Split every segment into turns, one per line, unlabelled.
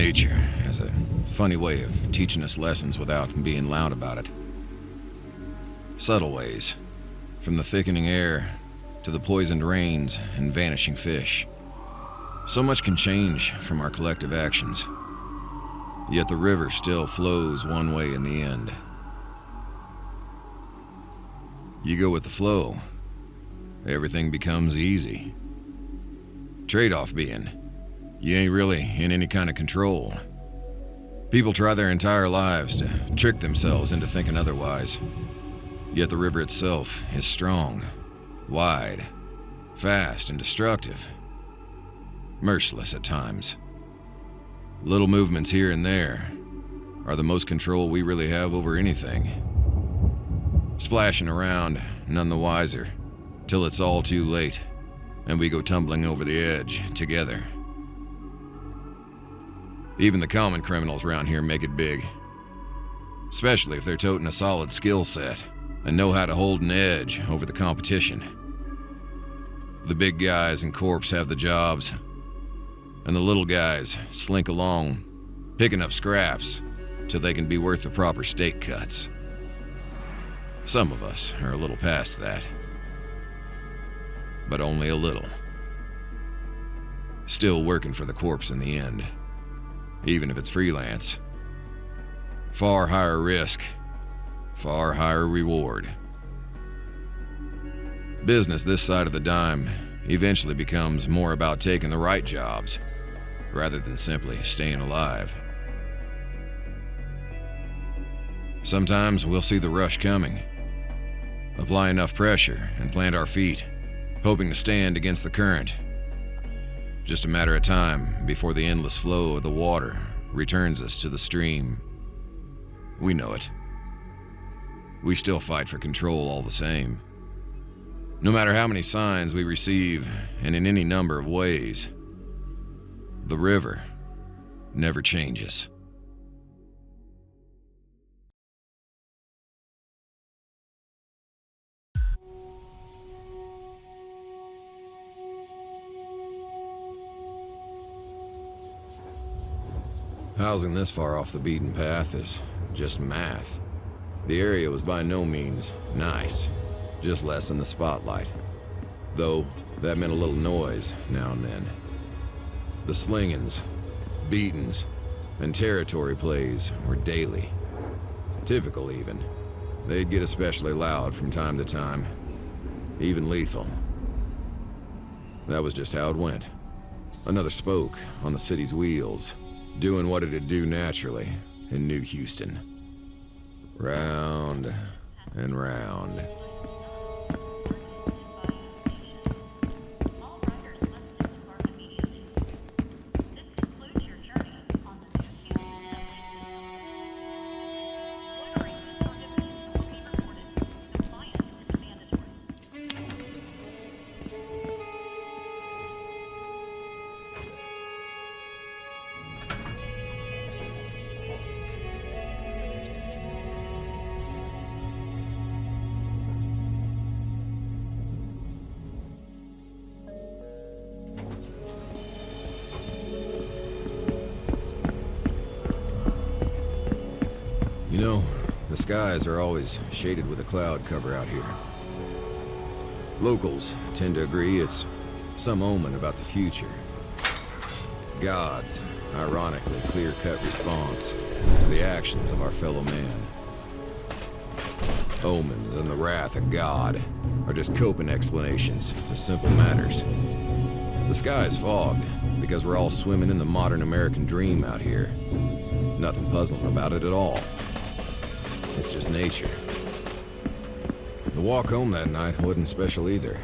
Nature has a funny way of teaching us lessons without being loud about it. Subtle ways, from the thickening air to the poisoned rains and vanishing fish. So much can change from our collective actions, yet the river still flows one way in the end. You go with the flow, everything becomes easy. Trade-off being, you ain't really in any kind of control. People try their entire lives to trick themselves into thinking otherwise, yet the river itself is strong, wide, fast, and destructive. Merciless at times. Little movements here and there are the most control we really have over anything. Splashing around, none the wiser, till it's all too late, and we go tumbling over the edge together. Even the common criminals around here make it big, especially if they're toting a solid skill set and know how to hold an edge over the competition. The big guys and corps have the jobs, and the little guys slink along, picking up scraps till they can be worth the proper steak cuts. Some of us are a little past that, but only a little. Still working for the corpse in the end, even if it's freelance. Far higher risk, far higher reward. Business this side of the dime eventually becomes more about taking the right jobs, rather than simply staying alive. Sometimes we'll see the rush coming, apply enough pressure and plant our feet, hoping to stand against the current. Just a matter of time before the endless flow of the water returns us to the stream. We know it. We still fight for control all the same. No matter how many signs we receive, and in any number of ways, the river never changes. Housing this far off the beaten path is just math. The area was by no means nice, just less in the spotlight. Though, that meant a little noise now and then. The slingings, beatings, and territory plays were daily. Typical, even. They'd get especially loud from time to time, even lethal. That was just how it went. Another spoke on the city's wheels, doing what it'd do naturally in New Houston. Round and round. You know, the skies are always shaded with a cloud cover out here. Locals tend to agree it's some omen about the future. God's ironically clear-cut response to the actions of our fellow man. Omens and the wrath of God are just coping explanations to simple matters. The sky's fogged because we're all swimming in the modern American dream out here. Nothing puzzling about it at all. It's just nature. The walk home that night wasn't special either.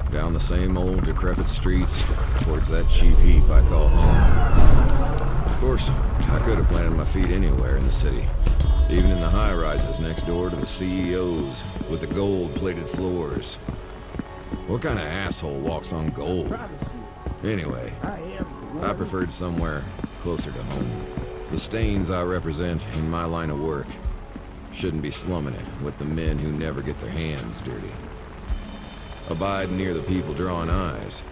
Down the same old decrepit streets towards that cheap heap I call home. Of course, I could have planted my feet anywhere in the city, even in the high-rises next door to the CEOs with the gold-plated floors. What kind of asshole walks on gold? Anyway, I preferred somewhere closer to home. The stains I represent in my line of work shouldn't be slumming it with the men who never get their hands dirty. Abide near the people drawing eyes.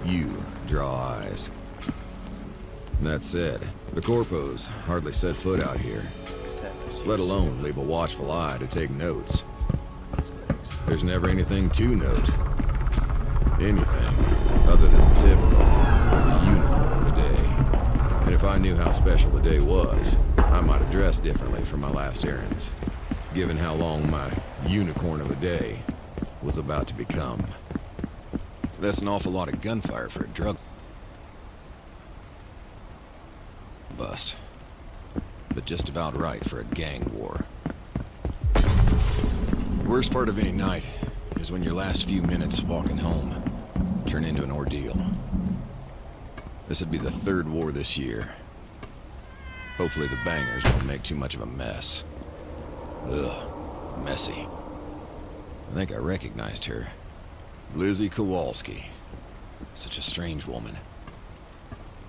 You draw eyes. That said, the corpos hardly set foot out here, let alone leave a watchful eye to take notes. There's never anything to note. Anything other than the typical was a unicorn of the day. And if I knew how special the day was, I might have dressed differently for my last errands, given how long my unicorn of a day was about to become. That's an awful lot of gunfire for a drug bust, but just about right for a gang war. The worst part of any night is when your last few minutes walking home turn into an ordeal. This would be the third war this year. Hopefully the bangers won't make too much of a mess. Ugh, messy. I think I recognized her. Lizzie Kowalski. Such a strange woman.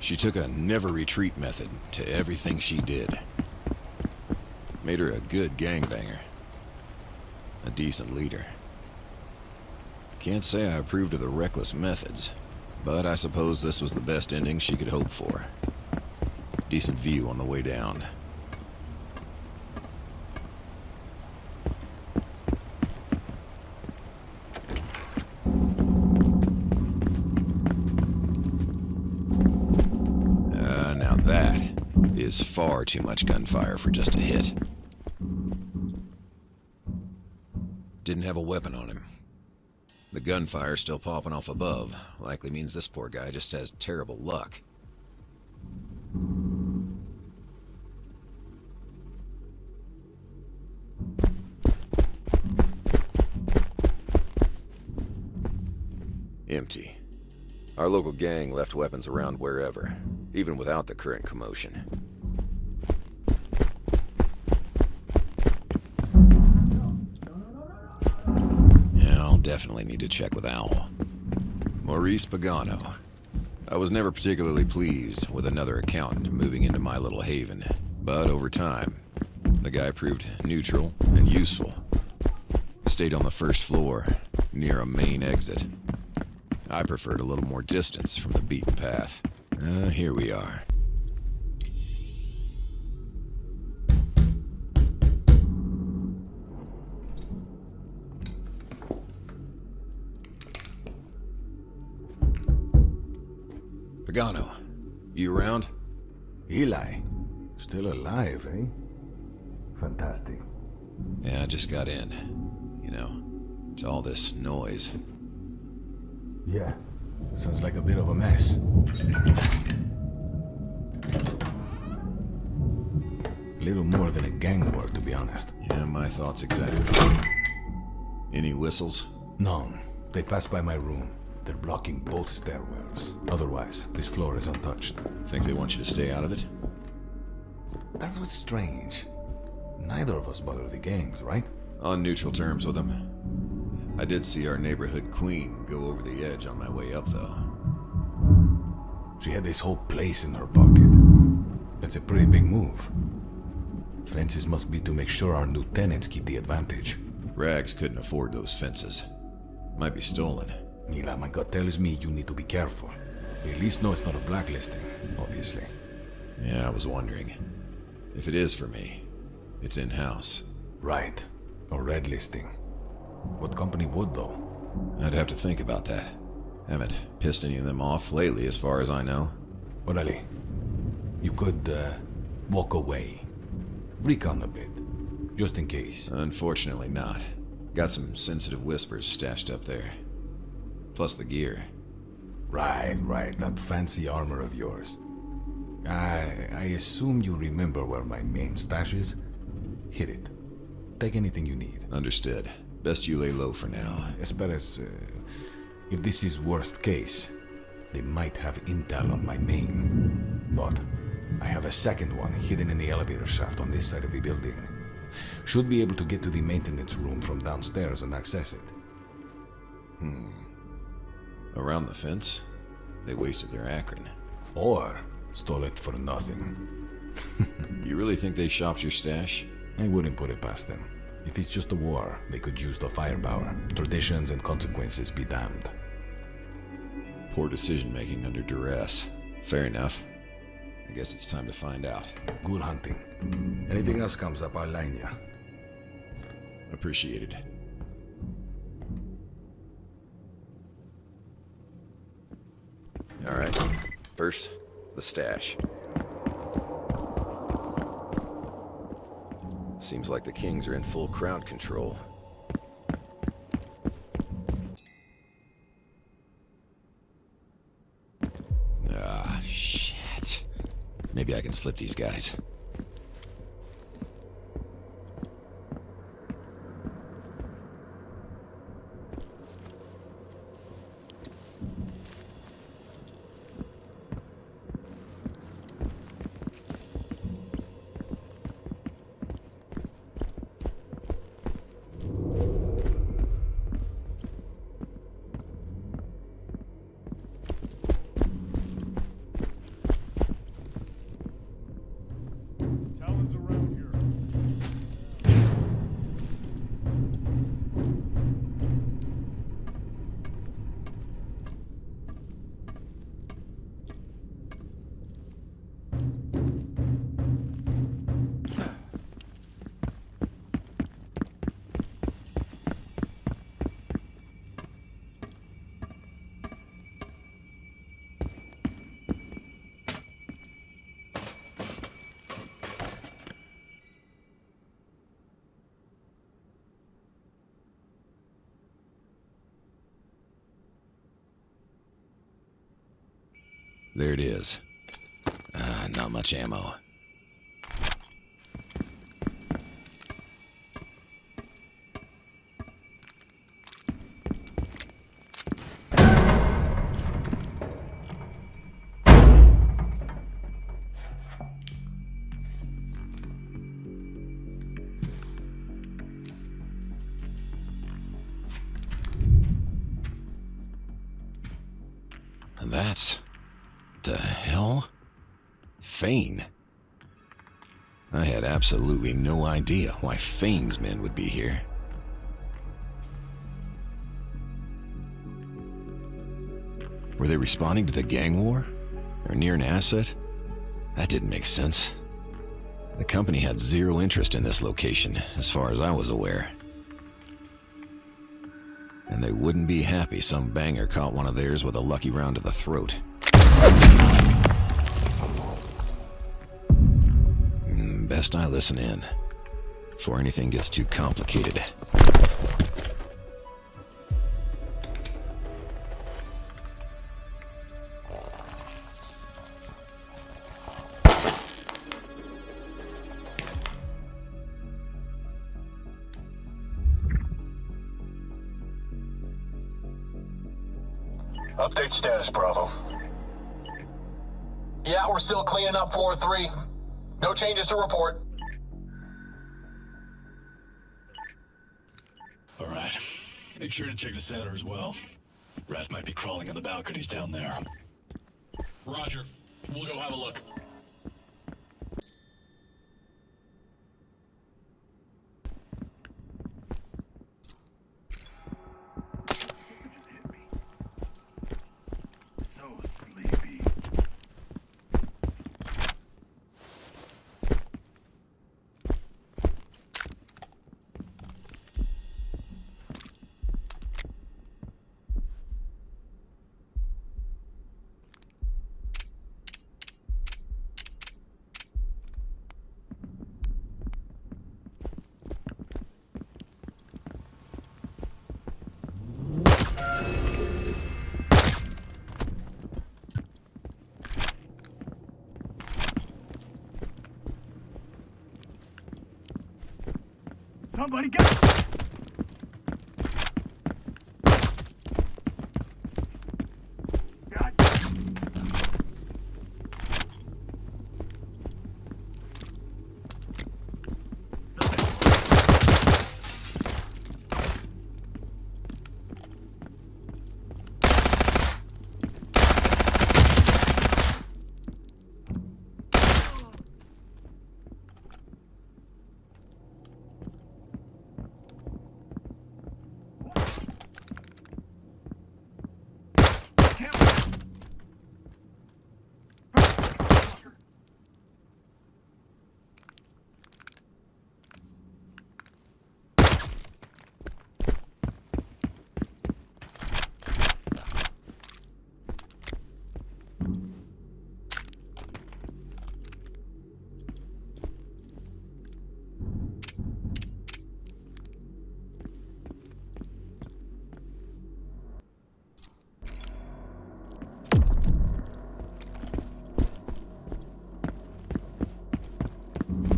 She took a never-retreat method to everything she did. Made her a good gangbanger. A decent leader. Can't say I approved of the reckless methods, but I suppose this was the best ending she could hope for. Decent view on the way down. Now that is far too much gunfire for just a hit. Didn't have a weapon on him. The gunfire still popping off above likely means this poor guy just has terrible luck. Empty. Our local gang left weapons around wherever, even without the current commotion. Yeah, I'll definitely need to check with Owl. Maurice Pagano. I was never particularly pleased with another accountant moving into my little haven, but over time, the guy proved neutral and useful. Stayed on the first floor, near a main exit. I preferred a little more distance from the beaten path. Here we are. Pagano, you around?
Eli, still alive, eh? Fantastic.
Yeah, I just got in. You know, to all this noise.
Yeah, sounds like a bit of a mess. Little more than a gang war, to be honest.
Yeah, my thoughts exactly. Any whistles?
None. They passed by my room. They're blocking both stairwells. Otherwise, this floor is untouched.
Think they want you to stay out of it?
That's what's strange. Neither of us bother the gangs, right?
On neutral terms with them. I did see our neighborhood queen go over the edge on my way up, though.
She had this whole place in her pocket. That's a pretty big move. Fences must be to make sure our new tenants keep the advantage.
Rags couldn't afford those fences. Might be stolen.
Mila, my gut tells me you need to be careful. At least know it's not a blacklisting, obviously.
Yeah, I was wondering. If it is for me, it's in-house.
Right. A red listing. What company would, though?
I'd have to think about that. Haven't pissed any of them off lately, as far as I know.
Orale, you could, walk away. Recon a bit, just in case.
Unfortunately not. Got some sensitive whispers stashed up there. Plus the gear.
Right, that fancy armor of yours. I assume you remember where my main stash is? Hit it. Take anything you need.
Understood. Best you lay low for now.
Esperes, if this is worst case, they might have intel on my main. But I have a second one hidden in the elevator shaft on this side of the building. Should be able to get to the maintenance room from downstairs and access it.
Around the fence? They wasted their Akron.
Or stole it for nothing.
You really think they shopped your stash?
I wouldn't put it past them. If it's just a war, they could use the firepower. Traditions and consequences be damned.
Poor decision-making under duress. Fair enough. guess it's time to find out.
Good hunting. Anything else comes up, I'll line ya.
Appreciated. Alright, first, the stash. Seems like the Kings are in full crowd control. Ah, shit. Maybe I can slip these guys.
Talon's around here.
There it is. Not much ammo. That's... the hell? Fane? I had absolutely no idea why Fane's men would be here. Were they responding to the gang war? Or near an asset? That didn't make sense. The company had zero interest in this location, as far as I was aware. And they wouldn't be happy some banger caught one of theirs with a lucky round to the throat. Best I listen in, before anything gets too complicated.
Update status, Bravo. Yeah, we're still cleaning up floor 3. No changes to report.
All right. Make sure to check the center as well. Rats might be crawling on the balconies down there. Roger. We'll go have a look. Somebody get...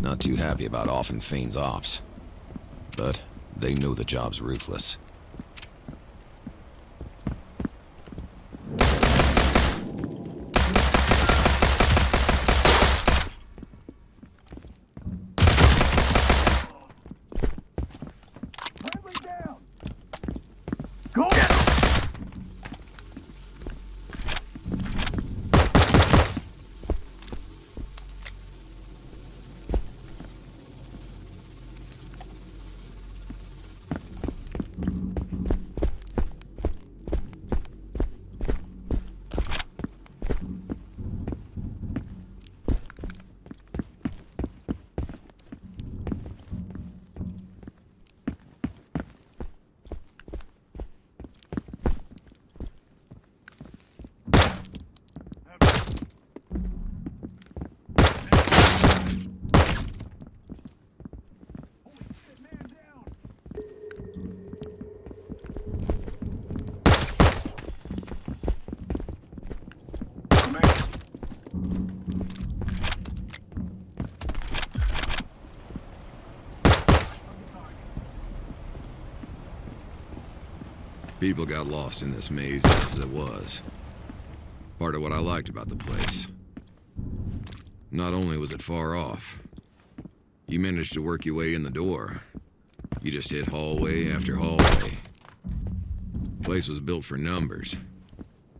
not too happy about Offen Fane's ops. But they know the job's ruthless. People got lost in this maze as it was. Part of what I liked about the place. Not only was it far off, you managed to work your way in the door. You just hit hallway after hallway. Place was built for numbers,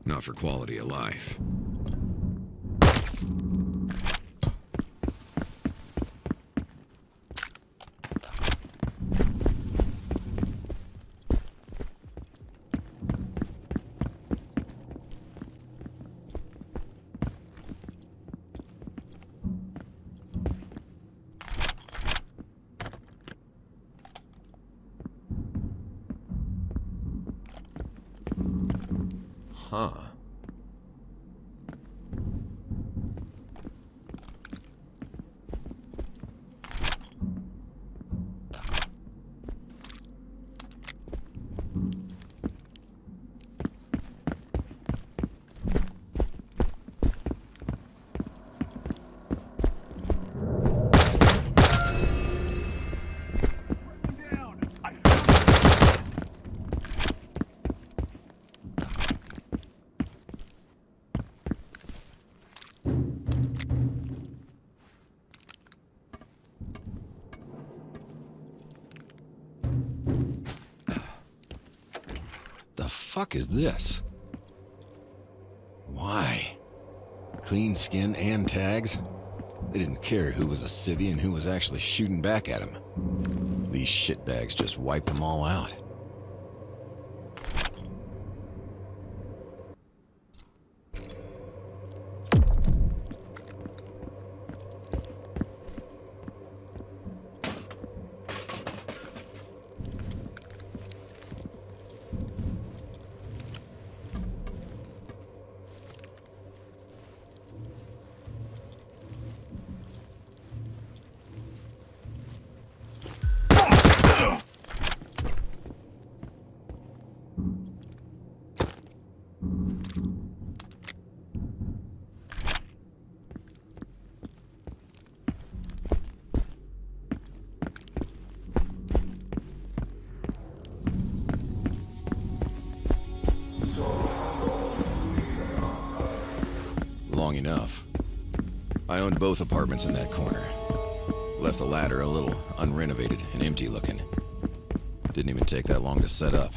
not for quality of life. Huh. The fuck is this? Why? Clean skin and tags? They didn't care who was a civvy and who was actually shooting back at him. These shitbags just wiped them all out. Long enough. I owned both apartments in that corner. Left the latter a little unrenovated and empty looking. Didn't even take that long to set up.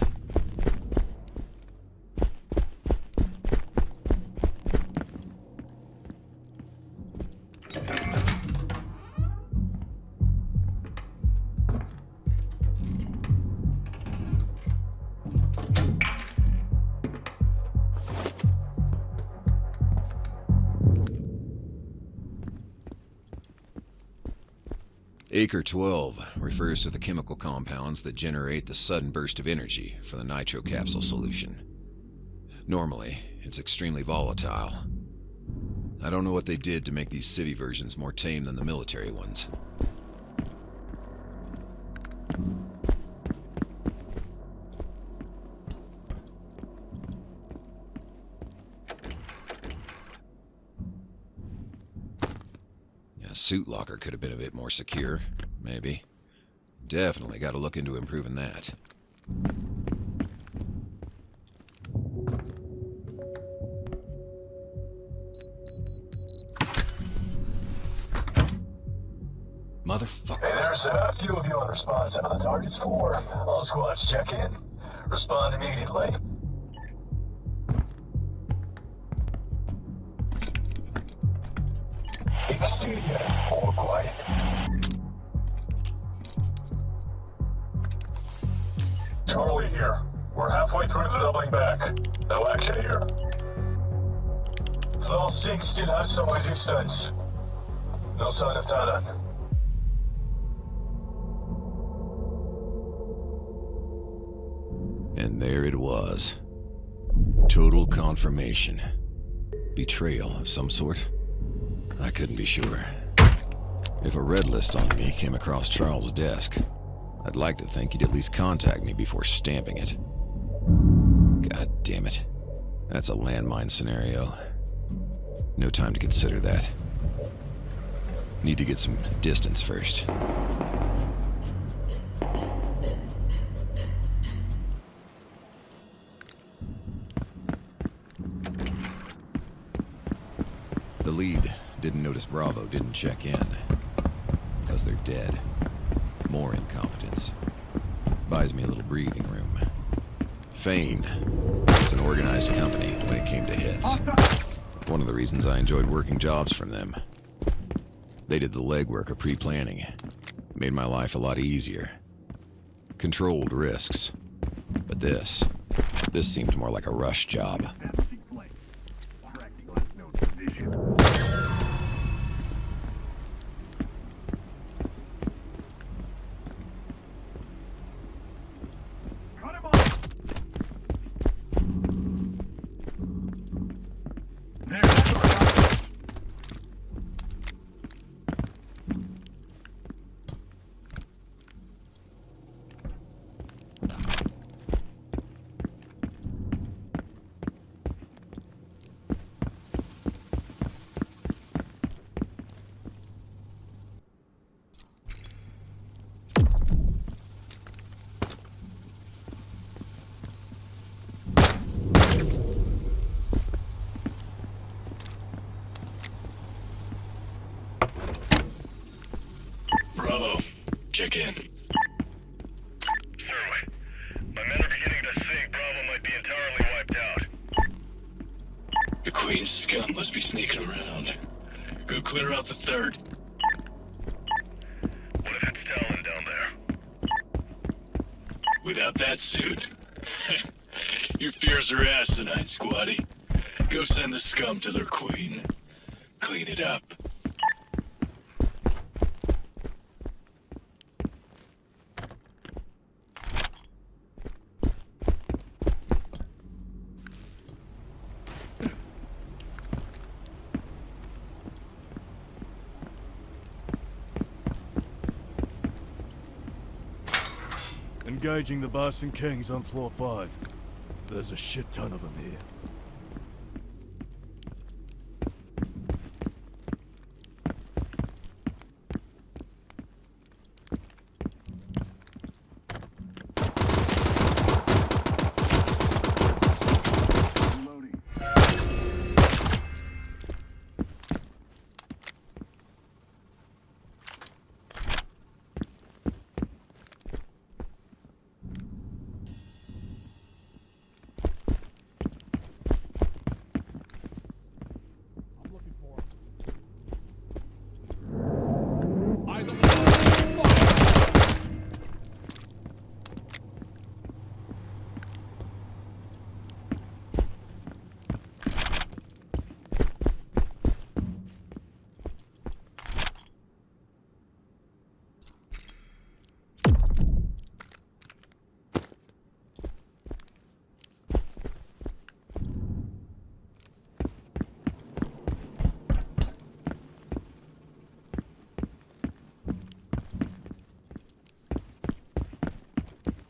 Acre 12 refers to the chemical compounds that generate the sudden burst of energy for the nitro capsule solution. Normally, it's extremely volatile. I don't know what they did to make these civvy versions more tame than the military ones. suit locker could have been a bit more secure, maybe. Definitely got to look into improving that. Motherfucker.
Hey, there's a few of you on response on the target's floor. All squads check in. Respond immediately. Exterior, all quiet. Charlie here. We're halfway through the doubling back. No action here. Floor 6 still has some resistance. No sign of Talon.
And there it was. Total confirmation. Betrayal of some sort? I couldn't be sure. If a red list on me came across Charles' desk, I'd like to think he'd at least contact me before stamping it. God damn it. That's a landmine scenario. No time to consider that. Need to get some distance first. The lead didn't notice Bravo didn't check in. Because they're dead. More incompetence. Buys me a little breathing room. Fane was an organized company when it came to hits. One of the reasons I enjoyed working jobs from them. They did the legwork of pre-planning. Made my life a lot easier. Controlled risks. But this seemed more like a rush job.
Bravo, check in.
Sir, my men are beginning to think Bravo might be entirely wiped out.
The Queen's scum must be sneaking around. Go clear out the third.
What if it's Talon down there?
Without that suit, your fears are asinine, squatty. Go send the scum to their queen. Clean it up.
Engaging the Boston Kings on floor 5. There's a shit ton of them here.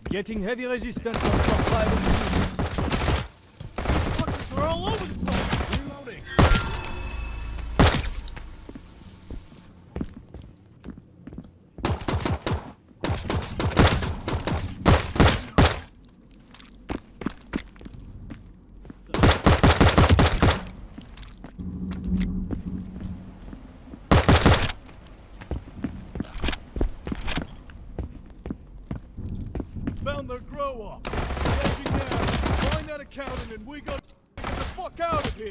Getting heavy resistance on top 5 and 6. Fuckers are all over the place. Reloading. the grow up. Taking now. Find that accountant and we got to get the fuck out of here.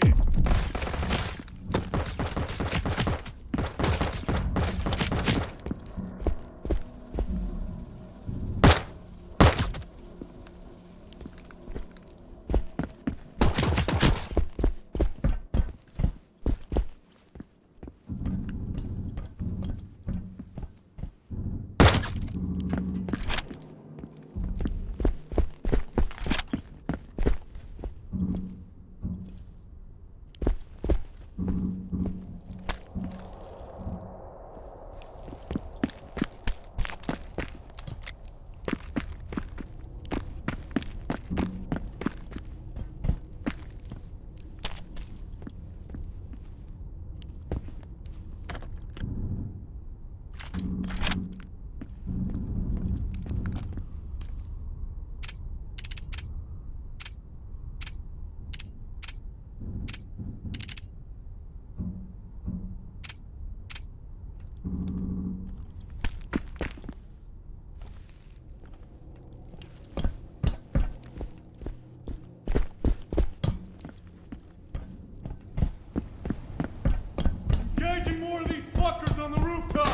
Engaging more of these fuckers on the rooftop!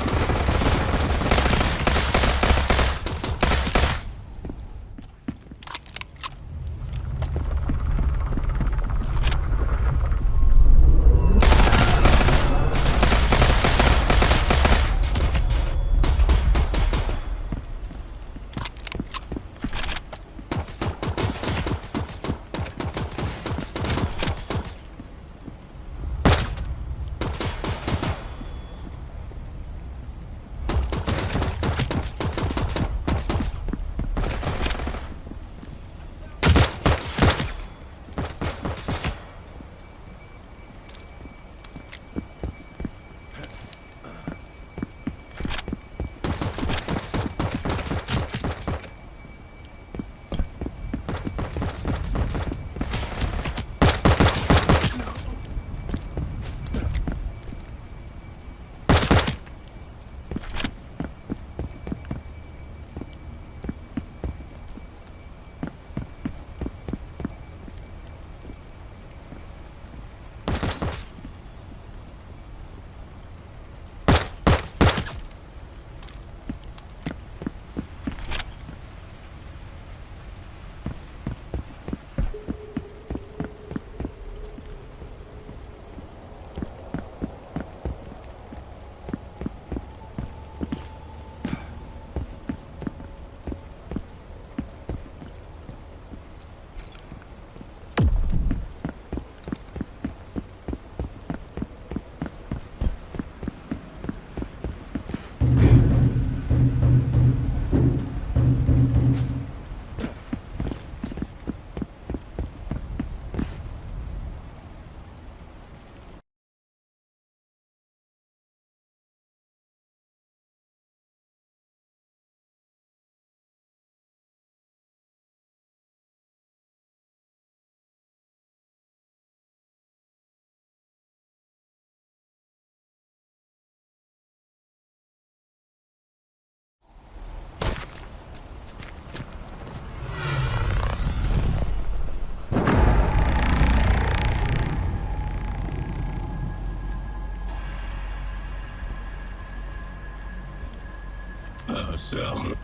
So,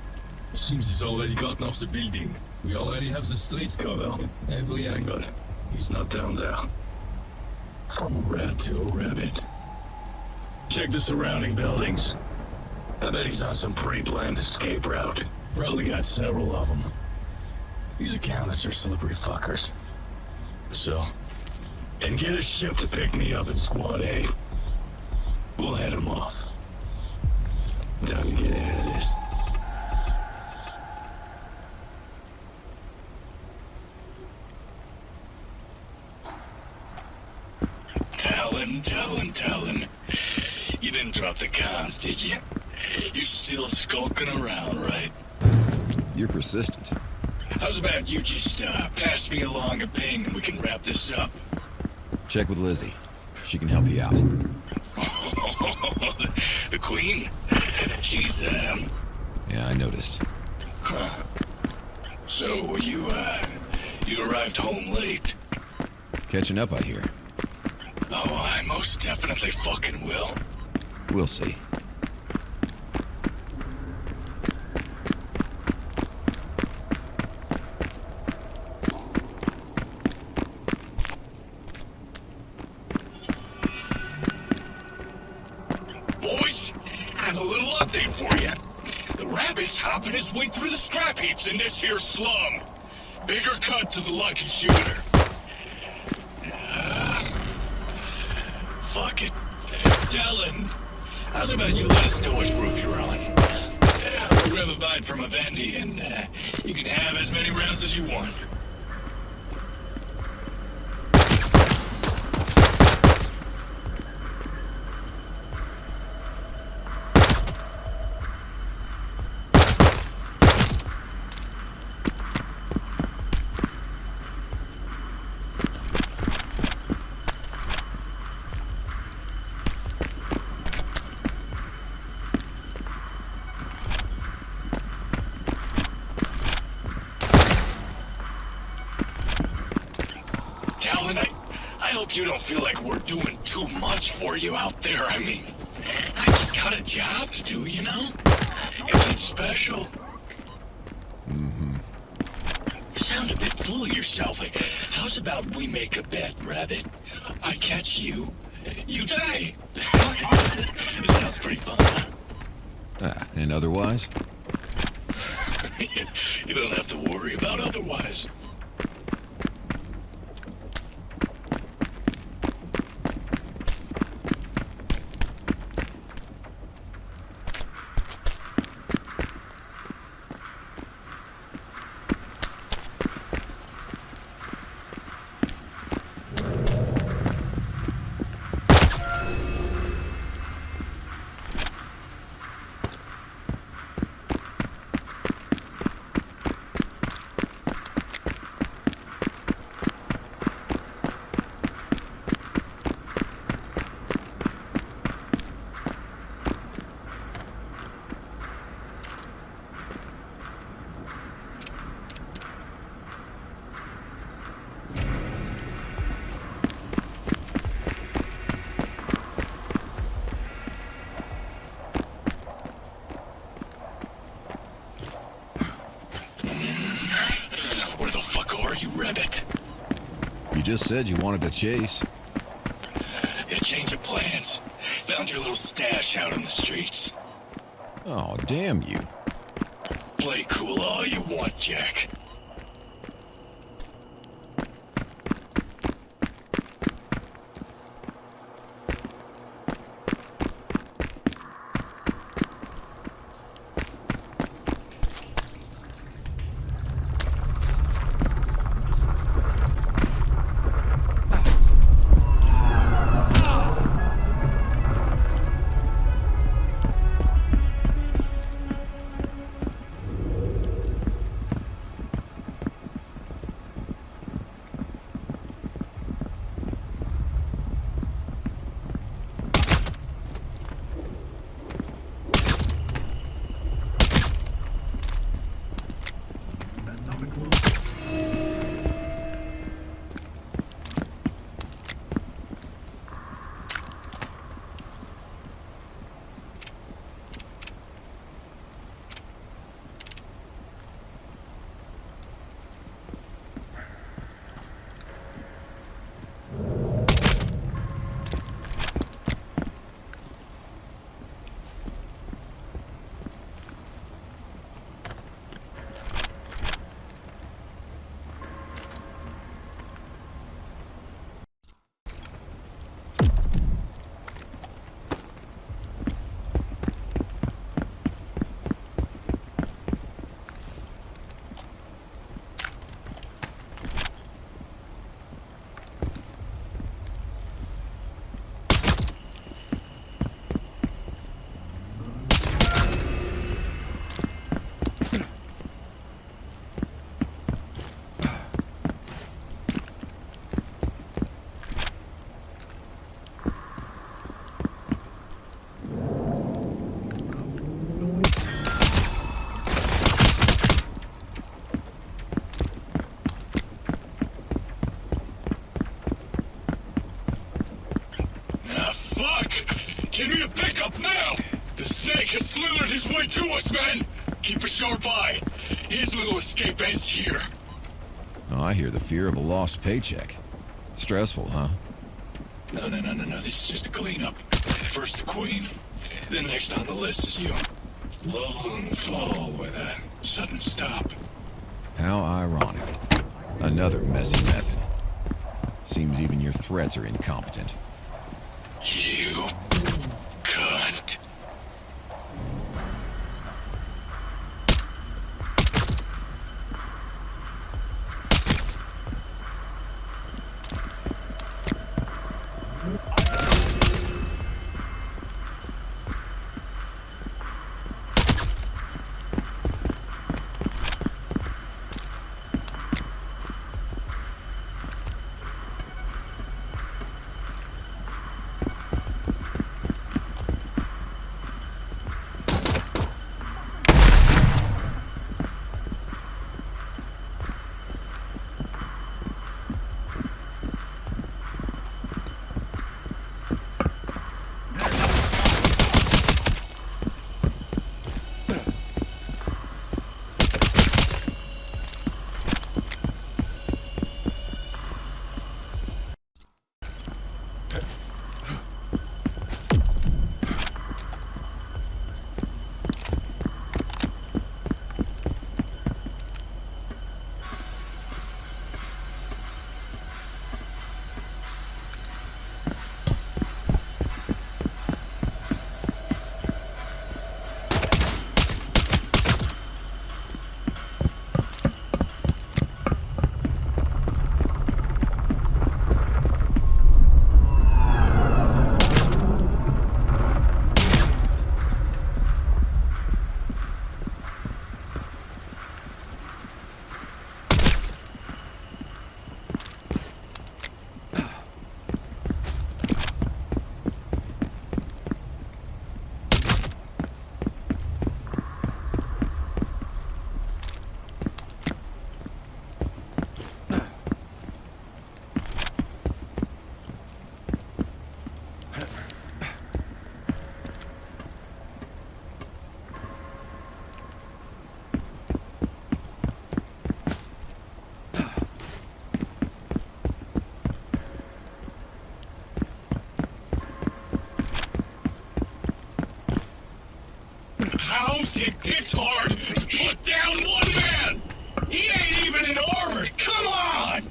seems he's already gotten off the building. We already have the streets covered. Every angle. He's not down there. From a rat to a rabbit. Check the surrounding buildings. I bet he's on some pre-planned escape route. Probably got several of them. These accountants are slippery fuckers. So, and get a ship to pick me up at Squad A. We'll head him off. Time to get out of this. Talon. You didn't drop the comms, did you? You're still skulking around, right?
You're persistent.
How's about you just, pass me along a ping and we can wrap this up?
Check with Lizzie. She can help you out.
The Queen? She's,
Yeah, I noticed.
Huh. So, you arrived home late.
Catching up, I hear.
Oh, I most definitely fucking will.
We'll see.
Boys, I have a little update for you. The rabbit's hopping his way through the scrap heaps in this here slum. Bigger cut to the lucky shooter. Fuck it. Talon, how's about you let us know which roof you're on? We'll grab a bite from a Vandy and you can have as many rounds as you want. Talon, I hope you don't feel like we're doing too much for you out there. I mean, I just got a job to do, you know? It ain't special. You sound a bit full of yourself. Like, how's about we make a bet, Rabbit? I catch you, you die. It sounds pretty fun, huh?
And otherwise?
You don't have to worry about otherwise. Where the fuck are you, Rabbit?
You just said you wanted to chase.
Yeah, change of plans. Found your little stash out on the streets.
Oh, damn you.
Play cool all you want, Jack. coming to us, men! Keep a sharp eye. His little escape ends here.
Oh, I hear the fear of a lost paycheck. Stressful, huh?
No. This is just a cleanup. First the Queen, then next on the list is you. Long fall with a sudden stop.
How ironic. Another messy method. Seems even your threats are incompetent.
You cunt. How's it this hard? Put down one man! He ain't even in armor! Come on!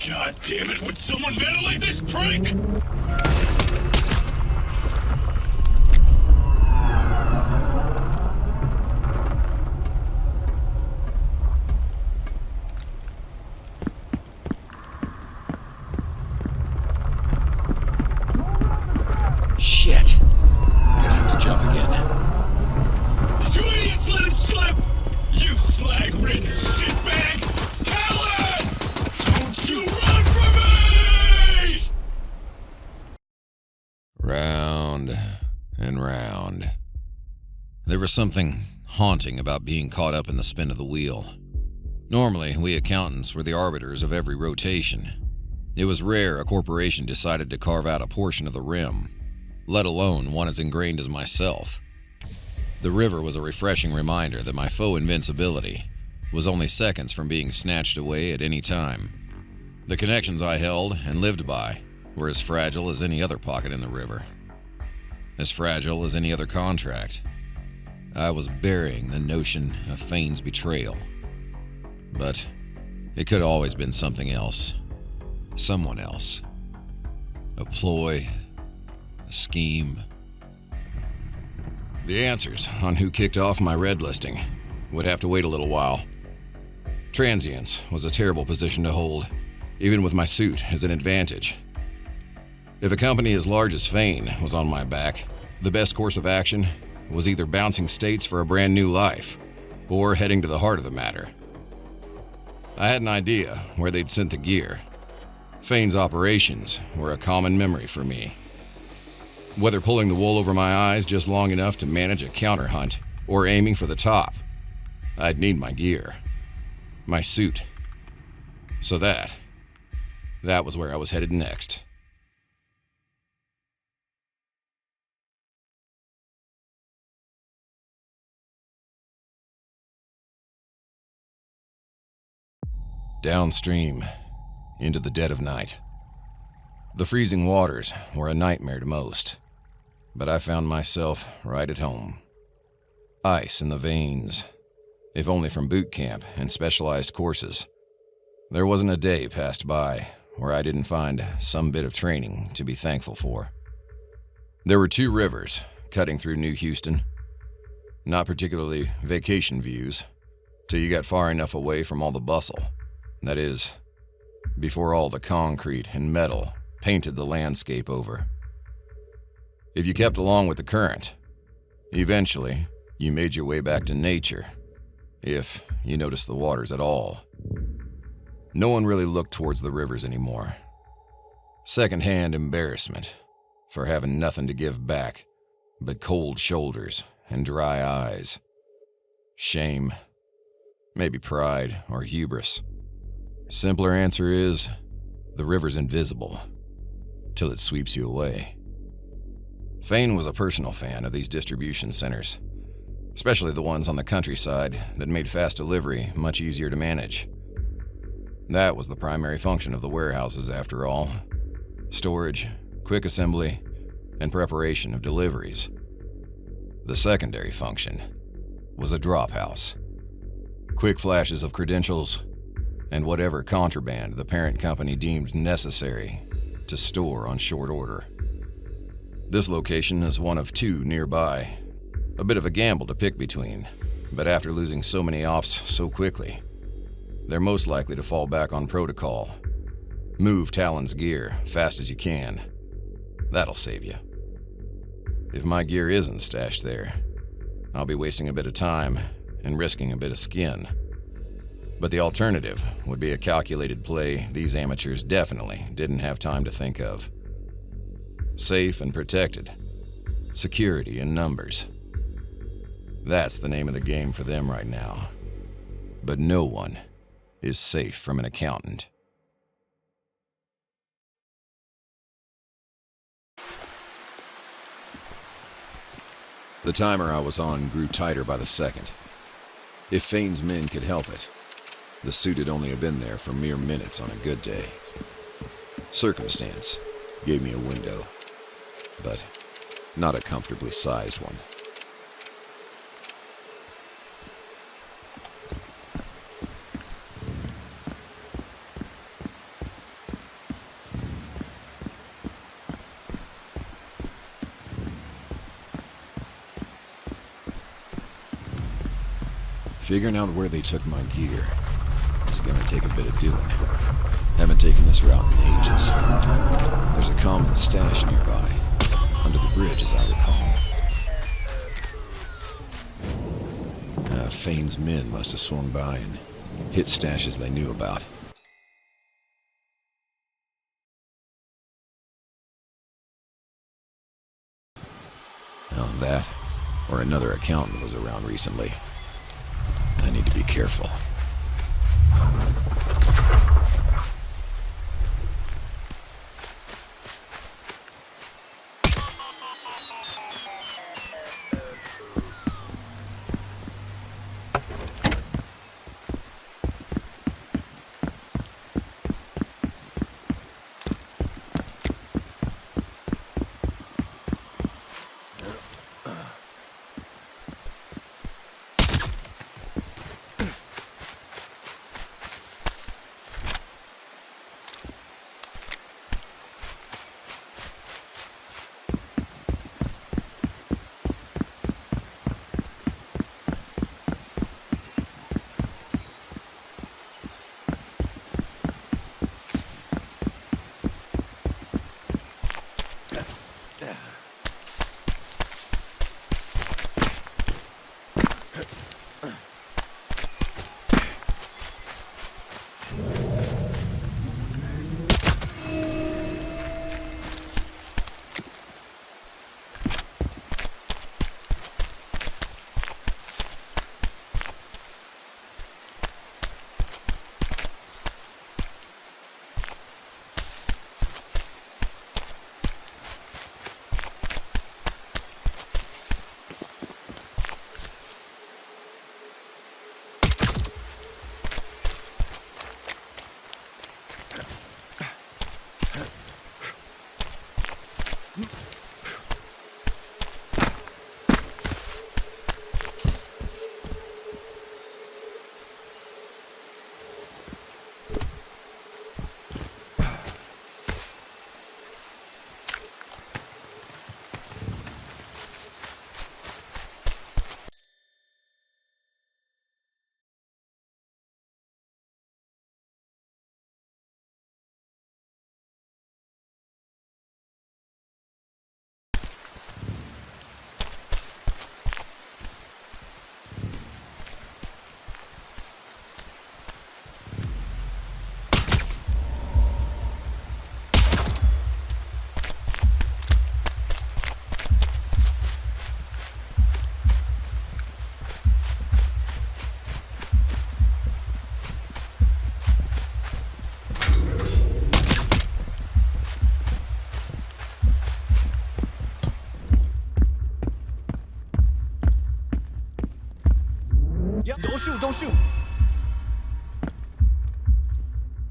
God damn it, would someone ventilate this prick?
Shit. Gonna have to jump again.
Did you idiots let him slip? You slag-ridden shitbag! Talon! Don't you run from me!
Round and round. There was something haunting about being caught up in the spin of the wheel. Normally, we accountants were the arbiters of every rotation. It was rare a corporation decided to carve out a portion of the rim, let alone one as ingrained as myself. The river was a refreshing reminder that my faux invincibility was only seconds from being snatched away at any time. The connections I held and lived by were as fragile as any other pocket in the river. As fragile as any other contract. I was burying the notion of Fane's betrayal. But it could have always been something else. Someone else. A ploy. A scheme. The answers on who kicked off my red listing would have to wait a little while. Transience was a terrible position to hold, even with my suit as an advantage. If a company as large as Fane was on my back, the best course of action was either bouncing states for a brand new life, or heading to the heart of the matter. I had an idea where they'd sent the gear. Fane's operations were a common memory for me. Whether pulling the wool over my eyes just long enough to manage a counter hunt, or aiming for the top, I'd need my gear. My suit. So that was where I was headed next. Downstream, into the dead of night. The freezing waters were a nightmare to most, but I found myself right at home. Ice in the veins, if only from boot camp and specialized courses. There wasn't a day passed by where I didn't find some bit of training to be thankful for. There were 2 rivers cutting through New Houston. Not particularly vacation views, till you got far enough away from all the bustle. That is, before all the concrete and metal painted the landscape over. If you kept along with the current, eventually you made your way back to nature, if you noticed the waters at all. No one really looked towards the rivers anymore. Second-hand embarrassment for having nothing to give back but cold shoulders and dry eyes. Shame, maybe pride or hubris. Simpler answer is, the river's invisible, till it sweeps you away. Fane was a personal fan of these distribution centers, especially the ones on the countryside that made fast delivery much easier to manage. That was the primary function of the warehouses, after all. Storage, quick assembly, and preparation of deliveries. The secondary function was a drop house. Quick flashes of credentials, and whatever contraband the parent company deemed necessary to store on short order. This location is one of 2 nearby. A bit of a gamble to pick between, but after losing so many ops so quickly, they're most likely to fall back on protocol. Move Talon's gear fast as you can. That'll save you. If my gear isn't stashed there, I'll be wasting a bit of time and risking a bit of skin. But the alternative would be a calculated play these amateurs definitely didn't have time to think of. Safe and protected. Security in numbers. That's the name of the game for them right now. But no one is safe from an accountant. The timer I was on grew tighter by the second. If Fane's men could help it, the suit had only been there for mere minutes on a good day. Circumstance gave me a window, but not a comfortably sized one. Figuring out where they took my gear is gonna take a bit of doing. Haven't taken this route in ages. There's a common stash nearby, under the bridge as I recall. Fane's men must have swung by and hit stashes they knew about. Now that, or another accountant was around recently. I need to be careful.
Yep. Don't shoot, don't shoot.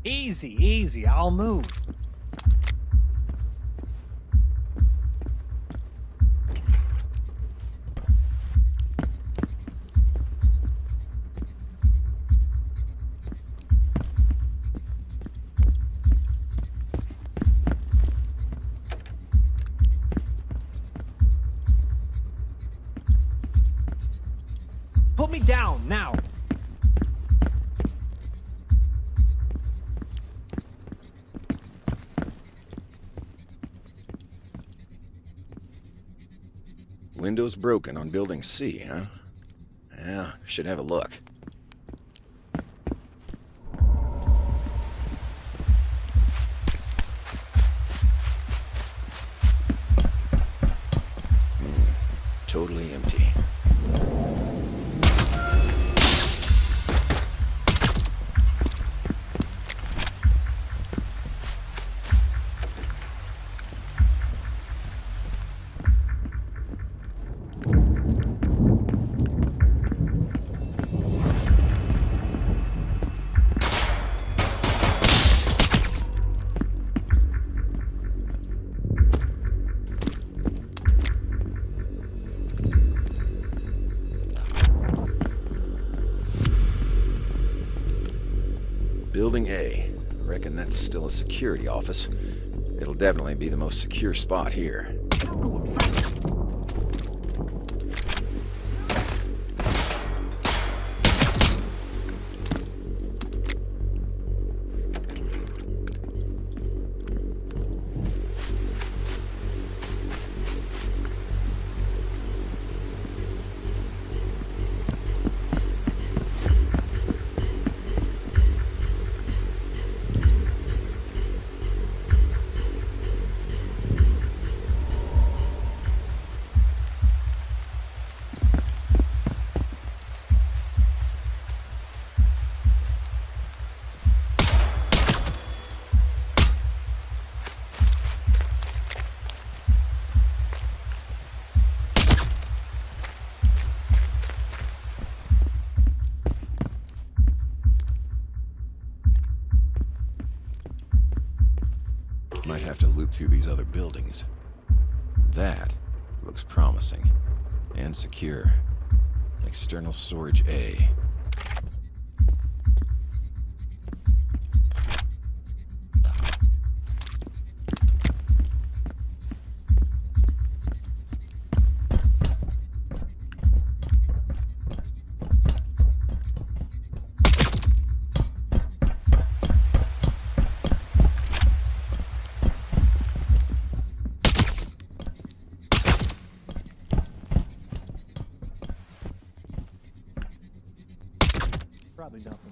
Easy, easy, I'll move. Put me down, now!
Windows broken on building C, huh? Yeah, should have a look. Totally empty. Building A. Reckon that's still a security office. It'll definitely be the most secure spot here. Might have to loop through these other buildings. That looks promising and secure. External storage A.
Probably nothing.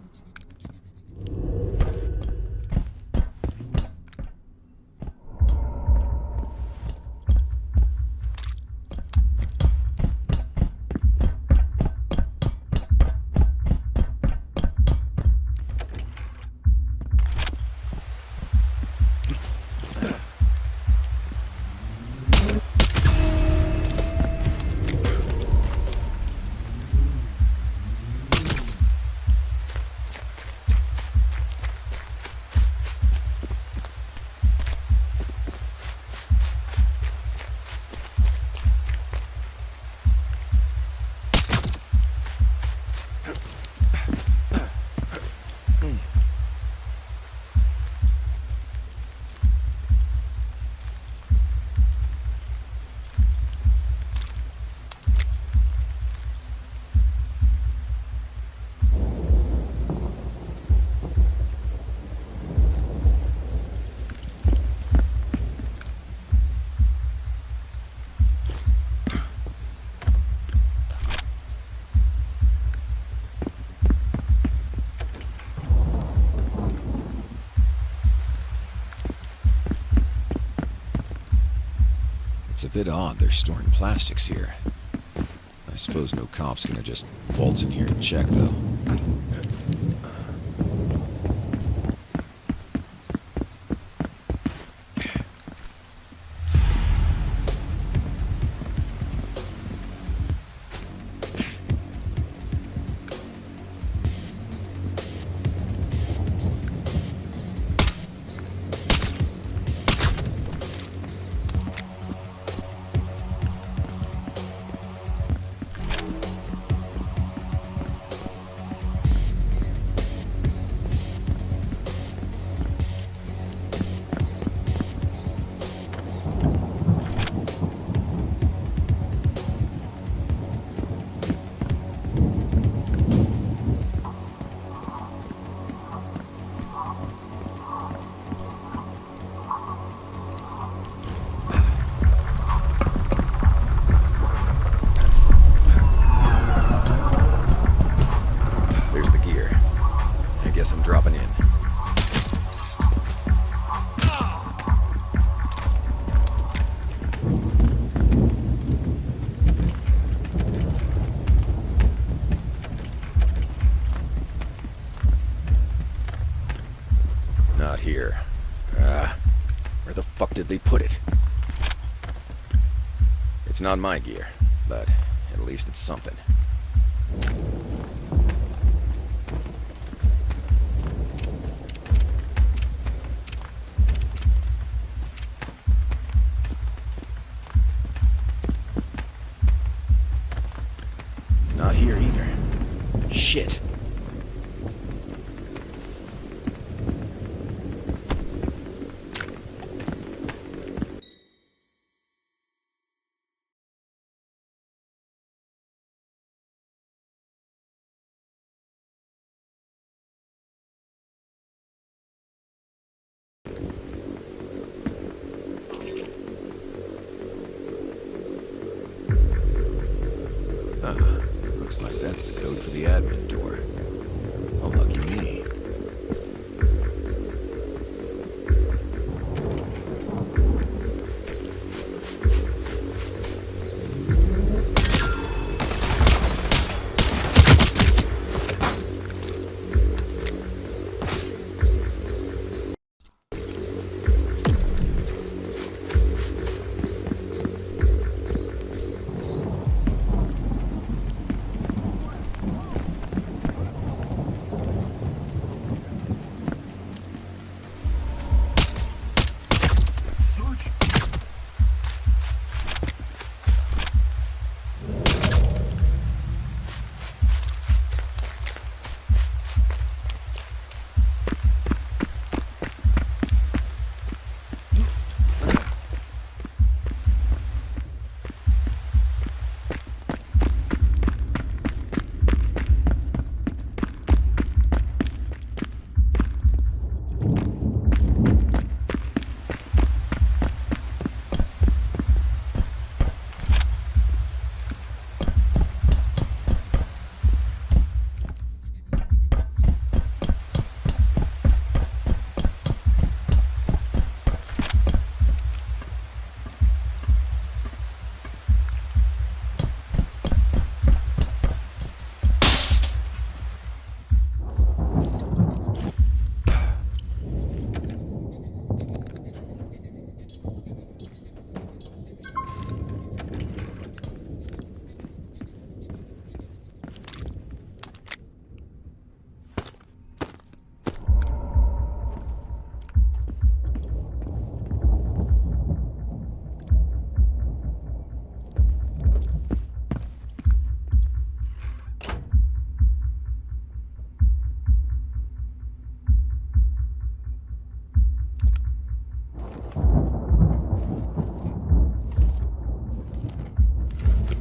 It's a bit odd they're storing plastics here. I suppose no cop's gonna just waltz in here and check, though. There's the gear. I guess I'm dropping in. Not here. Where the fuck did they put it? It's not my gear, but at least it's something. Not here either. Shit. Looks like that's the code for the admin door. Oh, lucky me.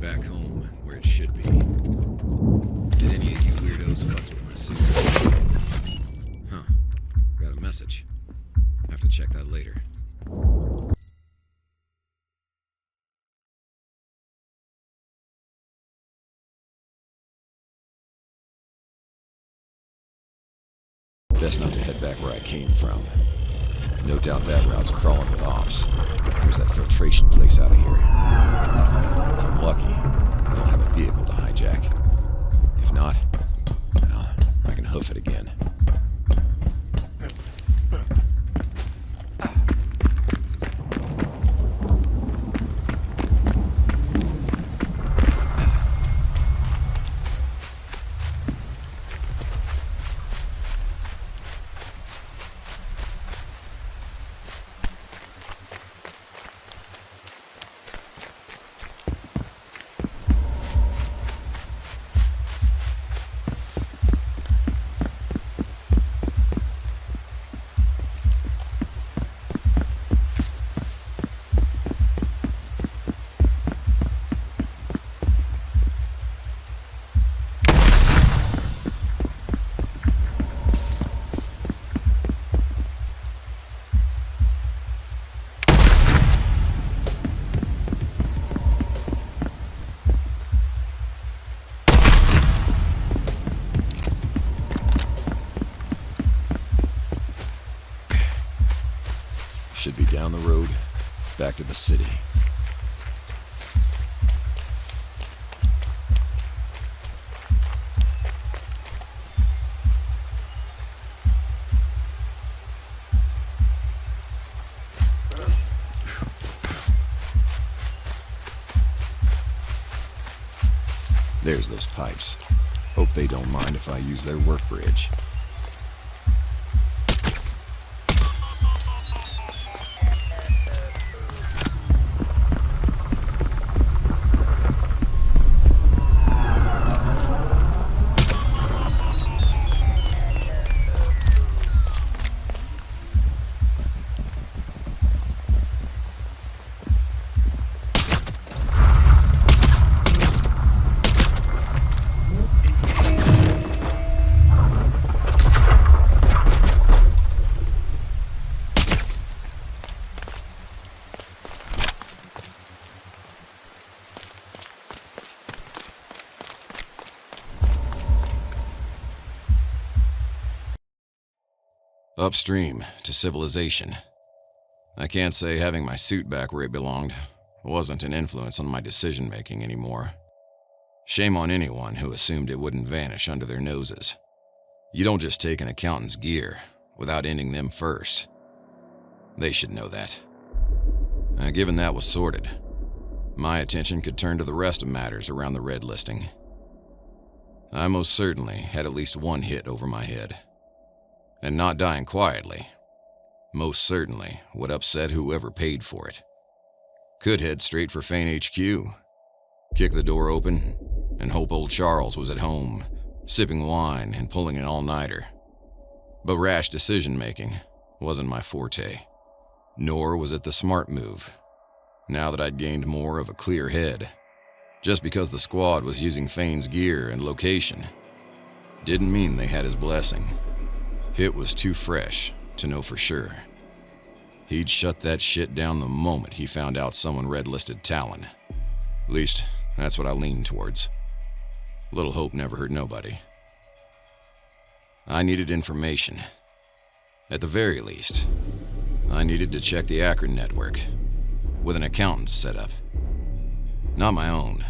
Back home, where it should be. Did any of you weirdos futz with my suit? Huh. Got a message. Have to check that later. Best not to head back where I came from. No doubt that route's crawling with ops. There's that filtration place out of here. If I'm lucky, they'll have a vehicle to hijack. If not, well, I can hoof it again. Should be down the road, back to the city. There's those pipes. Hope they don't mind if I use their work bridge. Upstream, to civilization. I can't say having my suit back where it belonged wasn't an influence on my decision-making anymore. Shame on anyone who assumed it wouldn't vanish under their noses. You don't just take an accountant's gear without ending them first. They should know that. Given that was sorted, my attention could turn to the rest of matters around the red listing. I most certainly had at least one hit over my head. And not dying quietly, most certainly would upset whoever paid for it. Could head straight for Fane HQ, kick the door open, and hope old Charles was at home, sipping wine and pulling an all-nighter. But rash decision-making wasn't my forte, nor was it the smart move, now that I'd gained more of a clear head. Just because the squad was using Fane's gear and location didn't mean they had his blessing. It was too fresh to know for sure. He'd shut that shit down the moment he found out someone red-listed Talon. At least, that's what I leaned towards. Little hope never hurt nobody. I needed information. At the very least, I needed to check the Akron network, with an accountant's setup. Not my own,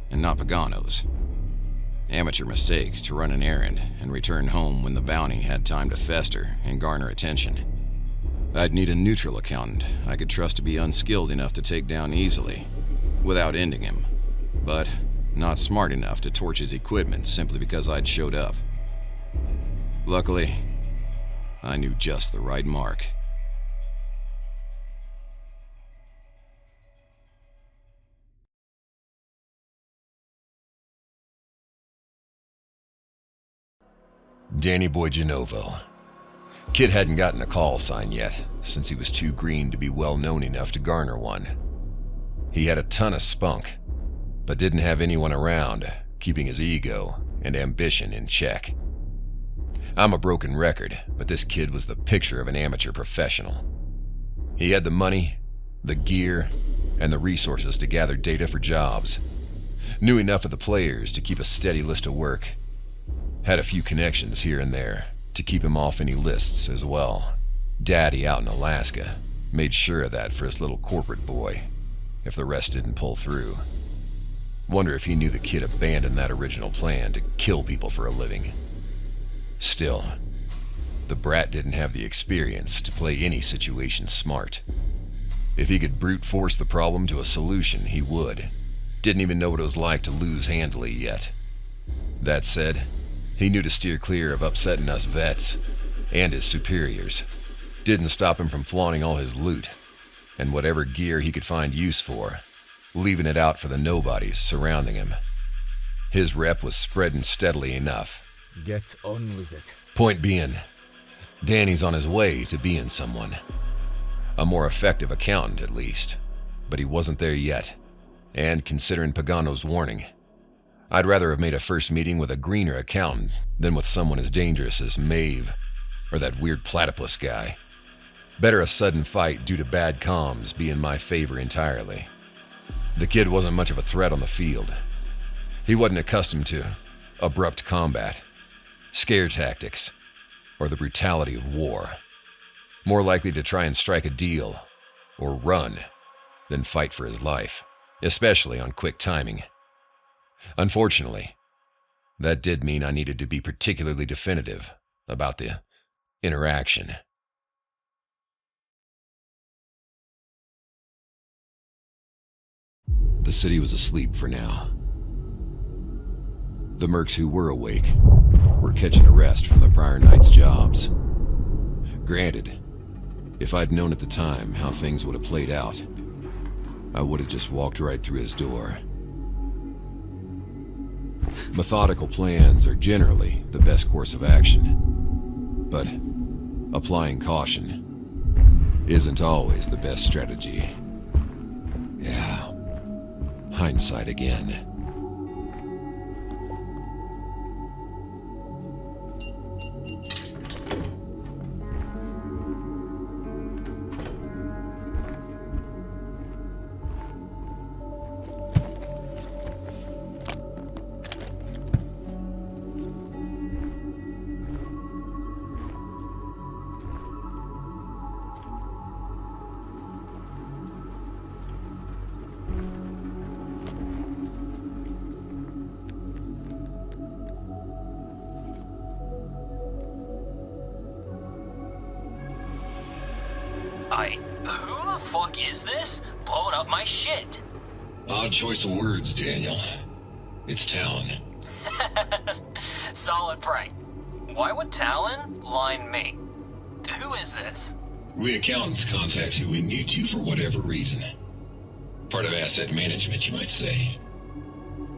and not Pagano's. Amateur mistake to run an errand and return home when the bounty had time to fester and garner attention. I'd need a neutral accountant I could trust to be unskilled enough to take down easily, without ending him, but not smart enough to torch his equipment simply because I'd showed up. Luckily, I knew just the right mark. Danny Boy Genovo. Kid hadn't gotten a call sign yet, since he was too green to be well known enough to garner one. He had a ton of spunk, but didn't have anyone around, keeping his ego and ambition in check. I'm a broken record, but this kid was the picture of an amateur professional. He had the money, the gear, and the resources to gather data for jobs. Knew enough of the players to keep a steady list of work. Had a few connections here and there to keep him off any lists as well. Daddy out in Alaska made sure of that for his little corporate boy, if the rest didn't pull through. Wonder if he knew the kid abandoned that original plan to kill people for a living. Still, the brat didn't have the experience to play any situation smart. If he could brute force the problem to a solution, he would. Didn't even know what it was like to lose handily yet. That said, he knew to steer clear of upsetting us vets and his superiors. Didn't stop him from flaunting all his loot and whatever gear he could find use for, leaving it out for the nobodies surrounding him. His rep was spreading steadily enough.
Get on with it.
Point being, Danny's on his way to being someone. A more effective accountant, at least. But he wasn't there yet. And considering Pagano's warning, I'd rather have made a first meeting with a greener accountant than with someone as dangerous as Maeve or that weird platypus guy. Better a sudden fight due to bad comms be in my favor entirely. The kid wasn't much of a threat on the field. He wasn't accustomed to abrupt combat, scare tactics, or the brutality of war. More likely to try and strike a deal, or run, than fight for his life, especially on quick timing. Unfortunately, that did mean I needed to be particularly definitive about the interaction. The city was asleep for now. The mercs who were awake were catching a rest from the prior night's jobs. Granted, if I'd known at the time how things would have played out, I would have just walked right through his door. Methodical plans are generally the best course of action, but applying caution isn't always the best strategy. Yeah, hindsight again.
Who the fuck is this? Blowing up my shit.
Odd choice of words, Daniel. It's Talon.
Solid prank. Why would Talon line me? Who is this?
We accountants contact who we need to for whatever reason. Part of asset management, you might say.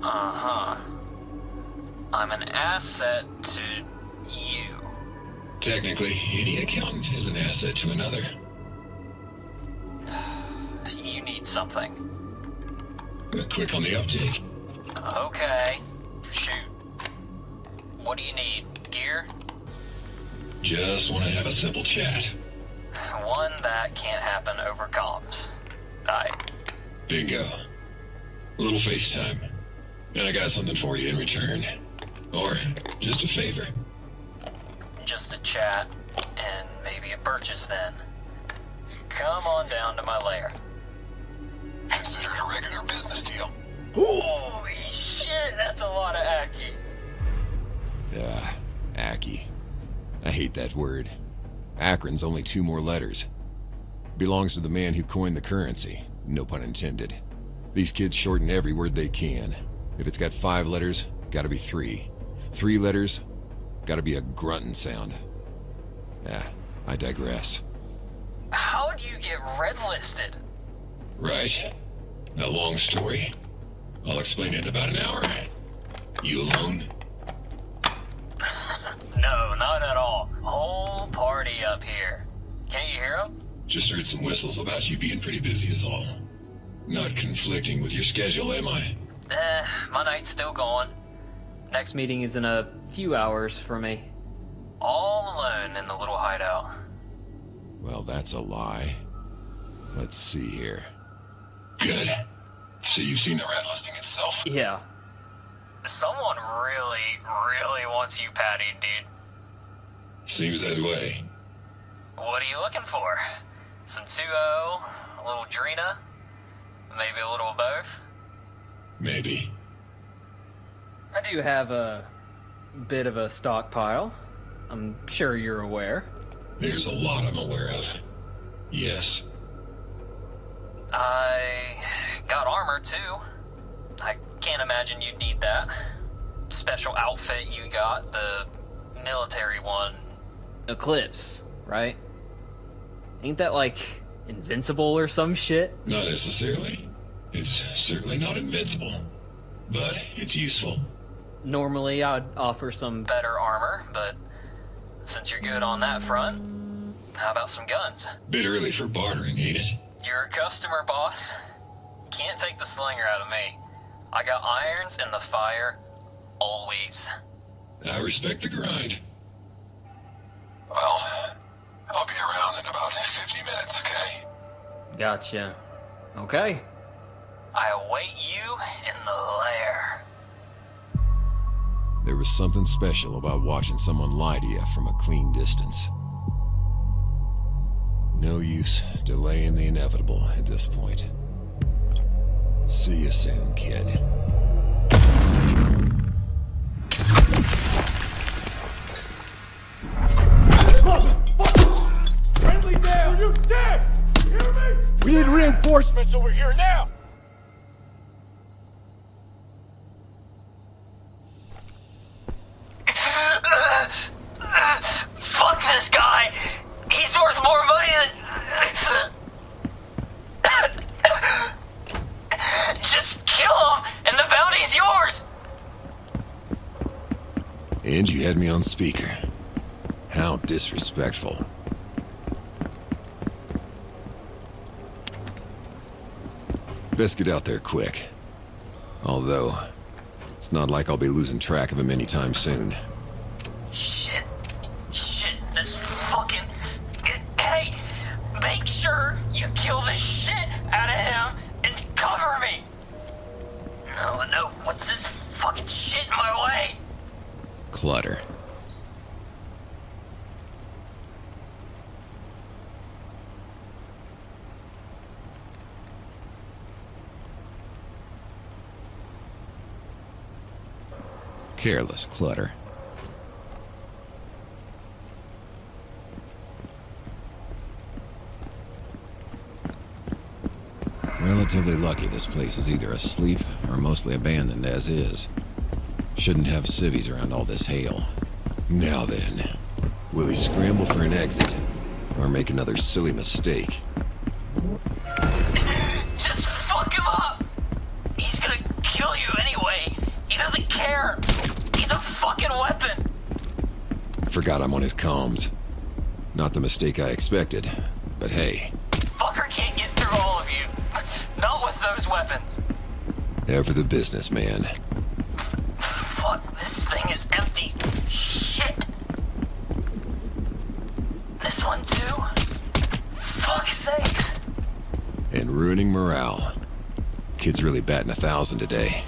Uh-huh. I'm an asset to you.
Technically, any accountant is an asset to another.
You need something.
Quick on the uptake.
Okay. Shoot. What do you need? Gear?
Just want to have a simple chat.
One that can't happen over comms.
Bingo. A little FaceTime. And I got something for you in return. Or just a favor.
Just a chat, and maybe a purchase then. Come on down to my lair.
Consider it a regular business deal.
Holy shit, that's a lot of Aki.
Aki. I hate that word. Akron's only 2 more letters. Belongs to the man who coined the currency, no pun intended. These kids shorten every word they can. If it's got 5 letters, gotta be 3. 3 letters, gotta be a grunting sound. I digress.
How'd you get red listed?
Right. A long story. I'll explain it in about an hour. You alone?
No, not at all. Whole party up here. Can't you hear them?
Just heard some whistles about you being pretty busy is all. Not conflicting with your schedule, am I?
My night's still going.
Next meeting is in a few hours for me.
All alone in the little hideout.
Well, that's a lie. Let's see here.
Good. So you've seen the red listing itself?
Yeah.
Someone really wants you patted, dude.
Seems that way.
What are you looking for? Some 2-0, a little Drina, maybe a little of both?
Maybe.
I do have a bit of a stockpile. I'm sure you're aware.
There's a lot I'm aware of. Yes.
I got armor too. I can't imagine you'd need that. Special outfit you got, the military one.
Eclipse, right? Ain't that like invincible or some shit?
Not necessarily. It's certainly not invincible. But it's useful.
Normally I'd offer some
Better armor, but since you're good on that front, how about some guns?
Bit early for bartering, ain't it?
You're a customer, boss. Can't take the slinger out of me. I got irons in the fire, always.
I respect the grind. Well, I'll be around in about 50 minutes, okay?
Gotcha. Okay.
I await you in the lair.
There was something special about watching someone lie to you from a clean distance. No use delaying the inevitable at this point. See you soon, kid.
Friendly down! You dead! You hear me? We need reinforcements over here now!
Fuck this guy! He's worth more money than... Just kill him, and the bounty's yours!
And you had me on speaker. How disrespectful. Best get out there quick. Although, it's not like I'll be losing track of him anytime soon.
Shit, this fucking... Hey, make sure you kill the shit out of him and cover me! No, what's this fucking shit in my way?
Clutter. Careless clutter. Relatively lucky this place is either asleep or mostly abandoned as is. Shouldn't have civvies around all this hail. Now then, will he scramble for an exit or make another silly mistake?
Just fuck him up! He's gonna kill you anyway. He doesn't care. He's a fucking weapon.
Forgot I'm on his comms. Not the mistake I expected, but hey.
Fucker can't get through all of you. Not with those weapons.
Ever the business, man.
Fuck, this thing is empty. Shit. This one too? Fuck's sakes.
And ruining morale. Kid's really batting 1,000 today.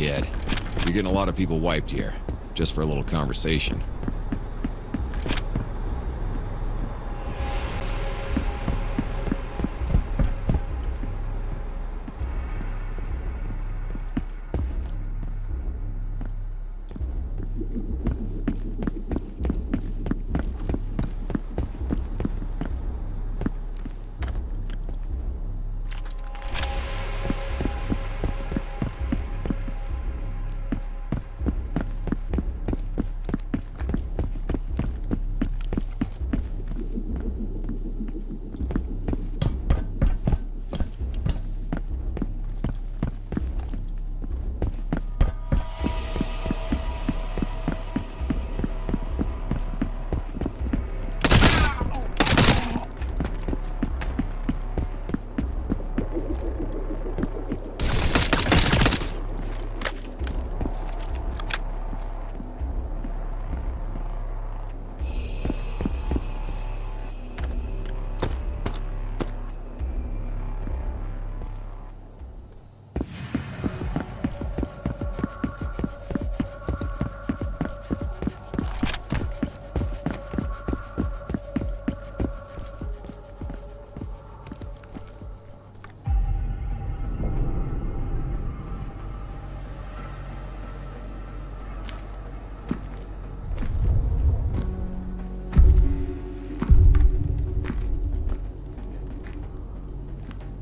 kid. You're getting a lot of people wiped here, just for a little conversation.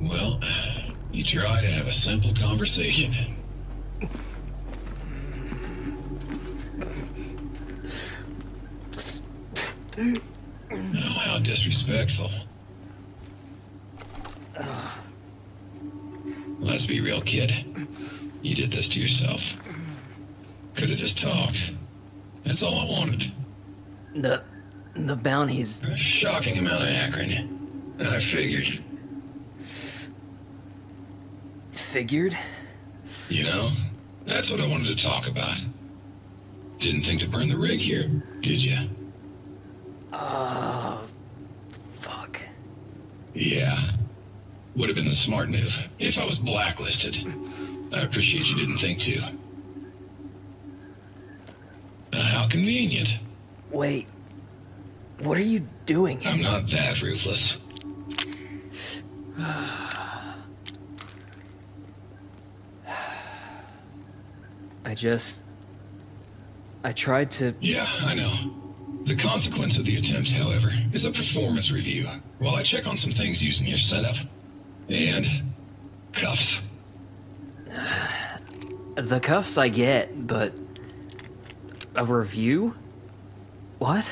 Well, you try to have a simple conversation. Oh, how disrespectful. Let's be real, kid. You did this to yourself. Could have just talked. That's all I wanted.
The bounties.
A shocking amount of Akron. I figured.
Figured?
You know, that's what I wanted to talk about. Didn't think to burn the rig here, did you?
Fuck.
Yeah. Would have been the smart move if I was blacklisted. I appreciate you didn't think to. How convenient.
Wait. What are you doing?
I'm not that ruthless.
I tried to...
Yeah, I know. The consequence of the attempt, however, is a performance review while I check on some things using your setup. And cuffs.
The cuffs I get, but... a review? What?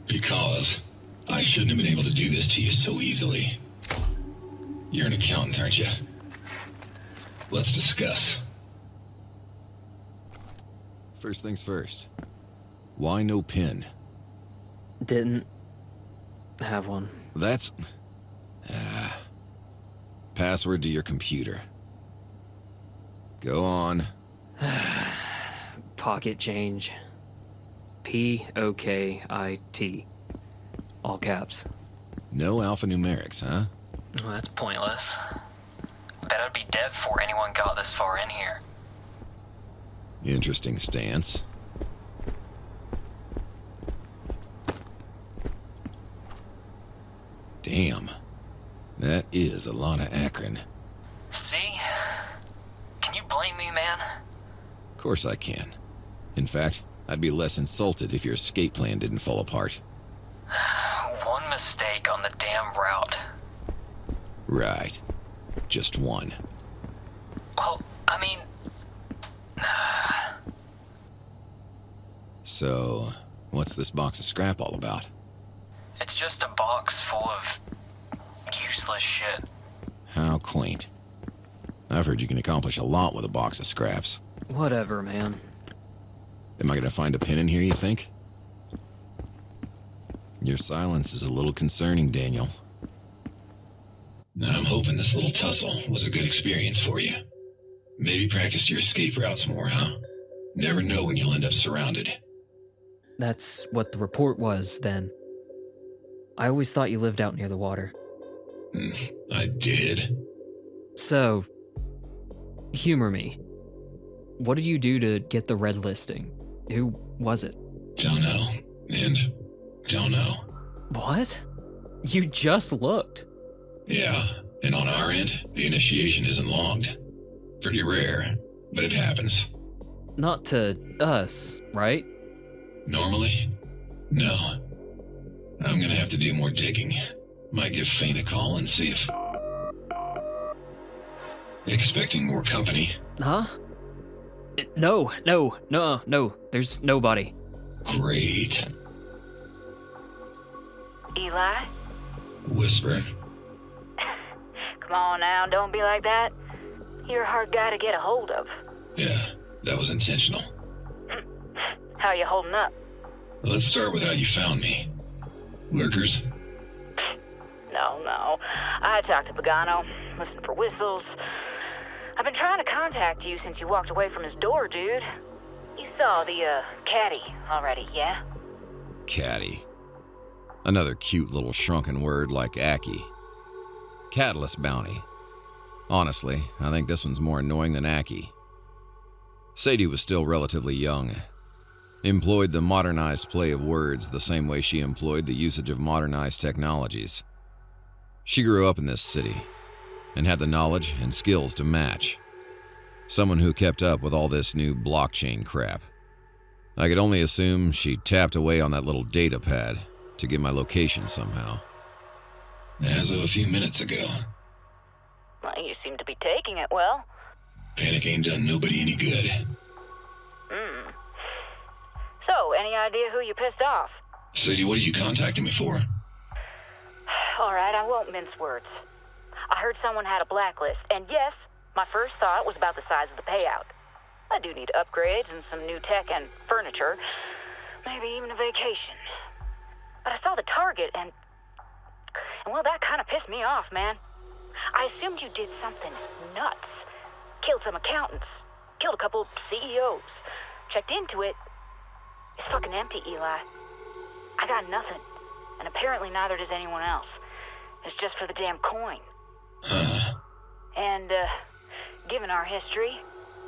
Because I shouldn't have been able to do this to you so easily. You're an accountant, aren't you? Let's discuss.
First things first. Why no pin?
Didn't have one.
That's... password to your computer. Go on.
Pocket change. POKIT. All caps.
No alphanumerics, huh?
Well, that's pointless. Bet I'd be dead before anyone got this far in here.
Interesting stance. Damn. That is a lot of Akron.
See? Can you blame me, man?
Of course I can. In fact, I'd be less insulted if your escape plan didn't fall apart.
One mistake on the damn route.
Right. Just one.
Well, I mean...
So, what's this box of scrap all about?
It's just a box full of useless shit.
How quaint. I've heard you can accomplish a lot with a box of scraps.
Whatever, man.
Am I gonna find a pin in here, you think? Your silence is a little concerning, Daniel.
I'm hoping this little tussle was a good experience for you. Maybe practice your escape routes more, huh? Never know when you'll end up surrounded.
That's what the report was, then. I always thought you lived out near the water.
I did.
So, humor me. What did you do to get the red listing? Who was it?
Don't know. And don't know.
What? You just looked.
Yeah, and on our end, the initiation isn't logged. Pretty rare, but it happens.
Not to us, right?
Normally? No. I'm gonna have to do more digging. Might give Fane a call and see if... Expecting more company?
Huh? No. There's nobody.
Great.
Eli?
Whisper.
Come on now, don't be like that. You're a hard guy to get a hold of.
Yeah, that was intentional.
How you holding up?
Let's start with how you found me. Lurkers?
No. I talked to Pagano, listened for whistles. I've been trying to contact you since you walked away from his door, dude. You saw the, caddy already, yeah?
Caddy. Another cute little shrunken word like Aki. Catalyst bounty. Honestly, I think this one's more annoying than Aki. Sadie was still relatively young. Employed the modernized play of words the same way she employed the usage of modernized technologies. She grew up in this city and had the knowledge and skills to match. Someone who kept up with all this new blockchain crap. I could only assume she tapped away on that little data pad to get my location somehow.
As of a few minutes ago.
Well, you seem to be taking it well.
Panic ain't done nobody any good.
So, any idea who you pissed off?
Sadie, what are you contacting me for?
Alright, I won't mince words. I heard someone had a blacklist, and yes, my first thought was about the size of the payout. I do need upgrades and some new tech and furniture, maybe even a vacation. But I saw the target, and well, that kind of pissed me off, man. I assumed you did something nuts. Killed some accountants, killed a couple CEOs, checked into it. It's fucking empty, Eli. I got nothing, and apparently neither does anyone else. It's just for the damn coin.
Huh.
And, given our history,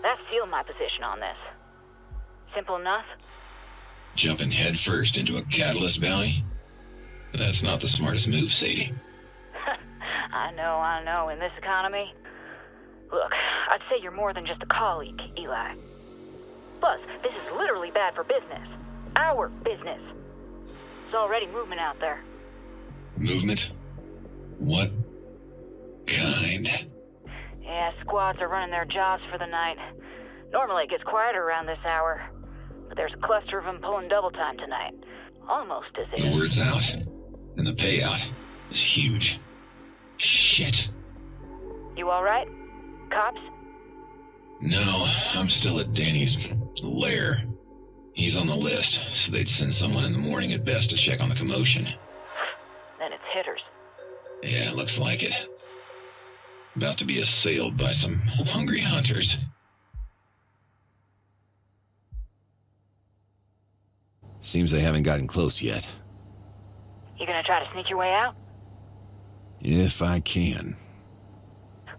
that sealed my position on this. Simple enough?
Jumping headfirst into a catalyst bounty? That's not the smartest move, Sadie.
I know, in this economy. Look, I'd say you're more than just a colleague, Eli. Plus, this is literally bad for business. Our business. There's already movement out there.
Movement? What kind?
Yeah, squads are running their jobs for the night. Normally it gets quieter around this hour, but there's a cluster of them pulling double time tonight. Almost as if...
The word's out, and the payout is huge. Shit.
You alright? Cops?
No, I'm still at Danny's lair. He's on the list, so they'd send someone in the morning at best to check on the commotion.
Then it's hitters.
Yeah, looks like it. About to be assailed by some hungry hunters.
Seems they haven't gotten close yet.
You gonna try to sneak your way out?
If I can.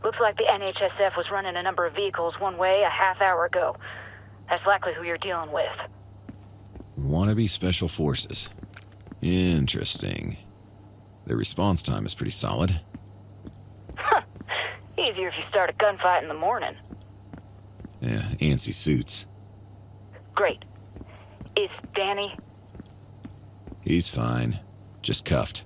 Looks like the NHSF was running a number of vehicles one way a half hour ago. That's likely who you're dealing with.
Wannabe special forces. Interesting. Their response time is pretty solid.
Easier if you start a gunfight in the morning.
Yeah, antsy suits.
Great. Is Danny?
He's fine. Just cuffed.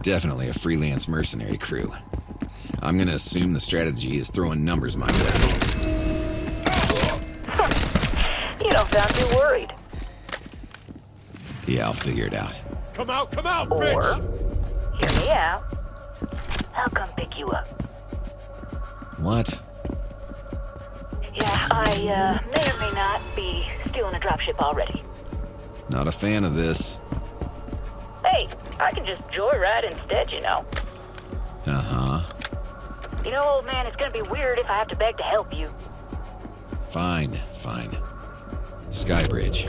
Definitely a freelance mercenary crew. I'm gonna assume the strategy is throwing numbers my way.
You don't sound too worried.
Yeah, I'll figure it out.
Come out,
Or,
bitch!
hear me out, I'll come pick you up.
What?
Yeah, I may or may not be stealing a dropship already.
Not a fan of this.
Hey, I can just joyride instead, you know.
Uh-huh.
You know, old man, it's gonna be weird if I have to beg to help you.
Fine, fine. Skybridge.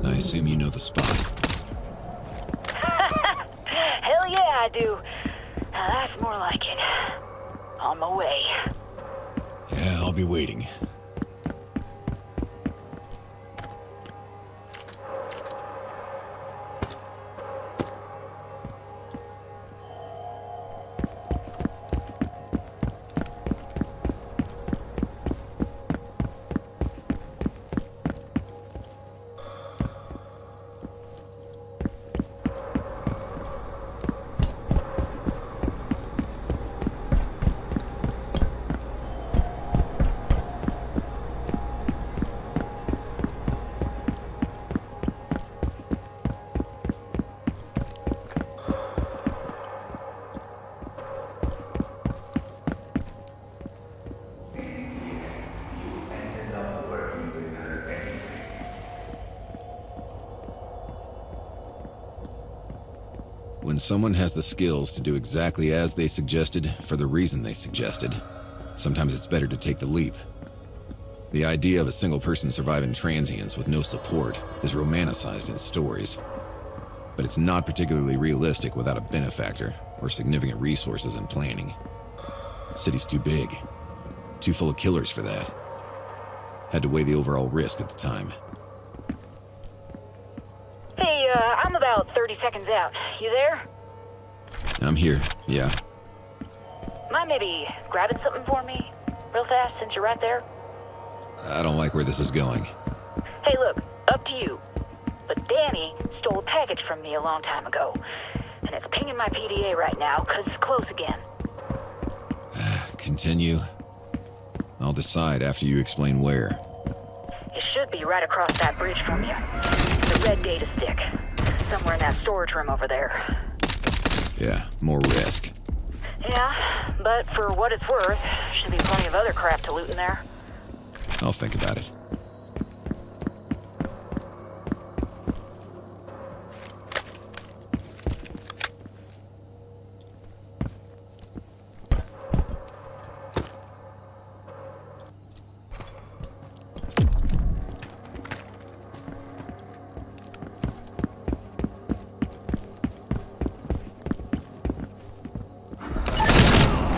I assume you know the spot.
Hell yeah, I do. Now that's more like it. On my way.
Yeah, I'll be waiting. When someone has the skills to do exactly as they suggested for the reason they suggested, sometimes it's better to take the leap. The idea of a single person surviving transience with no support is romanticized in stories. But it's not particularly realistic without a benefactor or significant resources and planning. City's too big, too full of killers for that. Had to weigh the overall risk at the time.
Hey, I'm about 30 seconds out. You there?
I'm here, yeah.
Mind maybe grabbing something for me real fast since you're right there?
I don't like where this is going.
Hey, look, up to you. But Danny stole a package from me a long time ago. And it's pinging my PDA right now, 'cause it's close again.
Continue. I'll decide after you explain where.
It should be right across that bridge from you. The red data stick. Somewhere in that storage room over there.
Yeah, more risk.
Yeah, but for what it's worth, should be plenty of other crap to loot in there.
I'll think about it.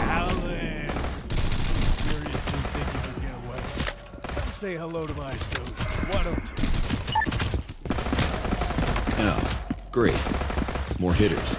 Alan! Seriously think you can get away? Come say hello to my suit. Why don't you?
Oh, great. More hitters.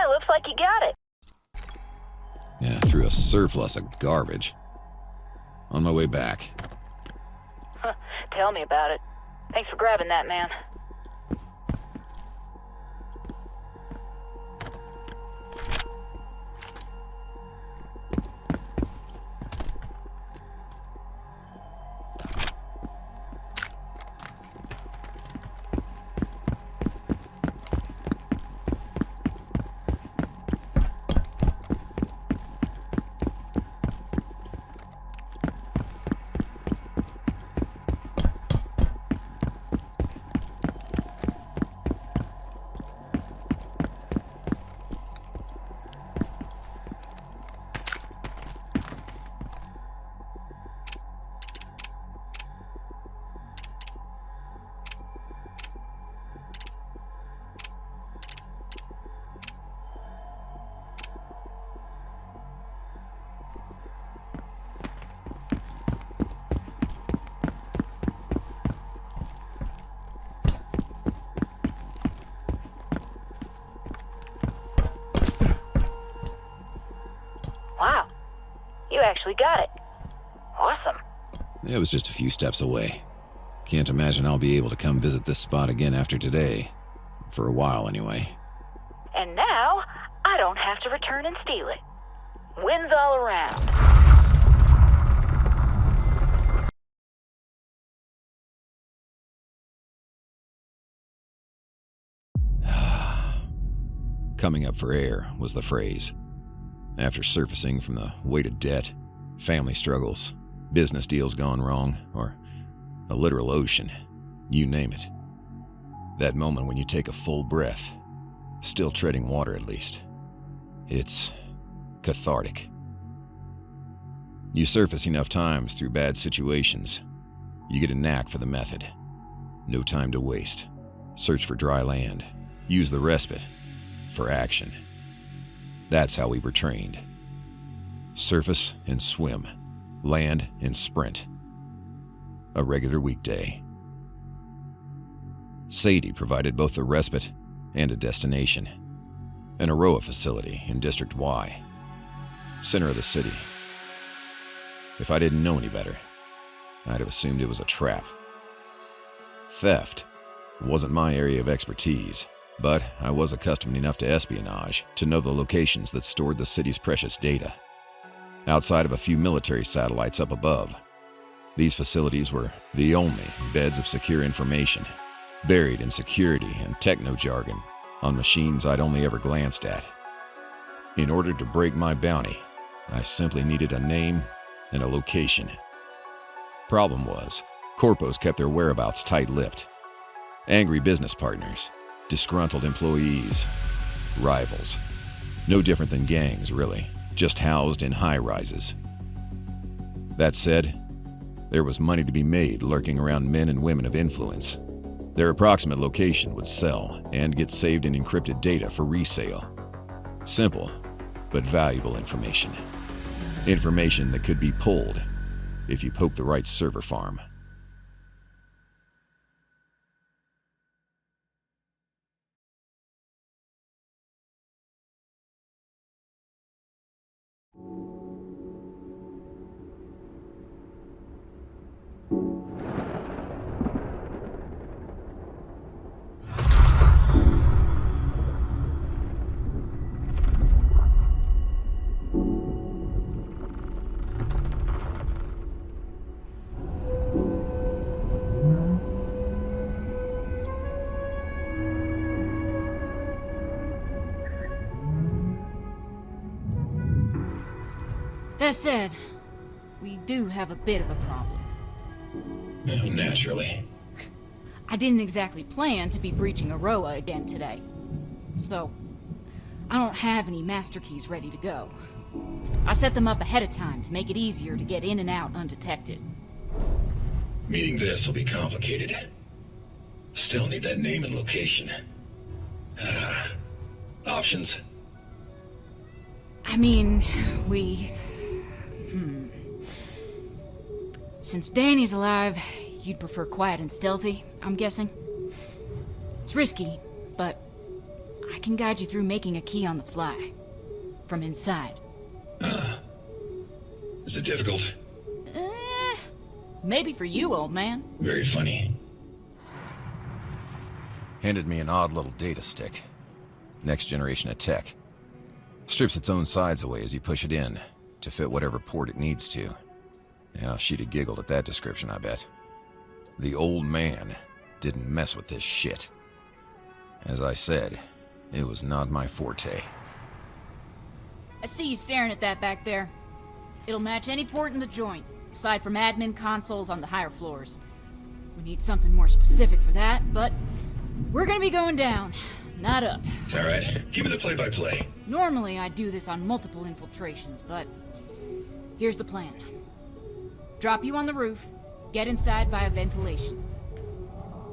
Looks like you got it.
Yeah, through a surplus of garbage. On my way back.
Tell me about it. Thanks for grabbing that, man. You actually got it. Awesome.
It was just a few steps away. Can't imagine I'll be able to come visit this spot again after today. For a while, anyway.
And now, I don't have to return and steal it. Wins all around.
Coming up for air was the phrase. After surfacing from the weight of debt, family struggles, business deals gone wrong, or a literal ocean, you name it. That moment when you take a full breath, still treading water at least. It's cathartic. You surface enough times through bad situations, you get a knack for the method. No time to waste. Search for dry land. Use the respite for action. That's how we were trained. Surface and swim. Land and sprint. A regular weekday. Sadie provided both a respite and a destination. An Aroa facility in District Y. Center of the city. If I didn't know any better, I'd have assumed it was a trap. Theft wasn't my area of expertise, but I was accustomed enough to espionage to know the locations that stored the city's precious data. Outside of a few military satellites up above, these facilities were the only beds of secure information, buried in security and techno-jargon on machines I'd only ever glanced at. In order to break my bounty, I simply needed a name and a location. Problem was, corpos kept their whereabouts tight-lipped. Angry business partners, disgruntled employees, rivals. No different than gangs, really, just housed in high-rises. That said, there was money to be made lurking around men and women of influence. Their approximate location would sell and get saved in encrypted data for resale. Simple, but valuable information. Information that could be pulled if you poke the right server farm.
That said, we do have a bit of a problem.
Oh, naturally.
I didn't exactly plan to be breaching Aroa again today. So, I don't have any master keys ready to go. I set them up ahead of time to make it easier to get in and out undetected.
Meeting this will be complicated. Still need that name and location. Options?
I mean, Since Danny's alive, you'd prefer quiet and stealthy, I'm guessing? It's risky, but I can guide you through making a key on the fly. From inside.
Is it difficult?
Maybe for you, old man.
Very funny.
Handed me an odd little data stick. Next generation of tech. Strips its own sides away as you push it in, to fit whatever port it needs to. Yeah, she'd have giggled at that description, I bet. The old man didn't mess with this shit. As I said, it was not my forte.
I see you staring at that back there. It'll match any port in the joint, aside from admin consoles on the higher floors. We need something more specific for that, but we're gonna be going down, not up.
Alright, give me the play-by-play.
Normally I'd do this on multiple infiltrations, but here's the plan. Drop you on the roof, get inside via ventilation.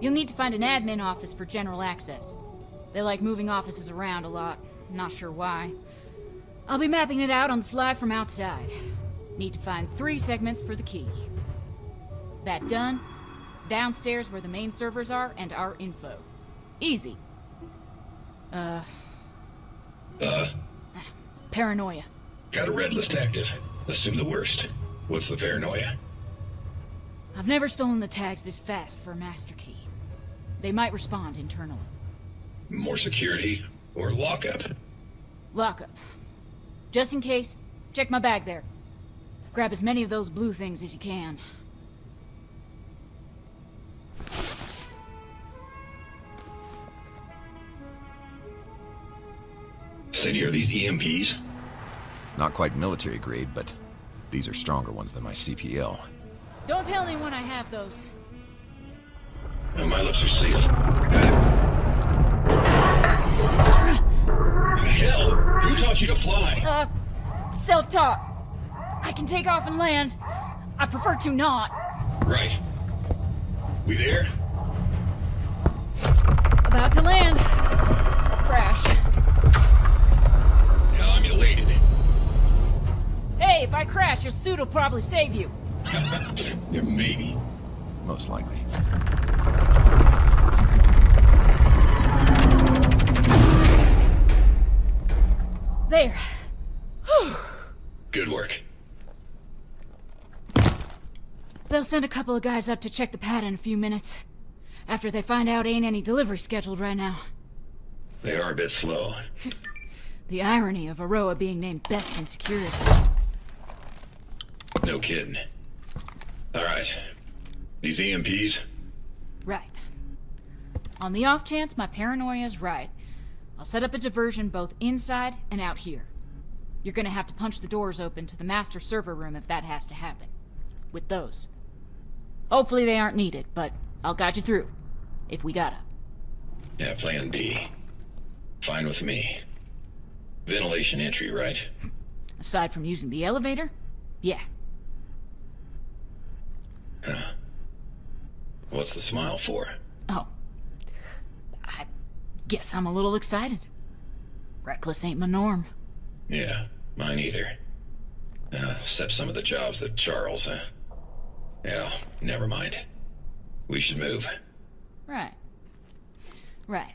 You'll need to find an admin office for general access. They like moving offices around a lot, not sure why. I'll be mapping it out on the fly from outside. Need to find 3 segments for the key. That done, downstairs where the main servers are and our info. Easy. Paranoia.
Got a red list active. Assume the worst. What's the paranoia?
I've never stolen the tags this fast for a master key. They might respond internally.
More security or lockup?
Lockup. Just in case, check my bag there. Grab as many of those blue things as you can.
Sadie, are these EMPs?
Not quite military grade, but these are stronger ones than my CPL.
Don't tell anyone I have those.
My lips are sealed. Hell! Who taught you to fly?
Self-taught. I can take off and land. I prefer to not.
Right. We there?
About to land. Crash.
Hell, I'm elated.
Hey, if I crash, your suit will probably save you.
Yeah, maybe.
Most likely.
There.
Good work.
They'll send a couple of guys up to check the pad in a few minutes. After they find out ain't any delivery scheduled right now.
They are a bit slow.
The irony of Aroa being named best in security.
No kidding. Alright. These EMPs?
Right. On the off chance my paranoia's right, I'll set up a diversion both inside and out here. You're gonna have to punch the doors open to the master server room if that has to happen. With those. Hopefully they aren't needed, but I'll guide you through. If we gotta.
Yeah, plan B. Fine with me. Ventilation entry, right?
Aside from using the elevator? Yeah.
Huh. What's the smile for?
Oh. I guess I'm a little excited. Reckless ain't my norm.
Yeah, mine either. Except some of the jobs that Charles, Yeah, never mind. We should move.
Right. Right.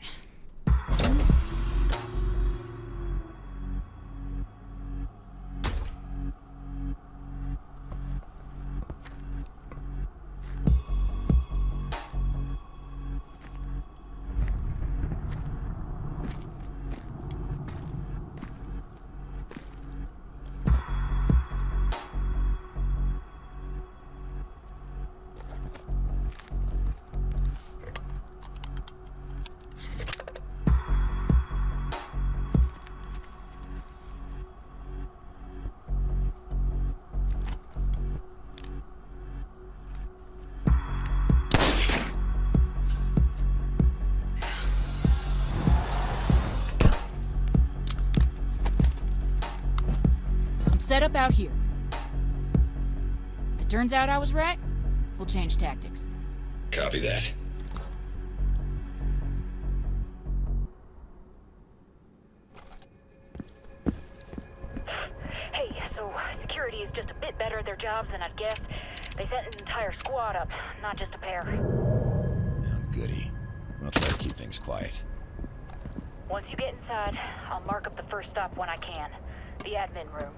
Set up out here. If it turns out I was right, we'll change tactics.
Copy that.
Hey, so security is just a bit better at their jobs than I'd guessed. They sent an entire squad up, not just a pair.
Oh, goody. I'll try to keep things quiet.
Once you get inside, I'll mark up the first stop when I can. The admin room.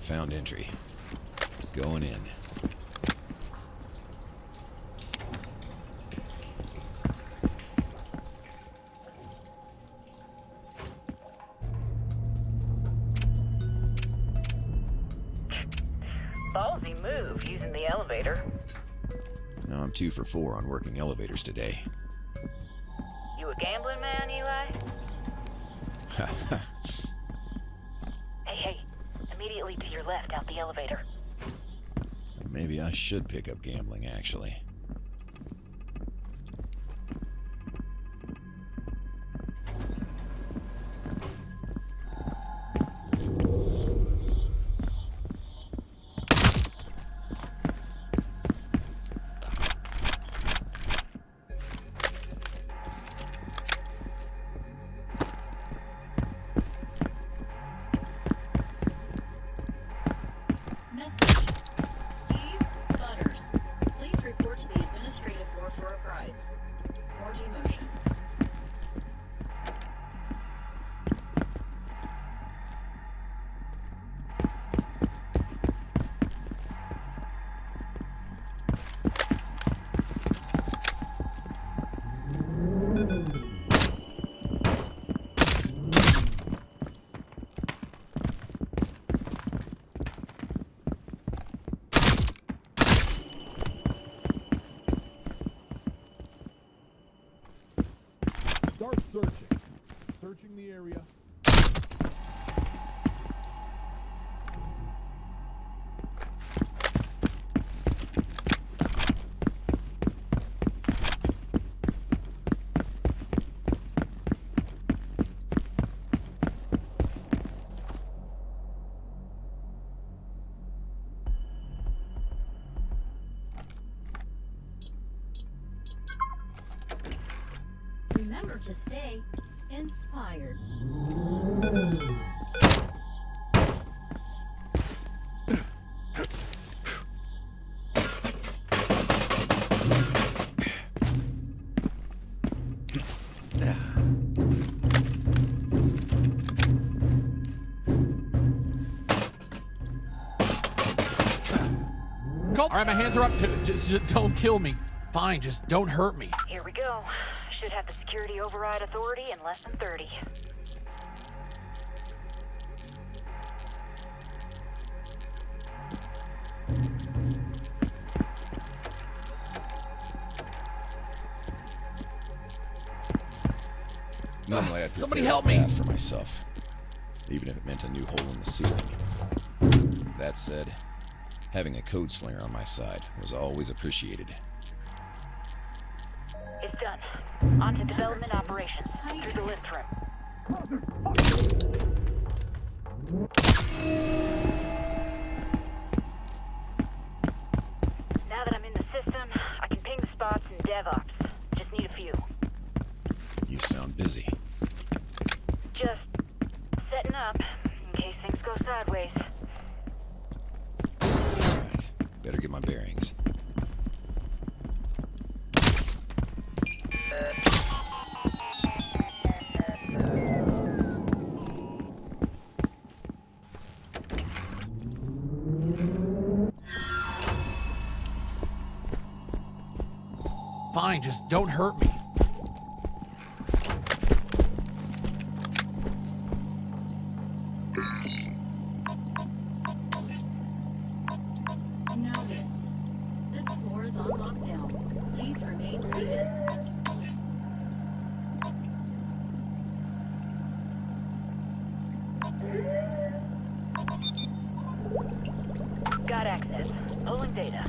Found entry. Going in.
Ballsy move using the elevator.
Now I'm 2 for 4 on working elevators today.
You a gambling man, Eli? Hey, immediately to your left out the elevator.
Maybe I should pick up gambling, actually.
Message. Steve Butters. Please report to the administrative floor for a prize. Or demotion.
Start searching. Searching the area.
Remember to stay inspired.
All right, my hands are up. Just don't kill me. Fine, just don't hurt me.
Here we go. Should have the security override authority in less than 30.
Normally I'd
Somebody
prepare
help
a
me.
path for myself, even if it meant a new hole in the ceiling. That said, having a code slinger on my side was always appreciated.
It's done. On to development operations. Through the lift room. Now that I'm in the system, I can ping spots in DevOps. Just need a few.
You sound busy.
Just setting up in case things go sideways.
Alright, better get my bearings.
Fine, just don't hurt me.
Notice. This floor is on lockdown. Please remain seated.
Got access. Pulling data.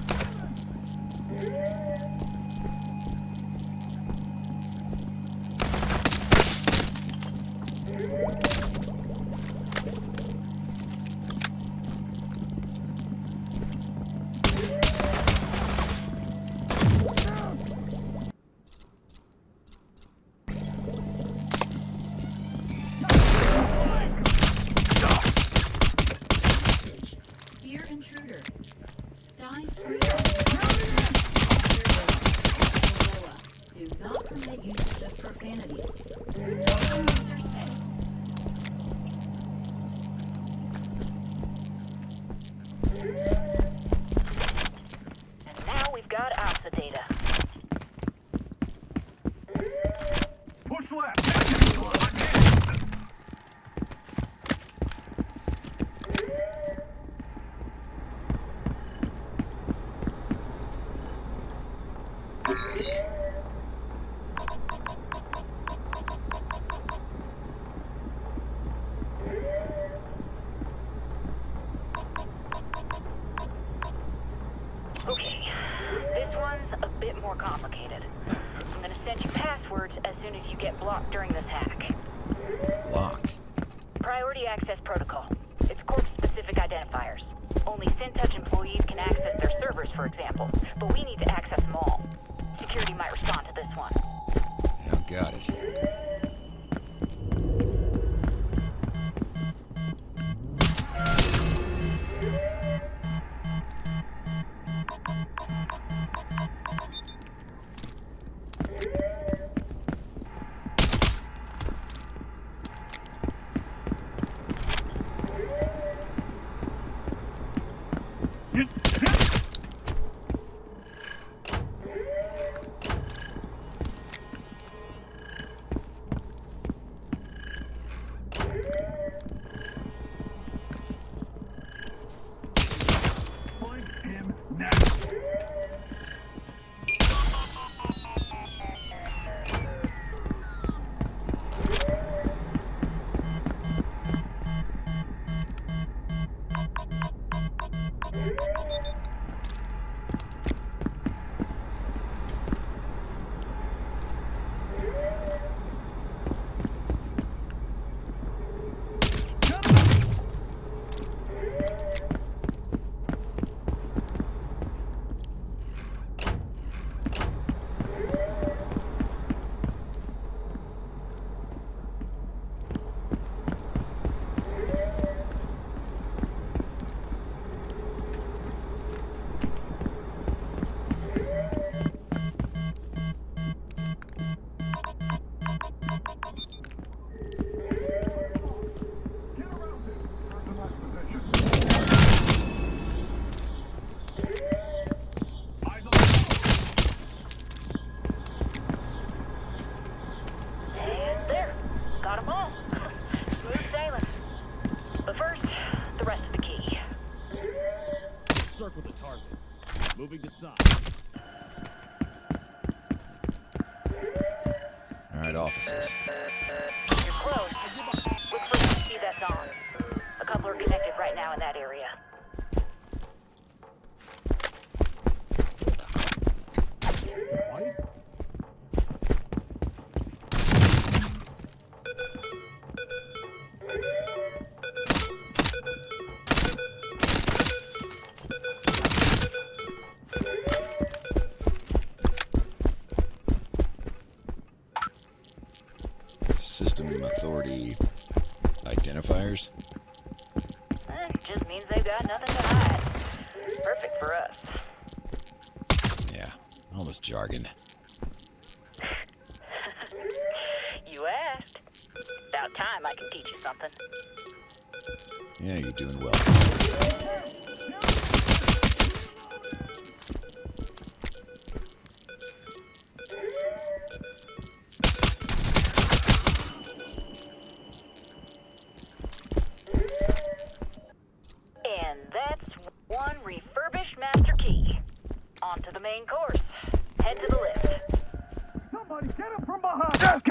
Fear intruder. Die screen. Do not permit usage of profanity. Users pay.
And now we've got alpha data.
Push left.
Okay, this one's a bit more complicated. I'm gonna send you passwords as soon as you get blocked during this hack.
Locked.
Priority access protocol. It's corp-specific identifiers. Only SynTouch employees can access their servers, for example, but we need to access them all. Security might respond to this one.
Yeah, got it.
Find him now.
And there. Got them all. Smooth sailing. But first, the rest of the key.
Circle the target. Moving to side.
All right, officers.
You're close. Look for the key that's on. A couple are connected right now in that area.
Twice?
System authority identifiers?
Just means they've got nothing to hide. Perfect for us.
Yeah, all this jargon.
You asked. About time I can teach you something.
Yeah, you're doing well.
And that's one refurbished master key. On to the main course. Head to the lift.
Somebody get him from behind! God!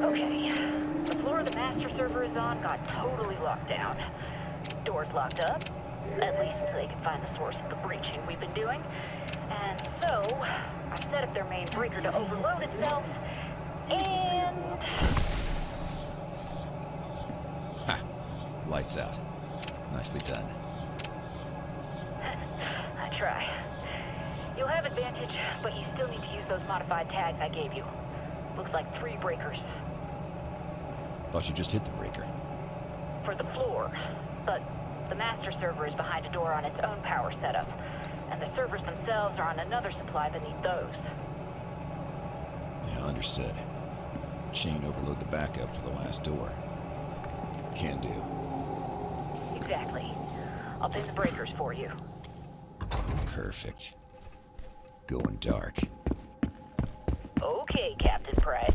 Okay. The floor the master server is on got totally locked down. Doors locked up. At least until they can find the source of the breaching we've been doing. And so, I've set up their main breaker to overload itself. And...
Ha! Lights out. Nicely done.
try. You'll have advantage, but you still need to use those modified tags I gave you. Looks like 3 breakers.
Thought you just hit the breaker.
For the floor, but the master server is behind a door on its own power setup, and the servers themselves are on another supply beneath those.
Yeah, understood. Chain overload the backup for the last door. Can do.
Exactly. I'll pin the breakers for you.
Perfect. Going dark.
Okay, Captain Price.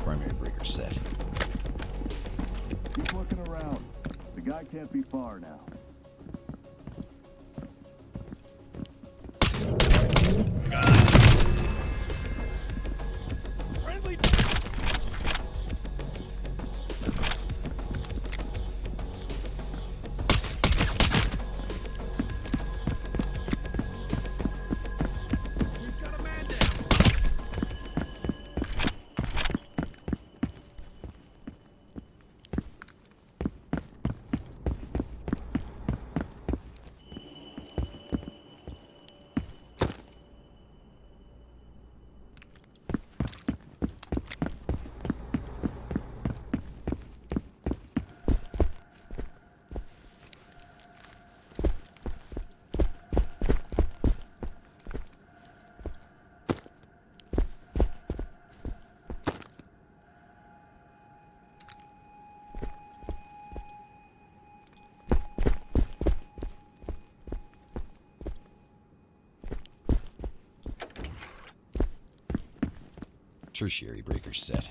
Primary breaker set.
Keep looking around. The guy can't be far now.
Tertiary breaker set.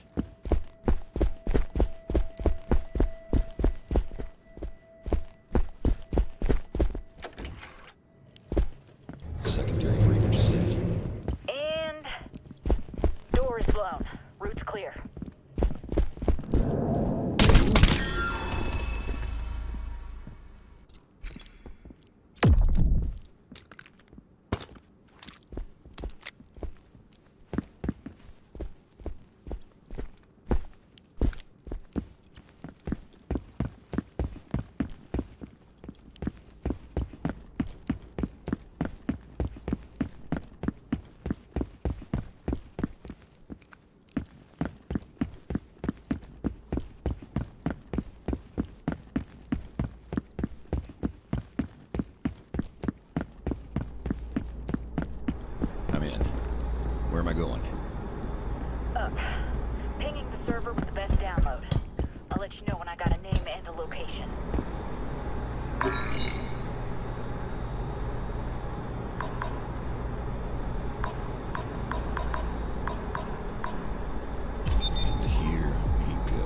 Secondary breaker set.
And... door is blown. Route's clear.
I'm in. Where am I going?
Up. Pinging the server with the best download. I'll let you know when I got a name and a location.
Here we go.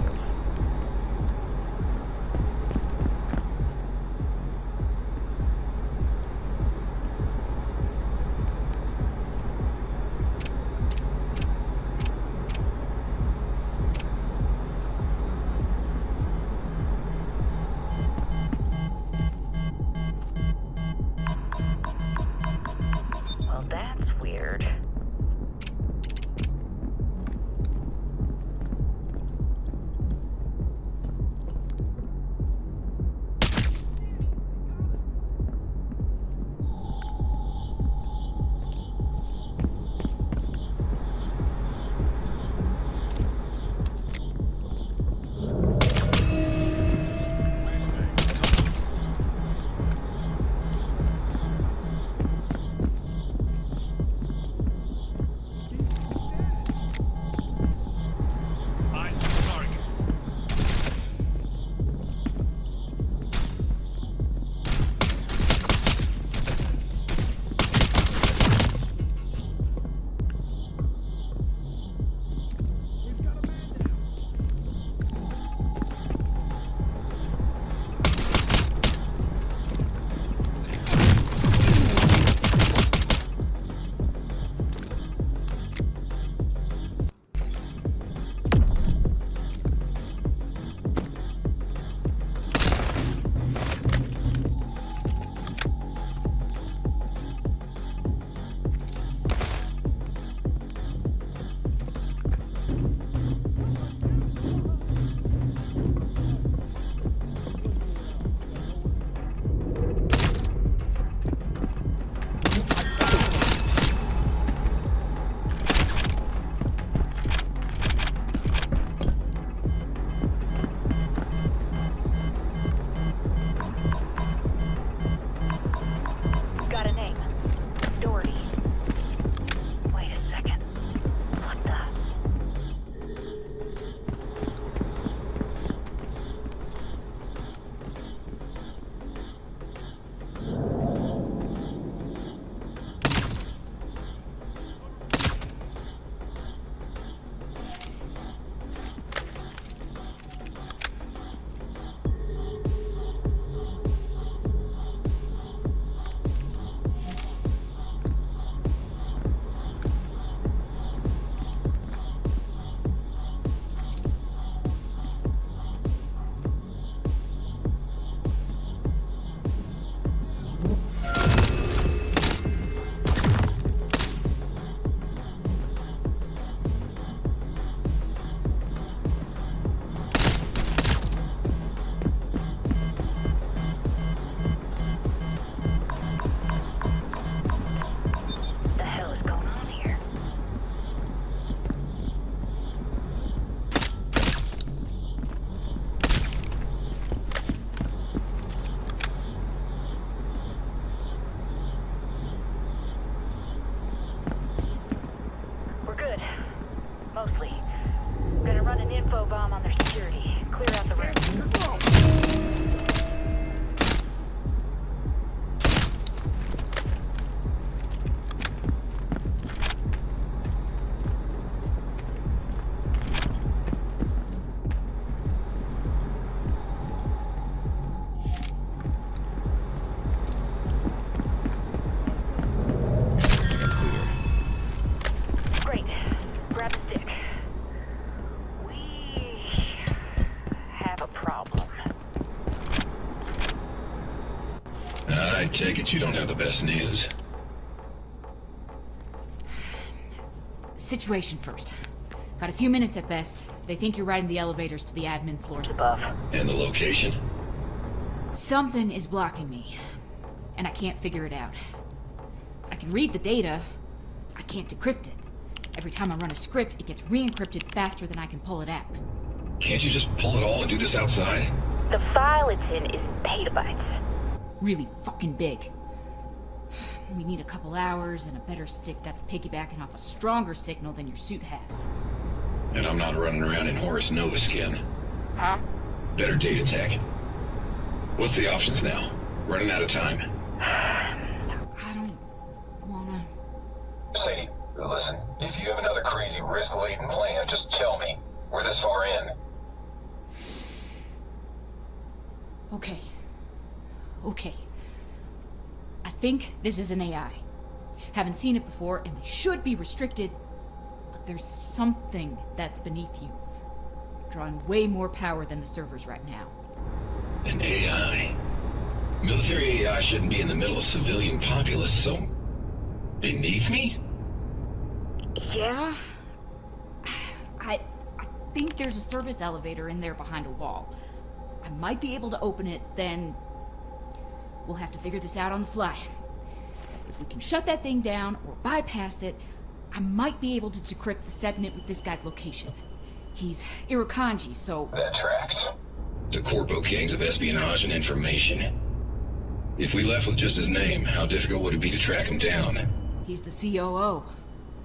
take it you don't have the best news.
Situation first. Got a few minutes at best. They think you're riding the elevators to the admin floors above.
And the location?
Something is blocking me, and I can't figure it out. I can read the data. I can't decrypt it. Every time I run a script, it gets re-encrypted faster than I can pull it out.
Can't you just pull it all and do this outside?
The file it's in is petabytes.
Really fucking big. We need a couple hours and a better stick that's piggybacking off a stronger signal than your suit has.
And I'm not running around in Horace Nova skin.
Huh?
Better data tech. What's the options now? Running out of time.
I don't wanna...
Sadie, listen, if you have another crazy risk-laden plan, just tell me. We're this far in.
Okay. I think this is an AI. Haven't seen it before, and they should be restricted, but there's something that's beneath you. Drawing way more power than the servers right now.
An AI? Military AI shouldn't be in the middle of civilian populace, so... beneath me?
Yeah? I think there's a service elevator in there behind a wall. I might be able to open it, then... we'll have to figure this out on the fly. If we can shut that thing down or bypass it, I might be able to decrypt the segment with this guy's location. He's Irukandji, so...
That tracks.
The Corpo gangs of espionage and information. If we left with just his name, how difficult would it be to track him down?
He's the COO.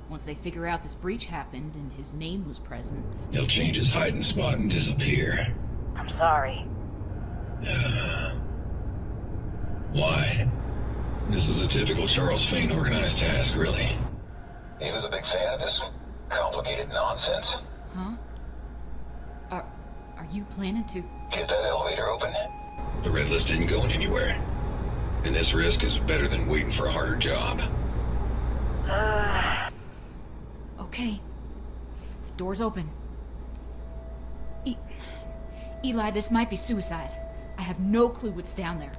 Once they figure out this breach happened and his name was present...
He'll change his hiding spot and disappear.
I'm sorry.
Why? This is a typical Charles Fane organized task, really.
He was a big fan of this complicated nonsense.
Huh? Are you planning to...
Get that elevator open.
The Red List isn't going anywhere. And this risk is better than waiting for a harder job.
Okay. Door's open. Eli, this might be suicide. I have no clue what's down there.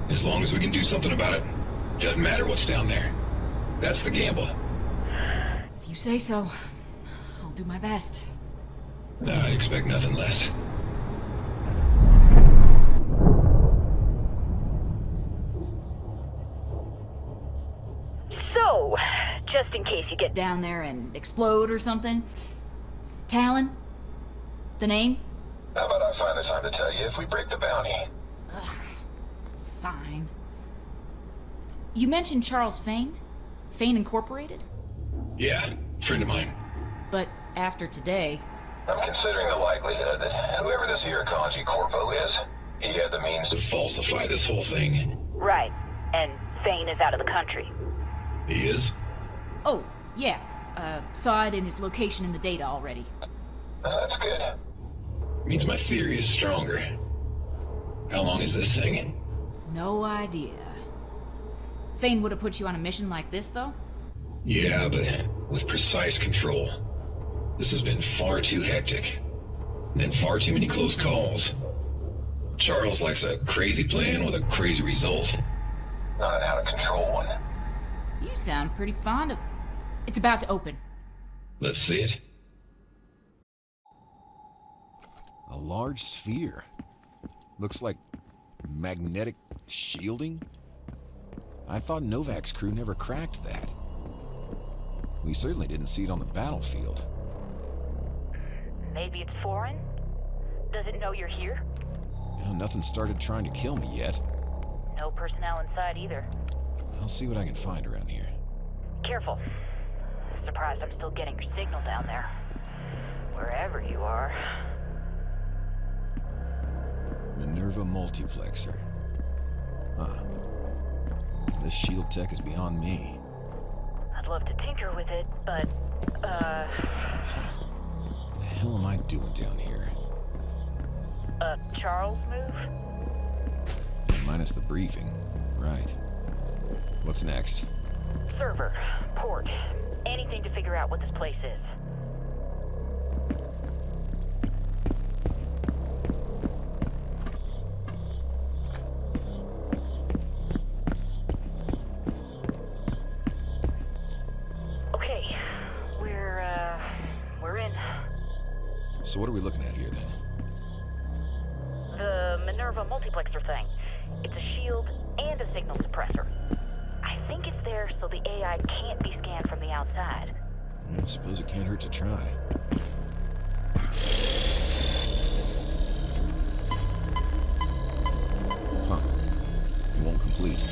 As long as we can do something about it. Doesn't matter what's down there. That's the gamble.
If you say so, I'll do my best.
I'd expect nothing less.
So, just in case you get
Down there and explode or something? Talon? The name?
How about I find the time to tell you if we break the bounty?
Fine. You mentioned Charles Fane? Fane Incorporated?
Yeah, friend of mine.
But after today...
I'm considering the likelihood that whoever this here Kanji Corpo is, he had the means
To falsify this whole thing.
Right. And Fane is out of the country.
He is?
Oh, yeah. Saw it in his location in the data already.
That's good.
Means my theory is stronger. How long is this thing?
No idea. Fane would have put you on a mission like this, though?
Yeah, but with precise control. This has been far too hectic. And far too many close calls. Charles likes a crazy plan with a crazy result.
Not an out-of-control one.
You sound pretty fond of... It's about to open.
Let's see it.
A large sphere. Looks like magnetic shielding? I thought Novak's crew never cracked that. We certainly didn't see it on the battlefield.
Maybe it's foreign? Does it know you're here?
Well, nothing started trying to kill me yet.
No personnel inside either.
I'll see what I can find around here.
Careful. Surprised I'm still getting your signal down there. Wherever you are.
Minerva multiplexer. Huh. This shield tech is beyond me.
I'd love to tinker with it, but,
The hell am I doing down here?
a Charles move?
Minus the briefing. Right. What's next?
Server, port, anything to figure out what this place is.
So what are we looking at here, then?
The Minerva multiplexer thing. It's a shield and a signal suppressor. I think it's there so the AI can't be scanned from the outside.
I suppose it can't hurt to try. Huh. It won't complete.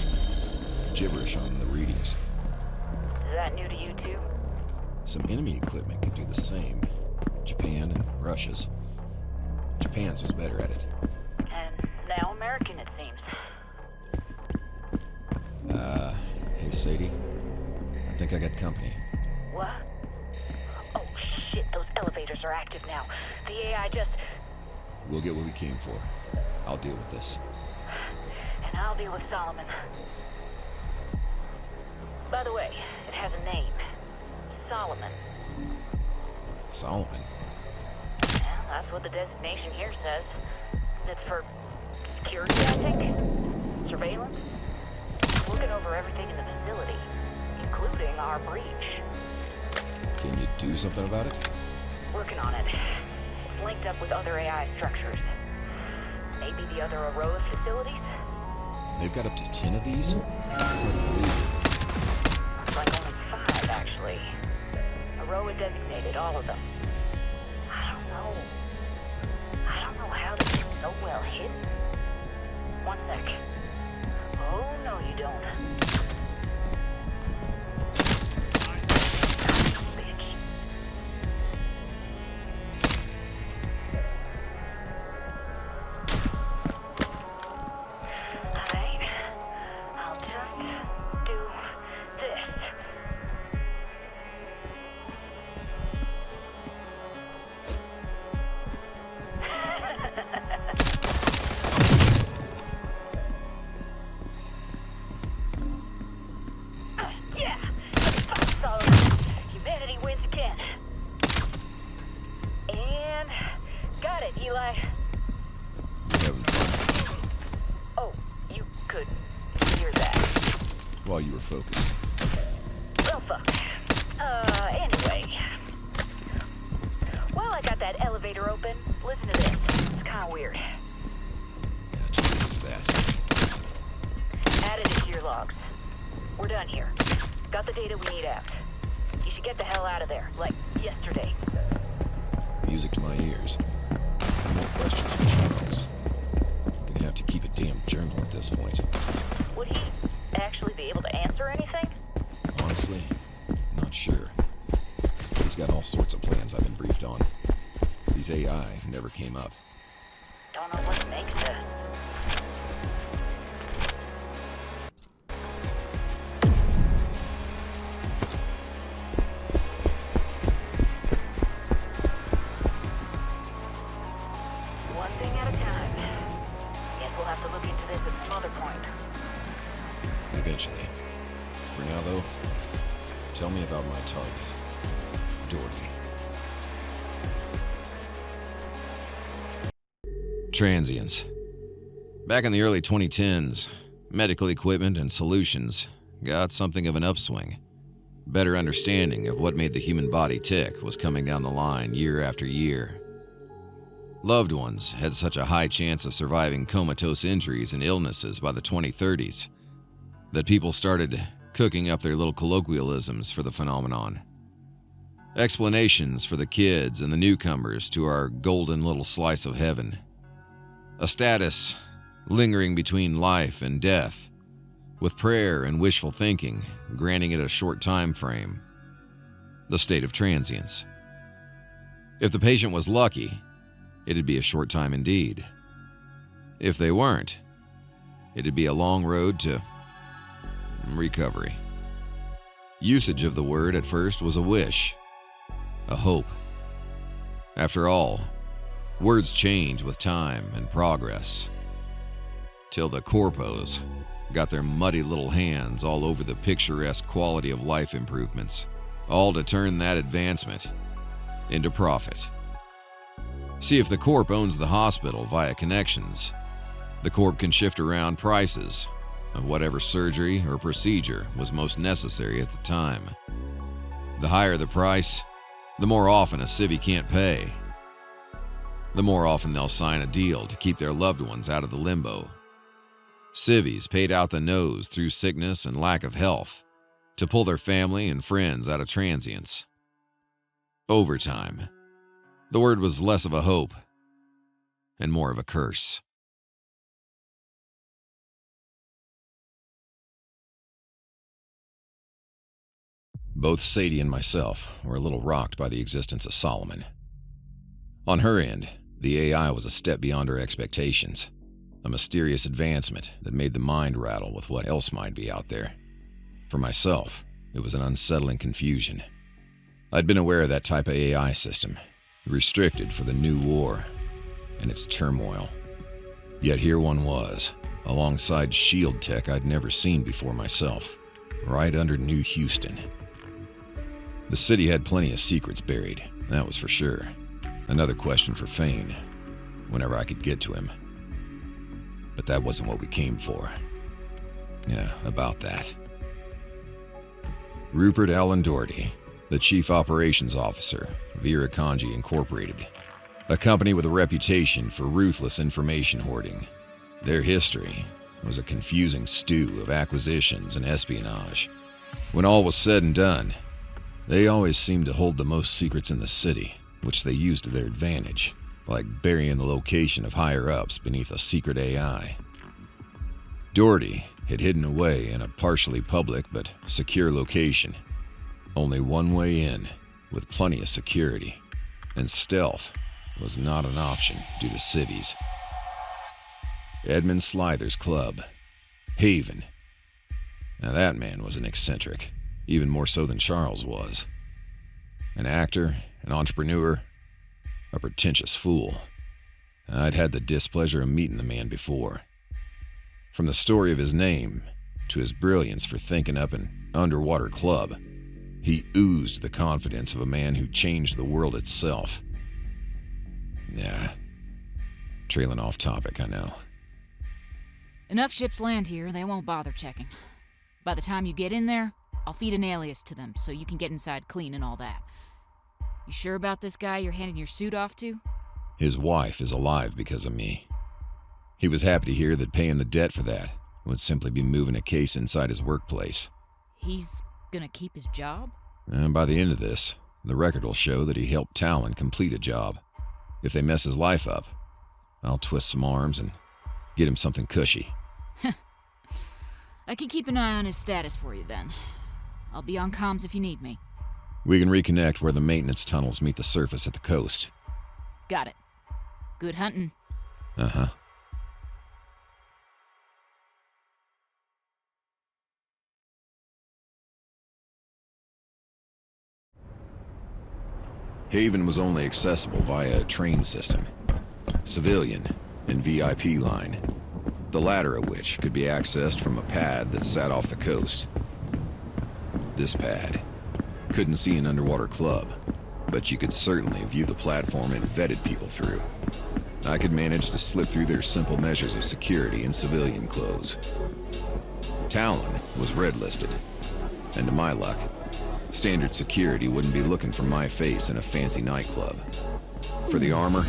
Gibberish on the readings.
Is that new to you too?
Some enemy equipment could do the same. Japan and Russia's. Japan's was better at it.
And now American, it seems.
Hey Sadie. I think I got company.
What? Oh shit, those elevators are active now. The AI just...
We'll get what we came for. I'll deal with this.
And I'll deal with Solomon. By the way, it has a name. Solomon.
Solomon?
Well, that's what the designation here says. It's for security, I think? Surveillance? Looking over everything in the facility, including our breach.
Can you do something about it?
Working on it. It's linked up with other AI structures. Maybe the other Aroa facilities?
They've got up to 10 of these? I can't believe it.
Looks like only 5, actually. Aroa designated all of them. I don't know how they're so well hidden. One sec. Oh, no, you don't. Bitch. Alright. I'll just do this. Yeah! Fuck Solomon. Humanity wins again. And... got it, Eli.
You having fun?
Oh, you could hear that.
While you were focused.
Well, fuck. Anyway. While I got that elevator open, listen to this. It's kinda weird.
Yeah, totally for that.
Added it to your logs. We're done here. Got the data we need out. You should get the hell out of there, like yesterday.
Music to my ears. No more questions from Charles. Gonna have to keep a damn journal at this point.
Would he actually be able to answer anything?
Honestly, not sure. He's got all sorts of plans I've been briefed on. These AI never came up.
Don't know what to make of this. One thing at a time. Guess we'll have to look into this at some other point.
Eventually. For now, though, tell me about my target, Doherty. Transience. Back in the early 2010s, medical equipment and solutions got something of an upswing. Better understanding of what made the human body tick was coming down the line year after year. Loved ones had such a high chance of surviving comatose injuries and illnesses by the 2030s that people started cooking up their little colloquialisms for the phenomenon. Explanations for the kids and the newcomers to our golden little slice of heaven. A status lingering between life and death, with prayer and wishful thinking granting it a short time frame. The state of transience. If the patient was lucky, it'd be a short time indeed. If they weren't, it'd be a long road to recovery. Usage of the word at first was a wish, a hope. After all, words change with time and progress. Till the corpos got their muddy little hands all over the picturesque quality of life improvements, all to turn that advancement into profit. See, if the corp owns the hospital via connections, the corp can shift around prices of whatever surgery or procedure was most necessary at the time. The higher the price, the more often a civvy can't pay. the more often they'll sign a deal to keep their loved ones out of the limbo. Civvies paid out the nose through sickness and lack of health to pull their family and friends out of transience. Overtime. The word was less of a hope and more of a curse. Both Sadie and myself were a little rocked by the existence of Solomon. On her end, the AI was a step beyond her expectations, a mysterious advancement that made the mind rattle with what else might be out there. For myself, it was an unsettling confusion. I'd been aware of that type of AI system, restricted for the new war and its turmoil. Yet here one was, alongside shield tech I'd never seen before myself, right under New Houston. The city had plenty of secrets buried, that was for sure. Another question for Fane, whenever I could get to him. But that wasn't what we came for. Yeah, about that. Rupert Allen Doherty, the Chief Operations Officer of Irukandji Incorporated, a company with a reputation for ruthless information hoarding. Their history was a confusing stew of acquisitions and espionage. When all was said and done, they always seemed to hold the most secrets in the city, which they used to their advantage, like burying the location of higher-ups beneath a secret AI. Doherty had hidden away in a partially public but secure location. Only one way in, with plenty of security, and stealth was not an option due to civvies. Edmund Slither's club, Haven. Now that man was an eccentric, even more so than Charles was. An actor, an entrepreneur, a pretentious fool. I'd had the displeasure of meeting the man before. From the story of his name to his brilliance for thinking up an underwater club, he oozed the confidence of a man who changed the world itself. Yeah, trailing off topic, I know.
Enough ships land here, they won't bother checking. By the time you get in there, I'll feed an alias to them so you can get inside clean and all that. You sure about this guy you're handing your suit off to?
His wife is alive because of me. He was happy to hear that paying the debt for that would simply be moving a case inside his workplace.
He's gonna keep his job?
And by the end of this, the record will show that he helped Talon complete a job. If they mess his life up, I'll twist some arms and get him something cushy.
I can keep an eye on his status for you then. I'll be on comms if you need me.
We can reconnect where the maintenance tunnels meet the surface at the coast.
Got it. Good hunting.
Uh-huh. Haven was only accessible via a train system, civilian and VIP line, the latter of which could be accessed from a pad that sat off the coast. This pad couldn't see an underwater club, but you could certainly view the platform it vetted people through. I could manage to slip through their simple measures of security in civilian clothes. Talon was red-listed, and to my luck, standard security wouldn't be looking for my face in a fancy nightclub. For the armor,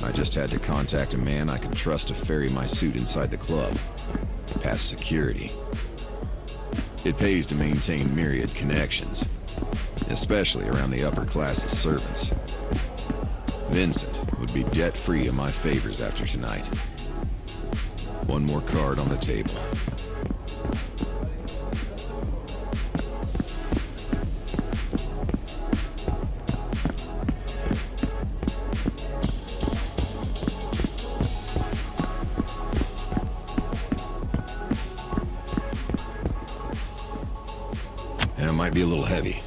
I just had to contact a man I could trust to ferry my suit inside the club, past security. It pays to maintain myriad connections, especially around the upper class of servants. Vincent would be debt-free of my favors after tonight. One more card on the table. It might be a little heavy.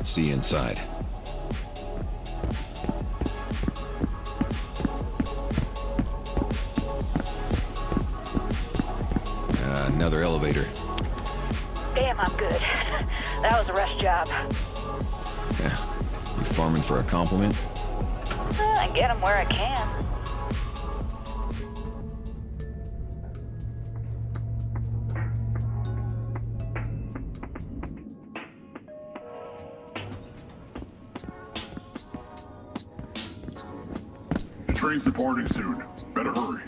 See you inside. Another elevator.
Damn, I'm good. That was a rush job.
Yeah. You farming for a compliment?
I get them where I can.
train's departing soon. Better hurry.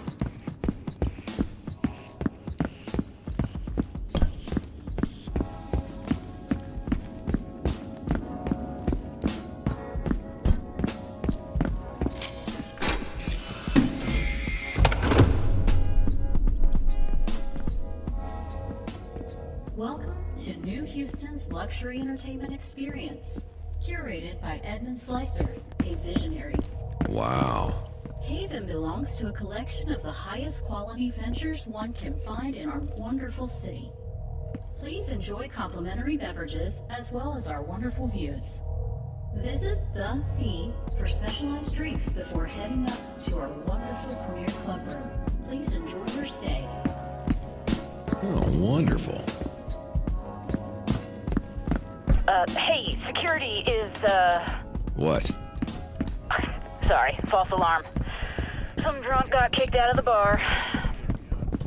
Welcome to New Houston's luxury entertainment experience, curated by Edmund Sleuthter, a visionary.
Wow.
Haven belongs to a collection of the highest quality ventures one can find in our wonderful city. Please enjoy complimentary beverages as well as our wonderful views. Visit The Sea for specialized drinks before heading up to our wonderful premier club room. Please enjoy your stay.
Oh, wonderful.
Hey, security is,
What?
Sorry, false alarm. Some drunk got kicked out of the bar.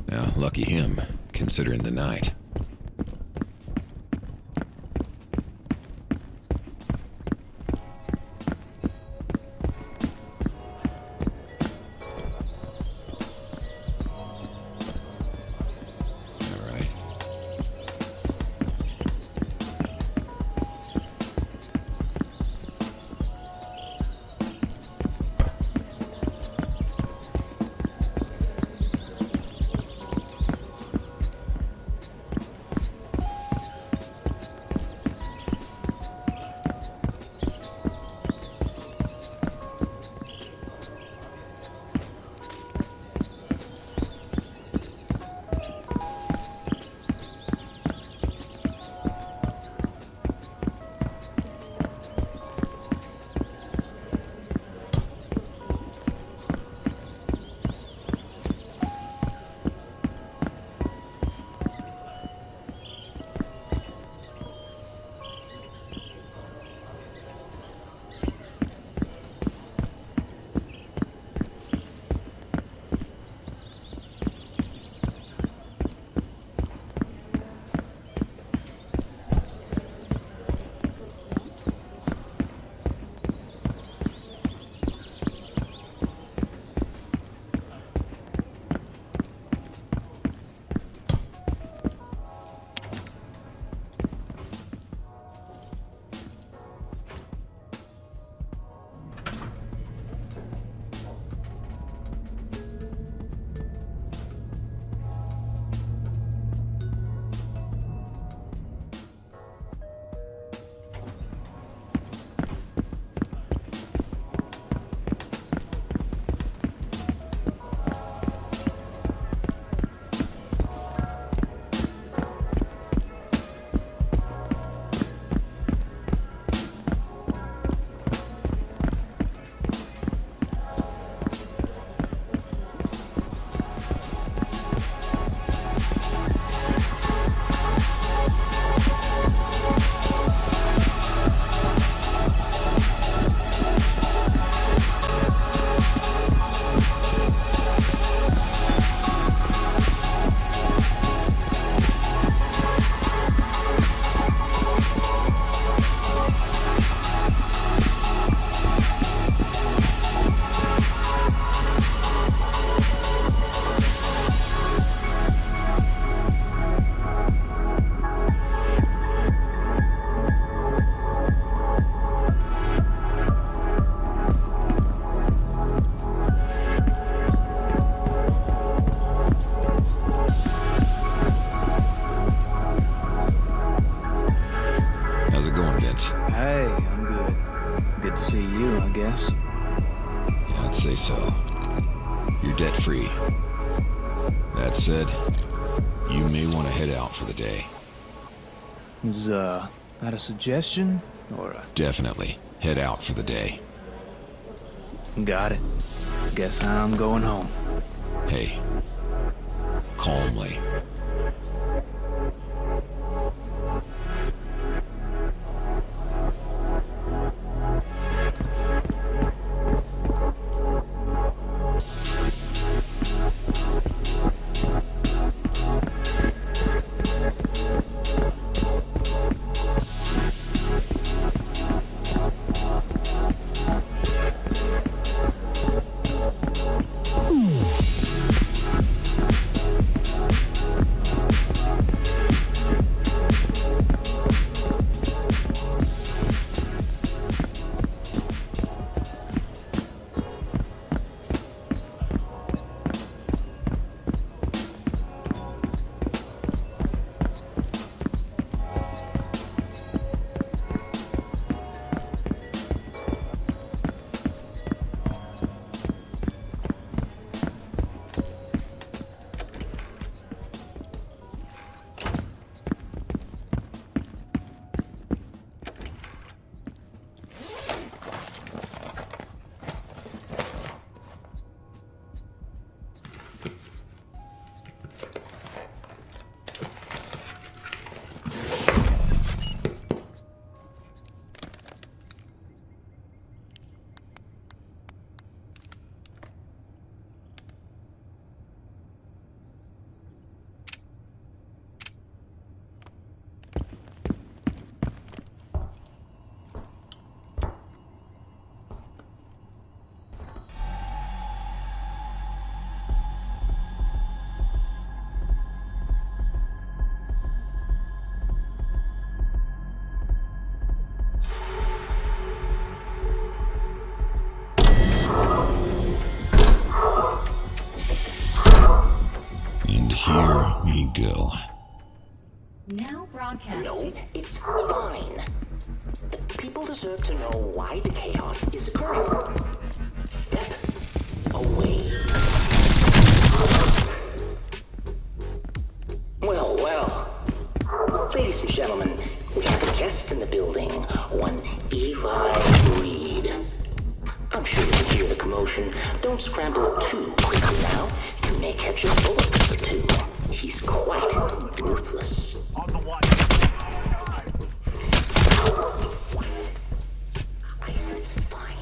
Yeah, lucky him, considering the night. say so. You're debt-free. That said, you may want to head out for the day.
Is, that a suggestion, or a...
Definitely. Head out for the day.
Got it. Guess I'm going home.
Hey. Calmly. go.
Now broadcasting.
No, it's fine. The people deserve to know why the chaos is occurring. Step away. Well, well. Ladies and gentlemen, we have a guest in the building, one Eli Reed. I'm sure you can hear the commotion. Don't scramble too quickly now. You may catch a bullet or two. He's quite ruthless.
On the watch.
I said it's fine.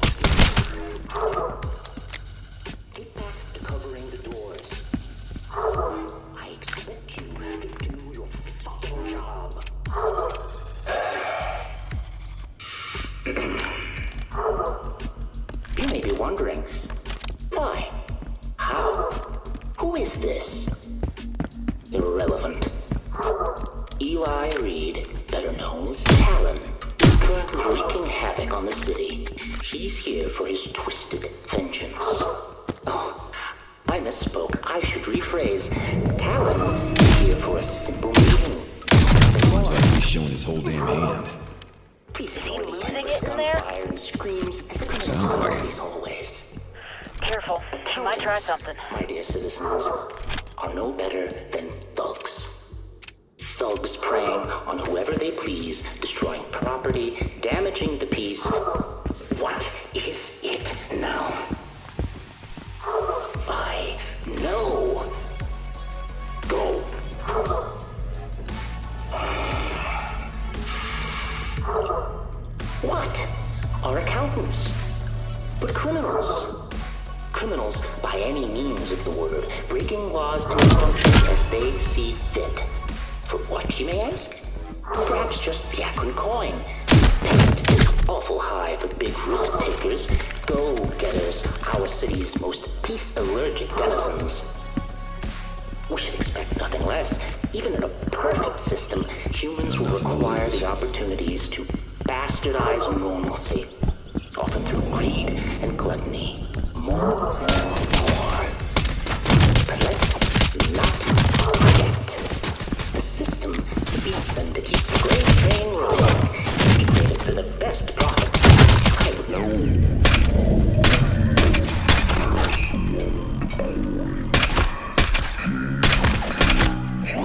Get back to covering the doors. I expect you to do your fucking job. You may be wondering, why? How? Who is this? Irrelevant. Eli Reed, better known as Talon, is currently wreaking havoc on the city. He's here for his twisted vengeance. Oh, I misspoke. I should rephrase. Talon is here for a simple meeting.
Seems like he's showing his whole damn hand.
Please ignore the endless gunfire and screams as the criminals cross these hallways.
Careful. You might try something.
My dear citizens, are no better than thugs. Thugs preying on whoever they please, destroying property, damaging the peace. What is it now? I know. Go. What? Are accountants? But criminals. Criminals by any means of the word, breaking laws and functioning as they see fit. For what, you may ask? Perhaps just the Akron coin. Payment is awful high for big risk takers, go-getters, our city's most peace-allergic denizens. We should expect nothing less. Even in a perfect system, humans will require the opportunities to bastardize normalcy, often through greed and gluttony. More. But let's not forget. The system feeds them to keep the great train rolling, equated for the best profits. I would know.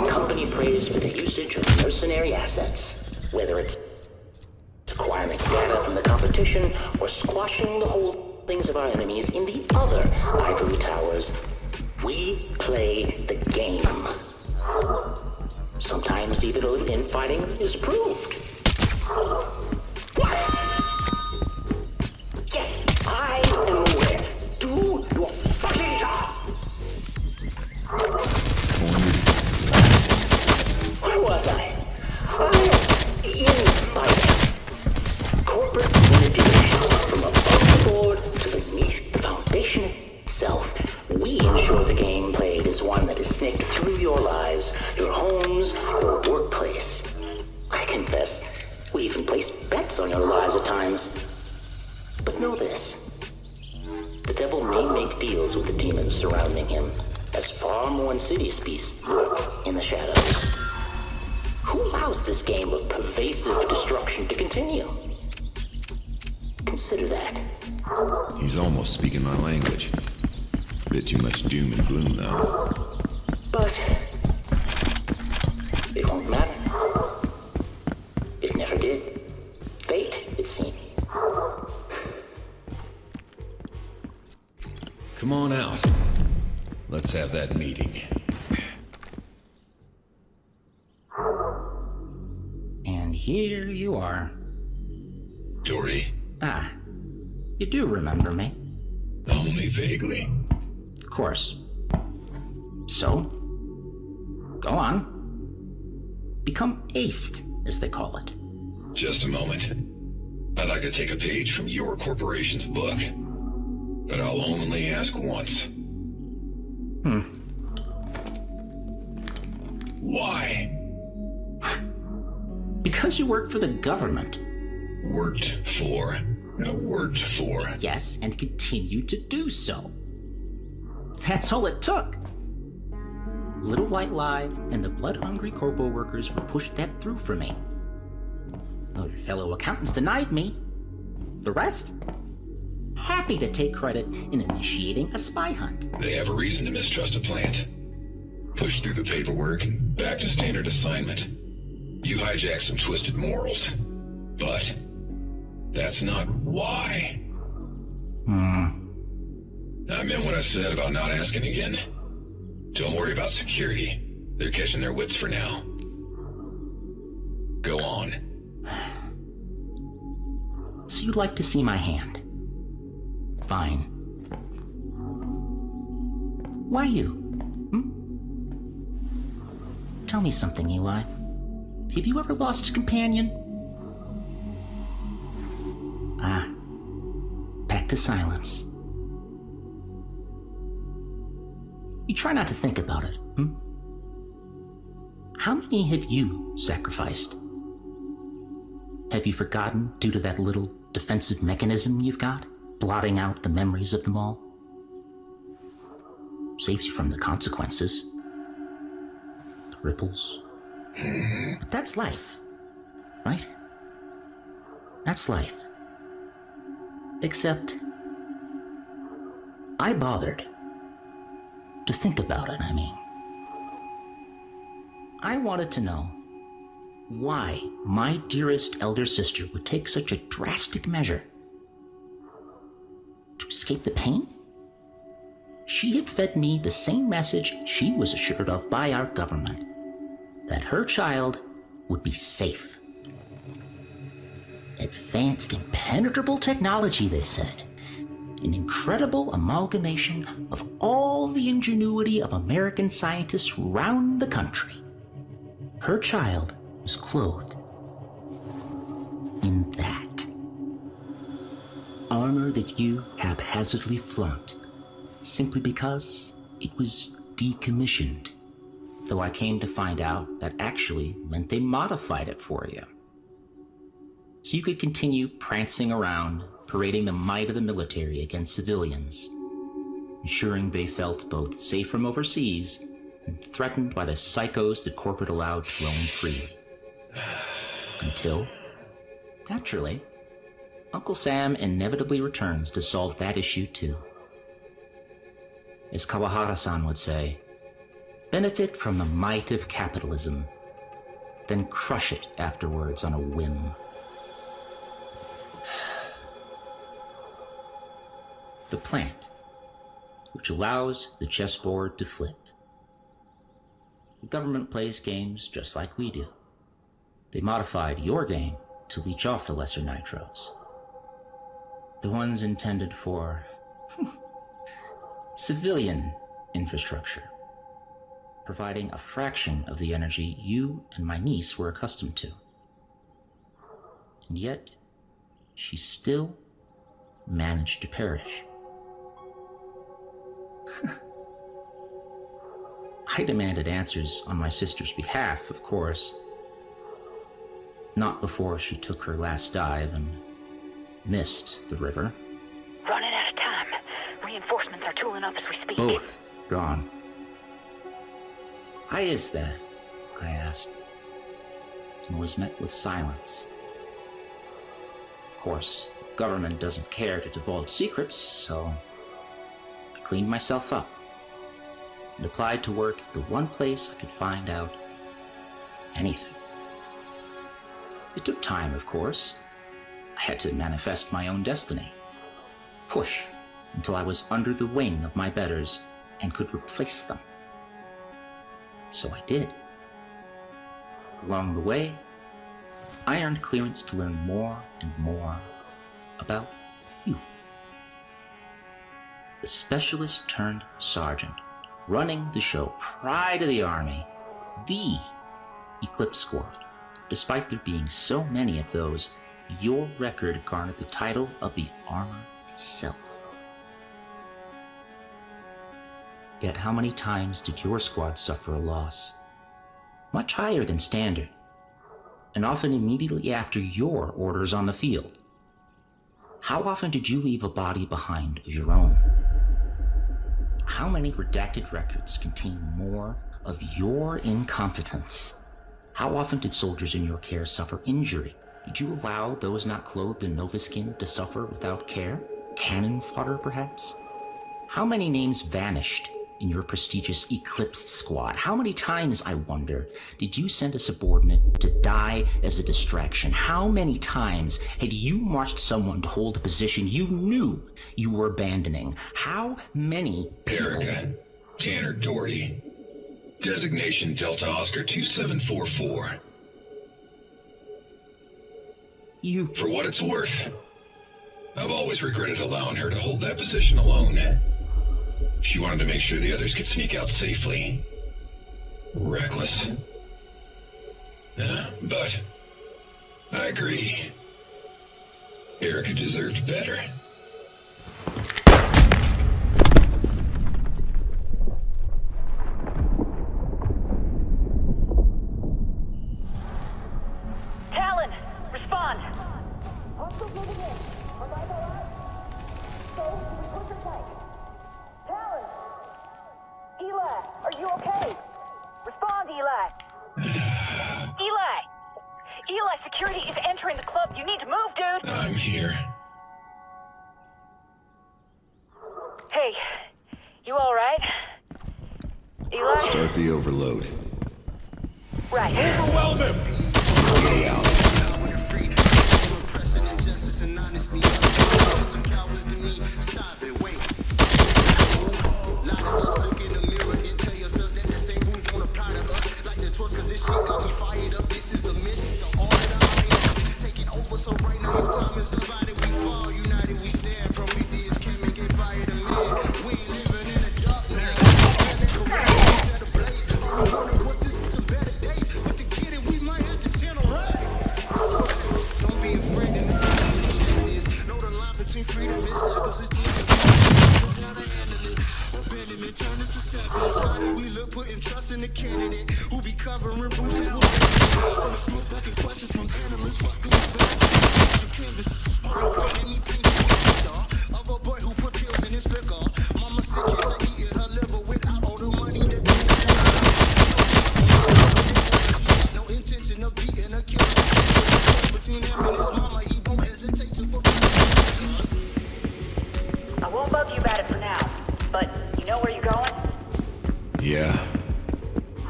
Company prays for the usage of mercenary assets, whether it's acquiring data from the competition or squashing the holdings of our enemies in the other ivory towers. We play the game. Sometimes even a little infighting is approved. What? Yes, I am aware. Do your fucking job. Where was I? Infighting. Corporate manipulations from above the board to beneath the foundation itself. We ensure the game played is one that is snaked through your lives, your homes, your workplace. I confess, we even place bets on your lives at times. But know this. The devil may make deals with the demons surrounding him, as far more insidious beasts lurk in the shadows. Who allows this game of pervasive destruction to continue? Consider that.
He's almost speaking my language. Bit too much doom and gloom, though.
But it won't matter. It never did. Fate, it seems.
Come on out. Let's have that meeting.
And here you are.
Dory.
Ah, you do remember me.
Only vaguely.
Of course. So, go on. Become aced, as they call it.
Just a moment. I'd like to take a page from your corporation's book. But I'll only ask once. Why?
Because you work for the government.
Worked for. Worked for.
Yes, and continue to do so. That's all it took. Little white lie, and the blood-hungry corpo workers would push that through for me. Though your fellow accountants denied me. The rest? Happy to take credit in initiating a spy hunt.
They have a reason to mistrust a plant. Push through the paperwork and back to standard assignment. You hijacked some twisted morals. But that's not why. I meant what I said about not asking again. Don't worry about security. They're catching their wits for now. Go on.
So you'd like to see my hand? Fine. Why you? Tell me something, Eli. Have you ever lost a companion? Back to silence. You try not to think about it, How many have you sacrificed? Have you forgotten due to that little defensive mechanism you've got, blotting out the memories of them all? Saves you from the consequences. The ripples. But that's life, right? That's life. Except, I bothered. To think about it, I mean. I wanted to know why my dearest elder sister would take such a drastic measure. To escape the pain? She had fed me the same message she was assured of by our government, that her child would be safe. Advanced impenetrable technology, they said. An incredible amalgamation of all the ingenuity of American scientists round the country. Her child was clothed in that. Armor that you haphazardly flunked, simply because it was decommissioned. Though I came to find out that actually meant they modified it for you. So you could continue prancing around, parading the might of the military against civilians, ensuring they felt both safe from overseas and threatened by the psychos that corporate allowed to roam freely. Until, naturally, Uncle Sam inevitably returns to solve that issue too. As Kawahara-san would say, benefit from the might of capitalism, then crush it afterwards on a whim. The plant, which allows the chessboard to flip. The government plays games just like we do. They modified your game to leech off the lesser nitros. The ones intended for civilian infrastructure, providing a fraction of the energy you and my niece were accustomed to. And yet, she still managed to perish. I demanded answers on my sister's behalf, of course. Not before she took her last dive and missed the river.
Running out of time. Reinforcements are tooling up as we speak.
Both gone. Why is that? I asked, and was met with silence. Of course, the government doesn't care to divulge secrets, so I cleaned myself up and applied to work at the one place I could find out anything. It took time, of course. I had to manifest my own destiny. Push until I was under the wing of my betters and could replace them. So I did. Along the way, I earned clearance to learn more and more about you. The specialist turned sergeant, running the show pride of the Army, the Eclipse Squad. Despite there being so many of those, your record garnered the title of the armor itself. Yet how many times did your squad suffer a loss? Much higher than standard, and often immediately after your orders on the field. How often did you leave a body behind of your own? How many redacted records contain more of your incompetence. How often did soldiers in your care suffer injury? Did you allow those not clothed in Nova skin to suffer without care? Cannon fodder, perhaps? How many names vanished in your prestigious Eclipse squad? How many times, I wonder, did you send a subordinate to die as a distraction? How many times had you marched someone to hold a position you knew you were abandoning? How many people...
Erica, Tanner Doherty. Designation Delta Oscar 2744.
You...
For what it's worth, I've always regretted allowing her to hold that position alone. She wanted to make sure the others could sneak out safely. Reckless. But I agree. Erica deserved better.
Talon, respond. Eli, are you okay? Respond, Eli. Eli! Eli, security is entering the club. You need to move, dude.
I'm here.
Hey, you all right? Eli?
Start the overload.
Right.
Overwhelm them!
Get out.
I won't bug you about it for now, but you know where you're going?
Yeah.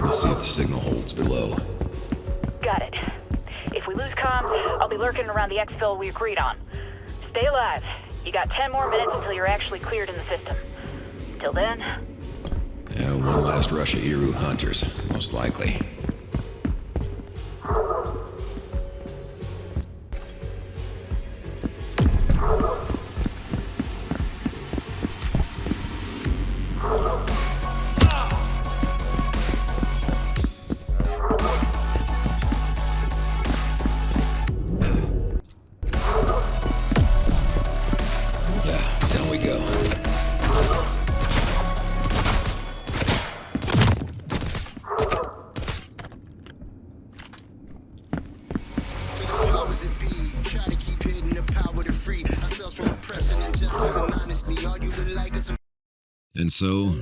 We'll see if the signal holds below.
Got it. If we lose comms, I'll be lurking around the exfil we agreed on. Stay alive. You got 10 more minutes until you're actually cleared in the system. Till then...
Yeah, one last rush of Iru hunters, most likely. And so,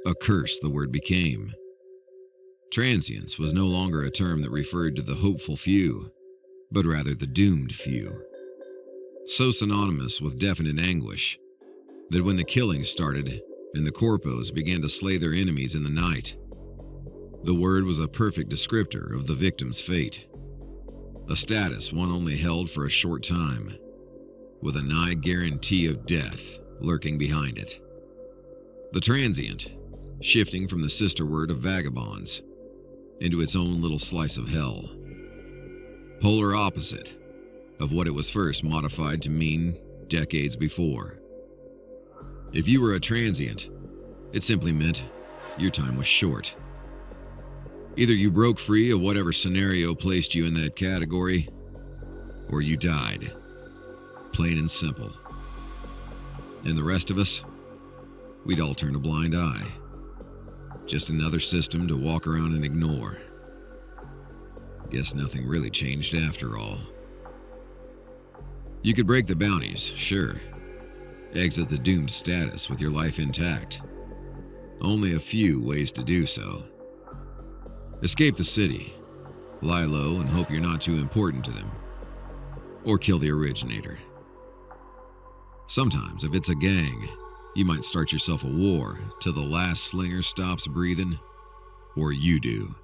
a curse the word became. Transience was no longer a term that referred to the hopeful few, but rather the doomed few. So synonymous with definite anguish, that when the killings started and the corpos began to slay their enemies in the night, the word was a perfect descriptor of the victim's fate. A status one only held for a short time, with a nigh guarantee of death lurking behind it. The transient, shifting from the sister word of vagabonds into its own little slice of hell. Polar opposite of what it was first modified to mean decades before. If you were a transient, it simply meant your time was short. Either you broke free of whatever scenario placed you in that category, or you died. Plain and simple. And the rest of us, we'd all turn a blind eye. Just another system to walk around and ignore. Guess nothing really changed after all. You could break the bounties, sure. Exit the doomed status with your life intact. Only a few ways to do so, Escape the city. Lie low and hope you're not too important to them. Or kill the originator. Sometimes, if it's a gang, you might start yourself a war till the last slinger stops breathing, or you do.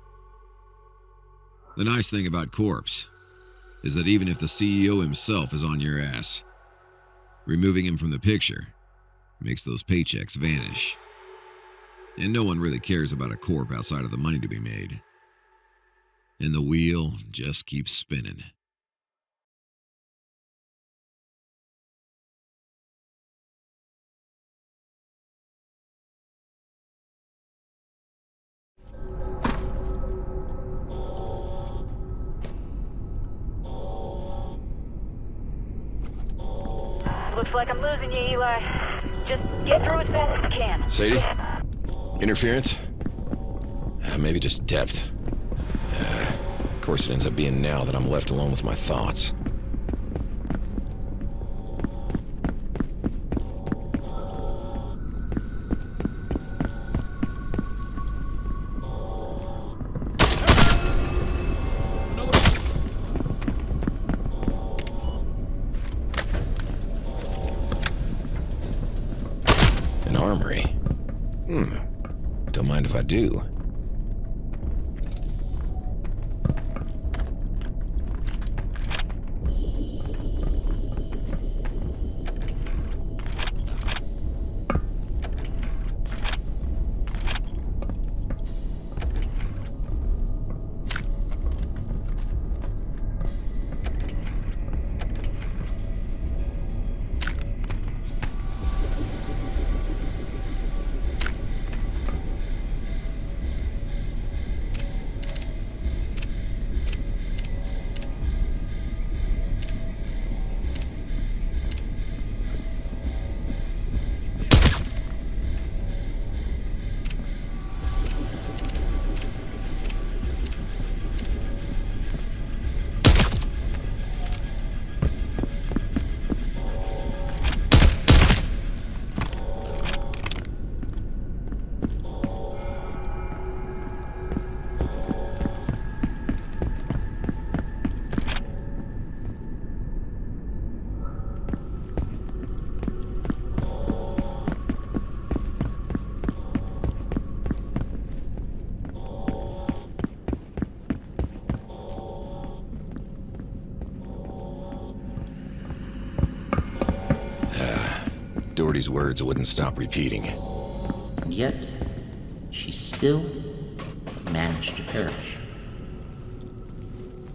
The nice thing about Corpse is that even if the CEO himself is on your ass, removing him from the picture makes those paychecks vanish. And no one really cares about a corp outside of the money to be made. And the wheel just keeps spinning.
Looks like I'm losing you, Eli. Just get through as fast as you can.
Sadie? Interference? Maybe just depth. Of course it ends up being now that I'm left alone with my thoughts. An armory? Don't mind if I do. Doherty's words wouldn't stop repeating.
And yet, she still managed to perish.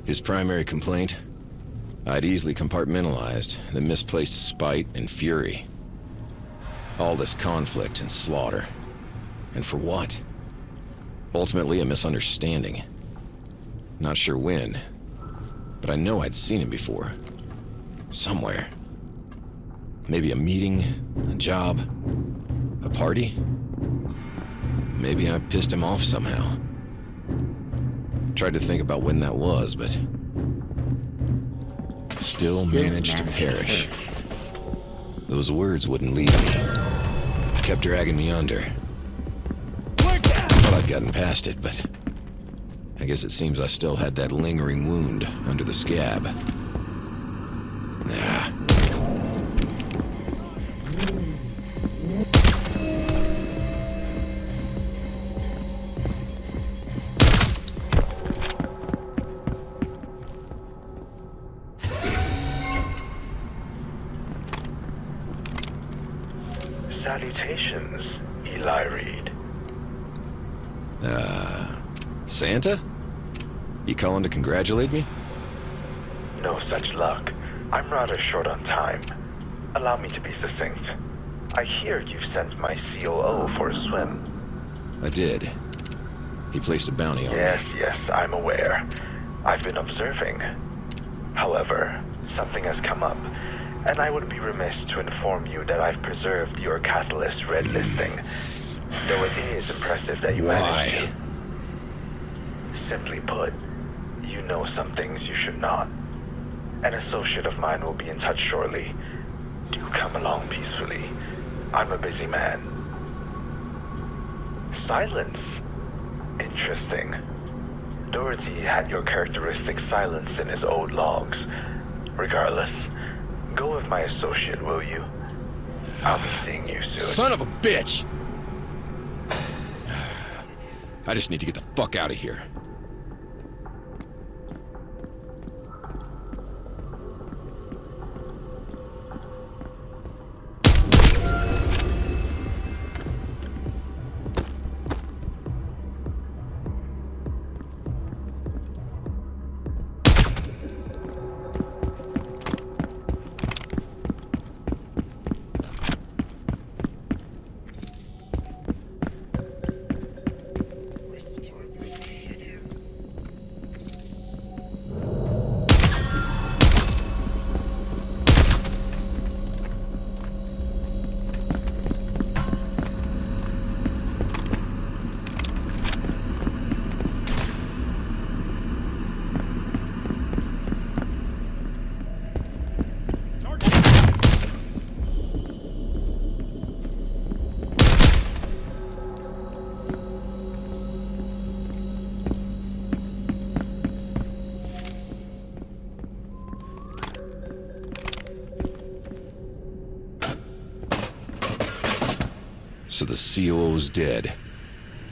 His primary complaint? I'd easily compartmentalized the misplaced spite and fury. All this conflict and slaughter. And for what? Ultimately, a misunderstanding. Not sure when, but I know I'd seen him before. Somewhere. Maybe a meeting, a job, a party? Maybe I pissed him off somehow. Tried to think about when that was, but still managed to perish. Those words wouldn't leave me. Kept dragging me under. Thought I'd gotten past it, but I guess it seems I still had that lingering wound under the scab. Nah.
Salutations, Eli Reed.
Santa? You calling to congratulate me?
No such luck. I'm rather short on time. Allow me to be succinct. I hear you sent my COO for a swim.
I did. He placed a bounty on me.
Yes, I'm aware. I've been observing. However, something has come up, and I would be remiss to inform you that I've preserved your Catalyst red listing, though it is impressive that you managed to. Simply put, you know some things you should not. An associate of mine will be in touch shortly. Do come along peacefully. I'm a busy man. Silence. Interesting. Dorothy had your characteristic silence in his old logs. Regardless, go with my associate, will you? I'll be seeing you soon.
Son of a bitch! I just need to get the fuck out of here. So the COO's dead,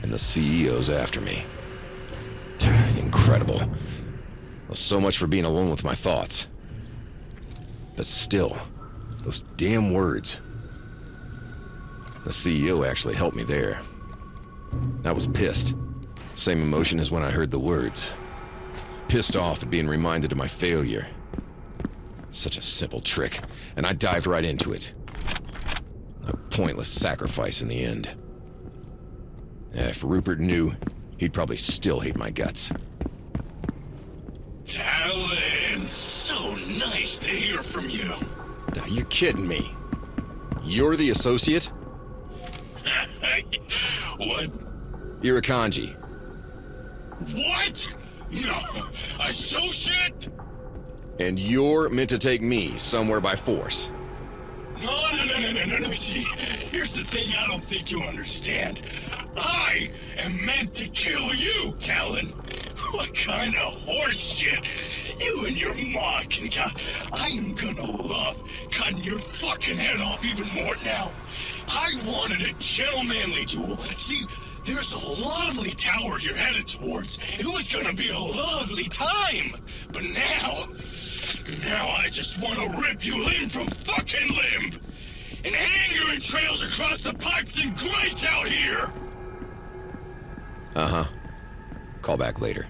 and the CEO's after me. Incredible. Well, so much for being alone with my thoughts. But still, those damn words. The CEO actually helped me there. I was pissed. Same emotion as when I heard the words. Pissed off at being reminded of my failure. Such a simple trick, and I dived right into it. A pointless sacrifice in the end. If Rupert knew, he'd probably still hate my guts.
Talon, so nice to hear from you.
Are you kidding me? You're the associate?
What?
Irakanji.
What? No, associate?
And you're meant to take me somewhere by force.
No. See, here's the thing I don't think you understand. I am meant to kill you, Talon. What kind of horse shit? You and your ma can cut. I am gonna love cutting your fucking head off even more now. I wanted a gentlemanly duel. See, there's a lovely tower you're headed towards. It was gonna be a lovely time. But now I just want to rip you limb from fucking limb. And hang you in trails across the pipes and grates out here.
Uh-huh. Call back later.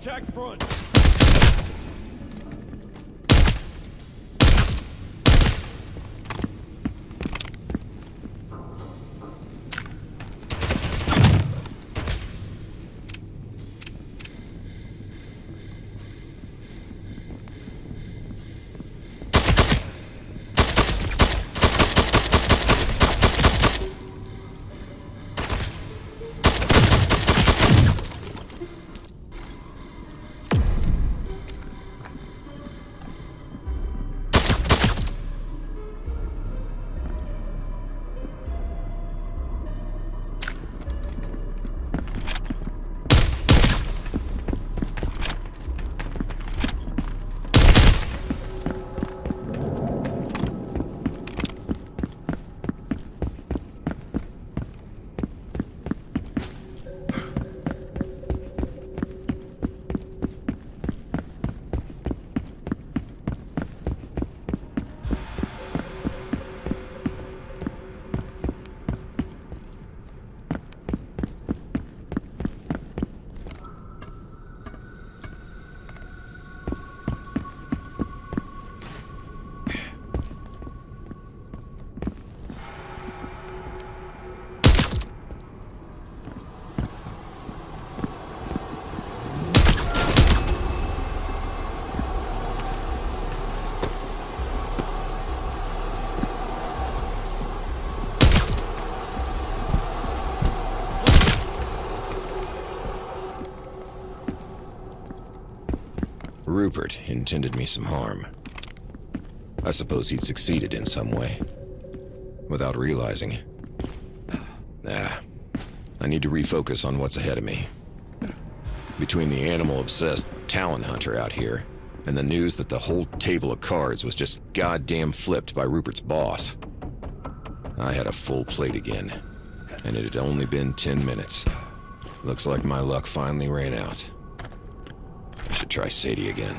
Contact front!
Rupert intended me some harm. I suppose he'd succeeded in some way, without realizing it. I need to refocus on what's ahead of me. Between the animal-obsessed talent hunter out here, and the news that the whole table of cards was just goddamn flipped by Rupert's boss, I had a full plate again, and it had only been 10 minutes. Looks like my luck finally ran out. I should try Sadie again.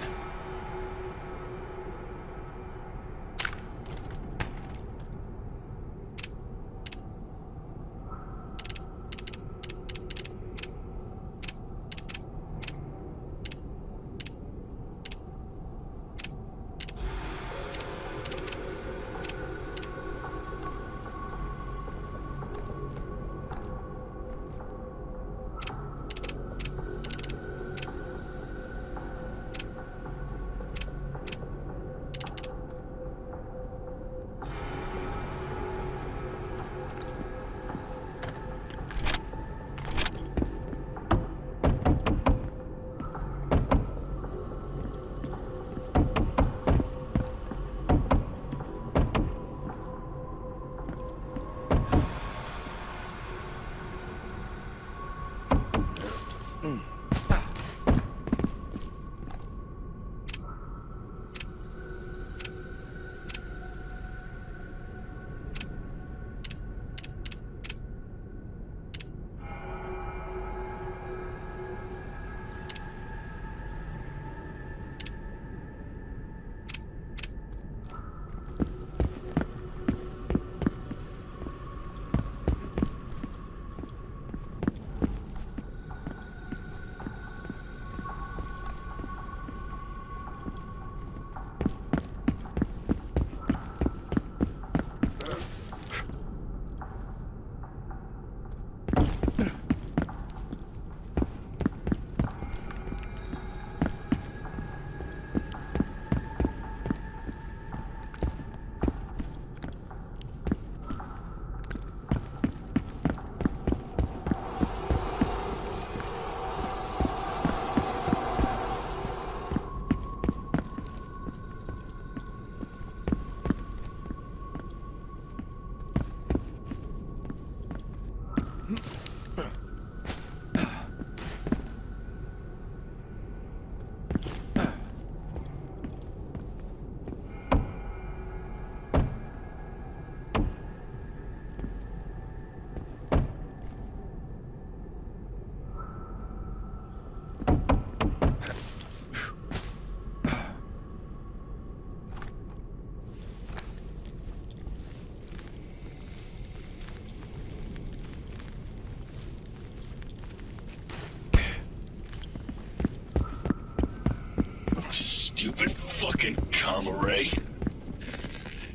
comma ray?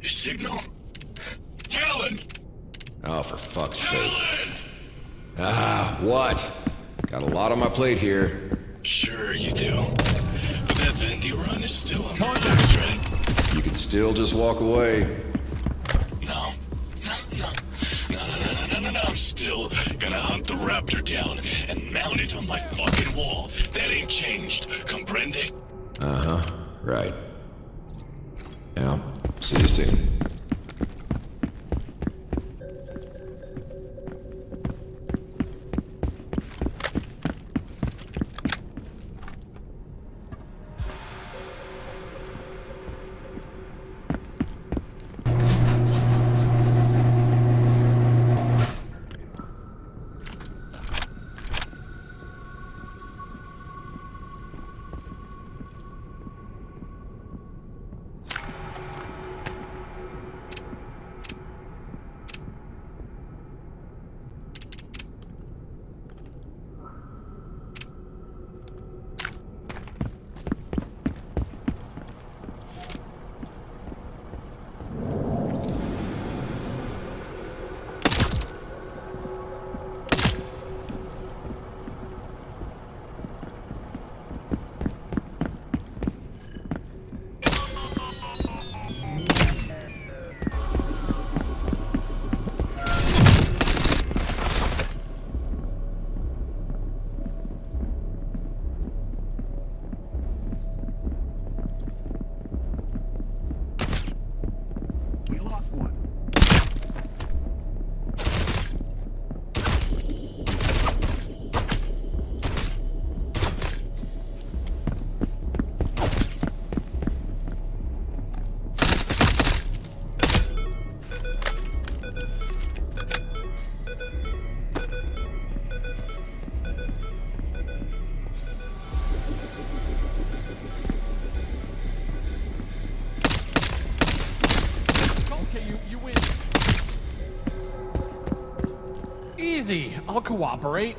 Signal. Talon!
Oh, for fuck's sake. Ah, what? Got a lot on my plate here.
Sure you do. But that Vendy run is still on the books, right?
You could still just walk away.
No. No. I'm still gonna hunt the raptor down and mount it on my fucking wall. That ain't changed. Comprende?
Uh-huh. Right. Yeah. See you soon.
Easy. I'll cooperate.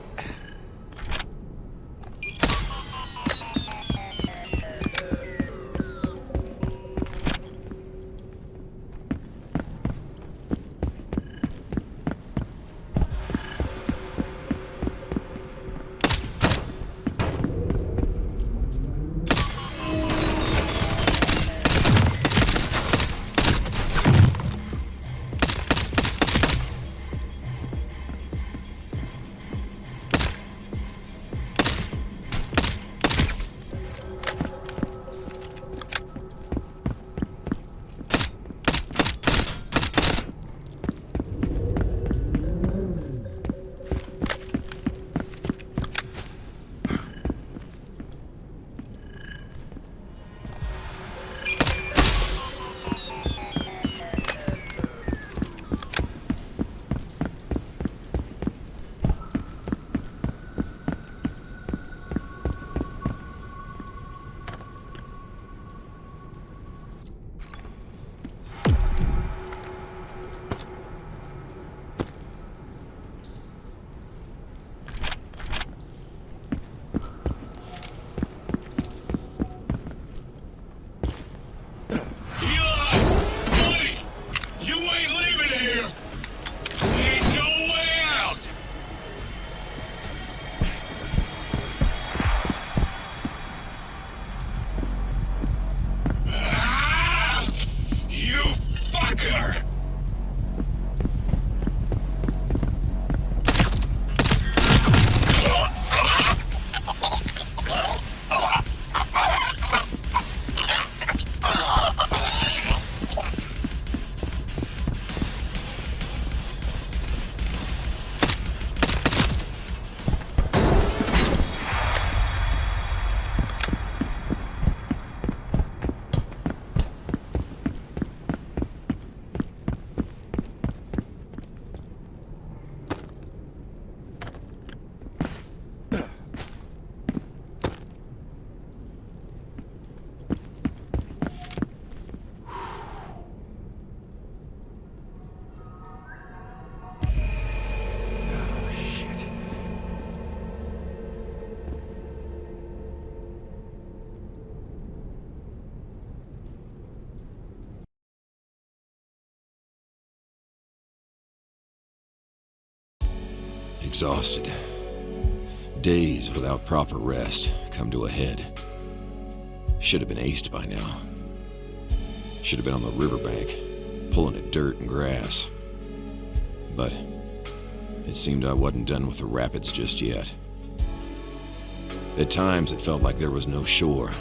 exhausted. Days without proper rest come to a head. Should have been aced by now. Should have been on the riverbank, pulling at dirt and grass. But it seemed I wasn't done with the rapids just yet. At times it felt like there was no shore,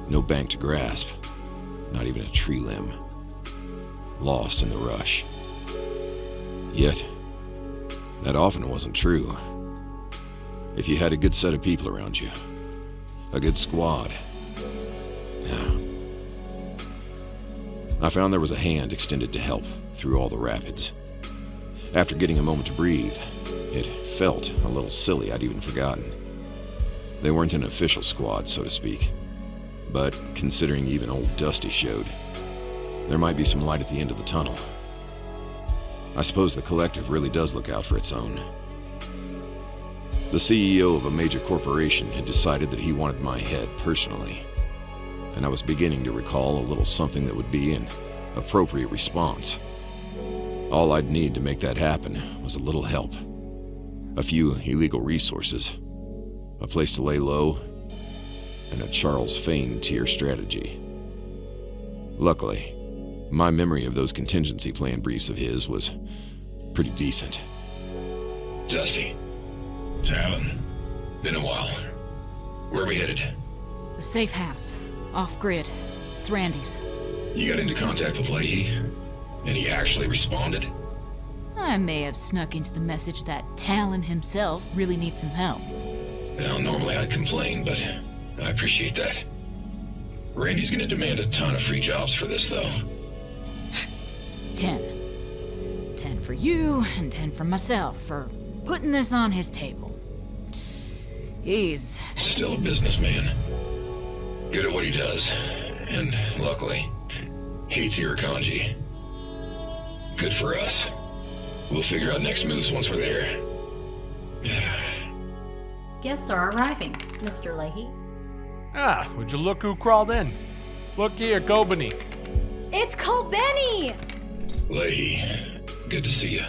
no bank to grasp, not even a tree limb. Lost in the rush. Yet, that often wasn't true. If you had a good set of people around you, a good squad. Yeah. I found there was a hand extended to help through all the rapids. After getting a moment to breathe, it felt a little silly I'd even forgotten. They weren't an official squad, so to speak. But considering even old Dusty showed, there might be some light at the end of the tunnel. I suppose the collective really does look out for its own. The CEO of a major corporation had decided that he wanted my head personally, and I was beginning to recall a little something that would be an appropriate response. All I'd need to make that happen was a little help, a few illegal resources, a place to lay low, and a Charles Fane tier strategy. Luckily, my memory of those contingency plan briefs of his was pretty decent.
Dusty.
Talon.
Been a while. Where are we headed?
The safe house. Off-grid. It's Randy's.
You got into contact with Leahy? And he actually responded?
I may have snuck into the message that Talon himself really needs some help.
Well, normally I'd complain, but I appreciate that. Randy's gonna demand a ton of free jobs for this, though.
10. 10 for you, and 10 for myself for putting this on his table. He's
still a businessman. Good at what he does. And luckily, hates Irukandji. Good for us. We'll figure out next moves once we're there.
Guests are arriving, Mr. Leahy.
Ah, would you look who crawled in? Look here, Kobani.
It's Kolbeni!
Leahy, good to see you.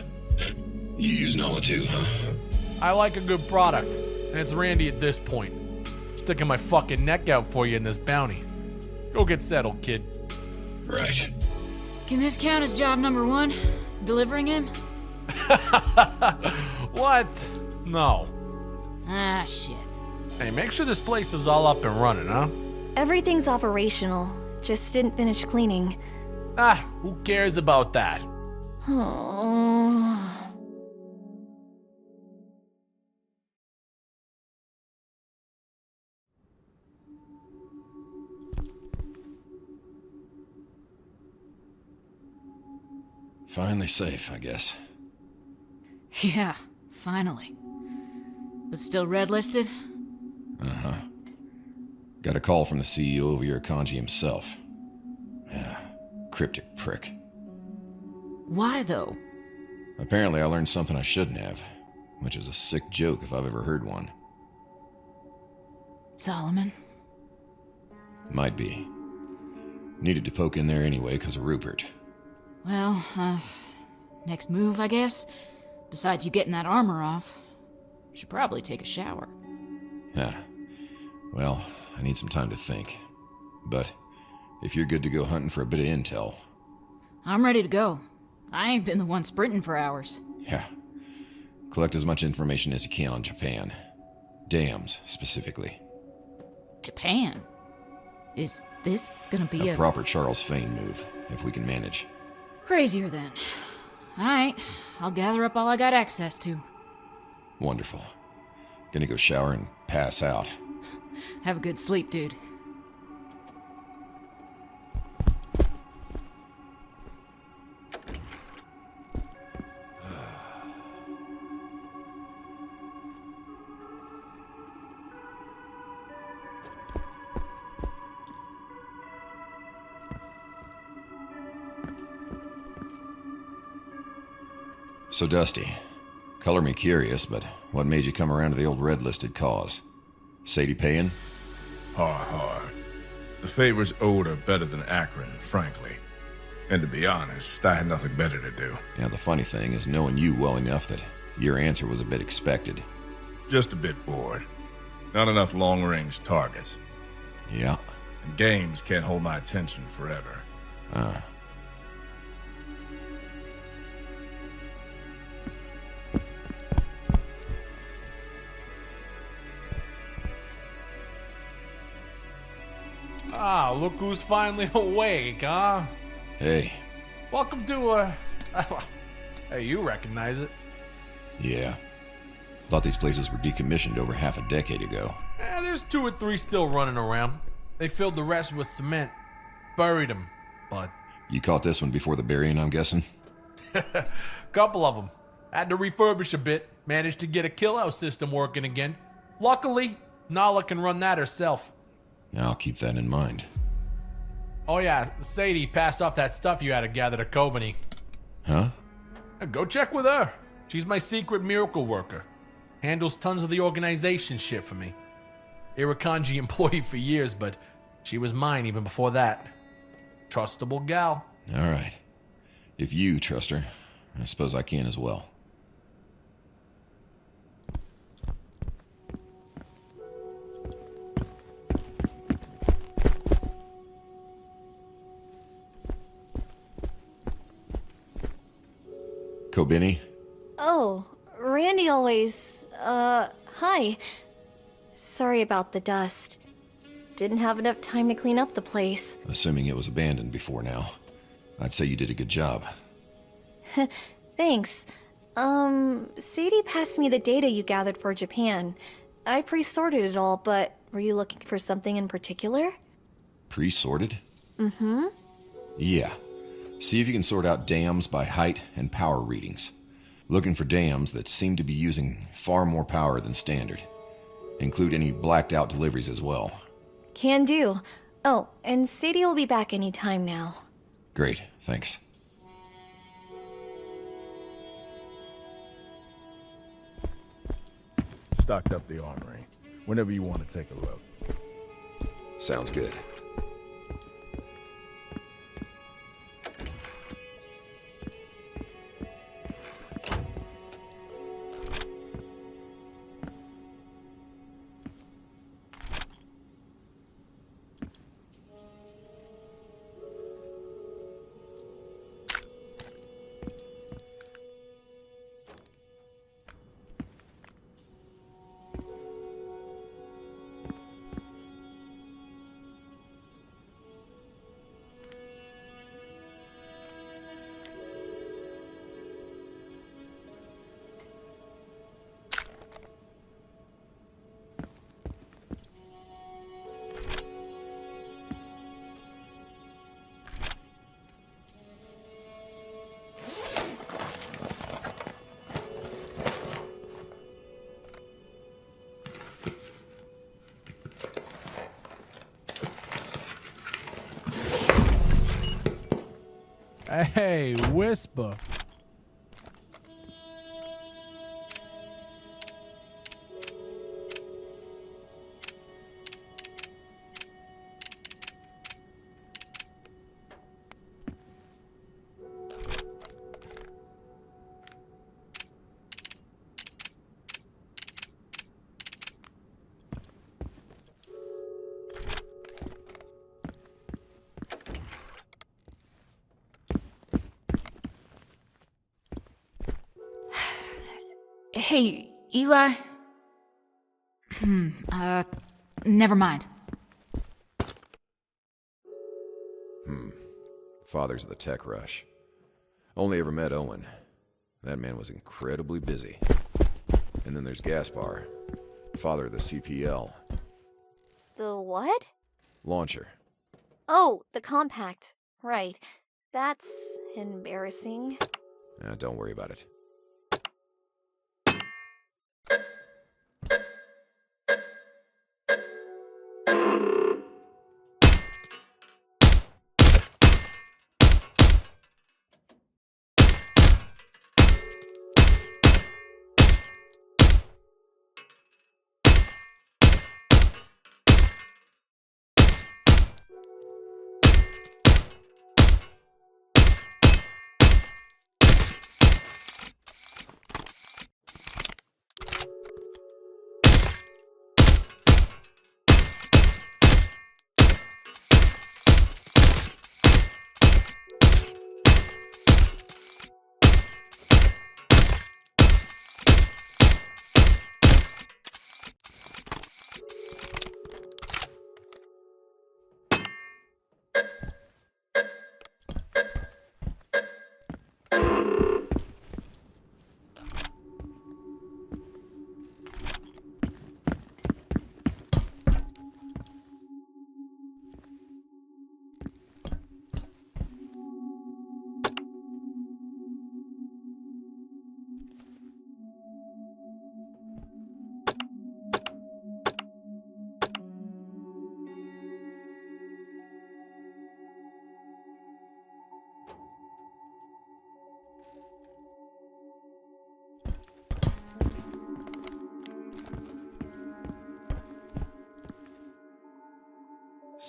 You use Nala too, huh?
I like a good product, and it's Randy at this point. Sticking my fucking neck out for you in this bounty. Go get settled, kid.
Right.
Can this count as job number 1? Delivering him?
What? No.
Ah, shit.
Hey, make sure this place is all up and running, huh?
Everything's operational. Just didn't finish cleaning.
Ah, who cares about that?
Oh.
Finally safe, I guess.
Yeah, finally. But still red listed?
Uh-huh. Got a call from the CEO of Irukandji himself. Yeah, cryptic prick.
Why, though?
Apparently I learned something I shouldn't have, which is a sick joke if I've ever heard one.
Solomon?
Might be. Needed to poke in there anyway because of Rupert.
Well, next move, I guess? Besides you getting that armor off, should probably take a shower.
Yeah. Well, I need some time to think. But if you're good to go hunting for a bit of intel...
I'm ready to go. I ain't been the one sprinting for hours.
Yeah. Collect as much information as you can on Japan. Dams, specifically.
Japan? Is this gonna be
a proper Charles Fane move, if we can manage.
Crazier then. Alright, I'll gather up all I got access to.
Wonderful. Gonna go shower and pass out.
Have a good sleep, dude.
So, Dusty, color me curious, but what made you come around to the old red-listed cause? Sadie paying?
Hard. The favors owed are better than Akron, frankly. And to be honest, I had nothing better to do.
Yeah, the funny thing is knowing you well enough that Your answer was a bit expected.
Just a bit bored. Not enough long-range targets.
Yeah.
And games can't hold my attention forever.
Ah, look who's finally awake, huh?
Hey.
Welcome to, hey, you recognize it.
Yeah. Thought these places were decommissioned over half a decade ago.
There's 2 or 3 still running around. They filled the rest with cement. Buried them, but...
You caught this one before the burying, I'm guessing?
Couple of them. Had to refurbish a bit. Managed to get a kill-out system working again. Luckily, Nala can run that herself.
I'll keep that in mind.
Oh yeah, Sadie passed off that stuff you had to gather to Kobani.
Huh?
Go check with her. She's my secret miracle worker. Handles tons of the organization shit for me. Irakanji employee for years, but she was mine even before that. Trustable gal.
Alright. If you trust her, I suppose I can as well. Kobeni?
Oh, Randy always... hi. Sorry about the dust. Didn't have enough time to clean up the place.
Assuming it was abandoned before now. I'd say you did a good job.
Thanks. Sadie passed me the data you gathered for Japan. I pre-sorted it all, but were you looking for something in particular?
Pre-sorted?
Mm-hmm.
Yeah. See if you can sort out dams by height and power readings. Looking for dams that seem to be using far more power than standard. Include any blacked out deliveries as well.
Can do. Oh, and Sadie will be back any time now.
Great, thanks.
Stocked up the armory. Whenever you want to take a look.
Sounds good.
Hey, Whisper.
Hey, Eli? Never mind.
Fathers of the tech rush. Only ever met Owen. That man was incredibly busy. And then there's Gaspar, father of the CPL.
The what?
Launcher.
Oh, the compact. Right. That's embarrassing.
Don't worry about it.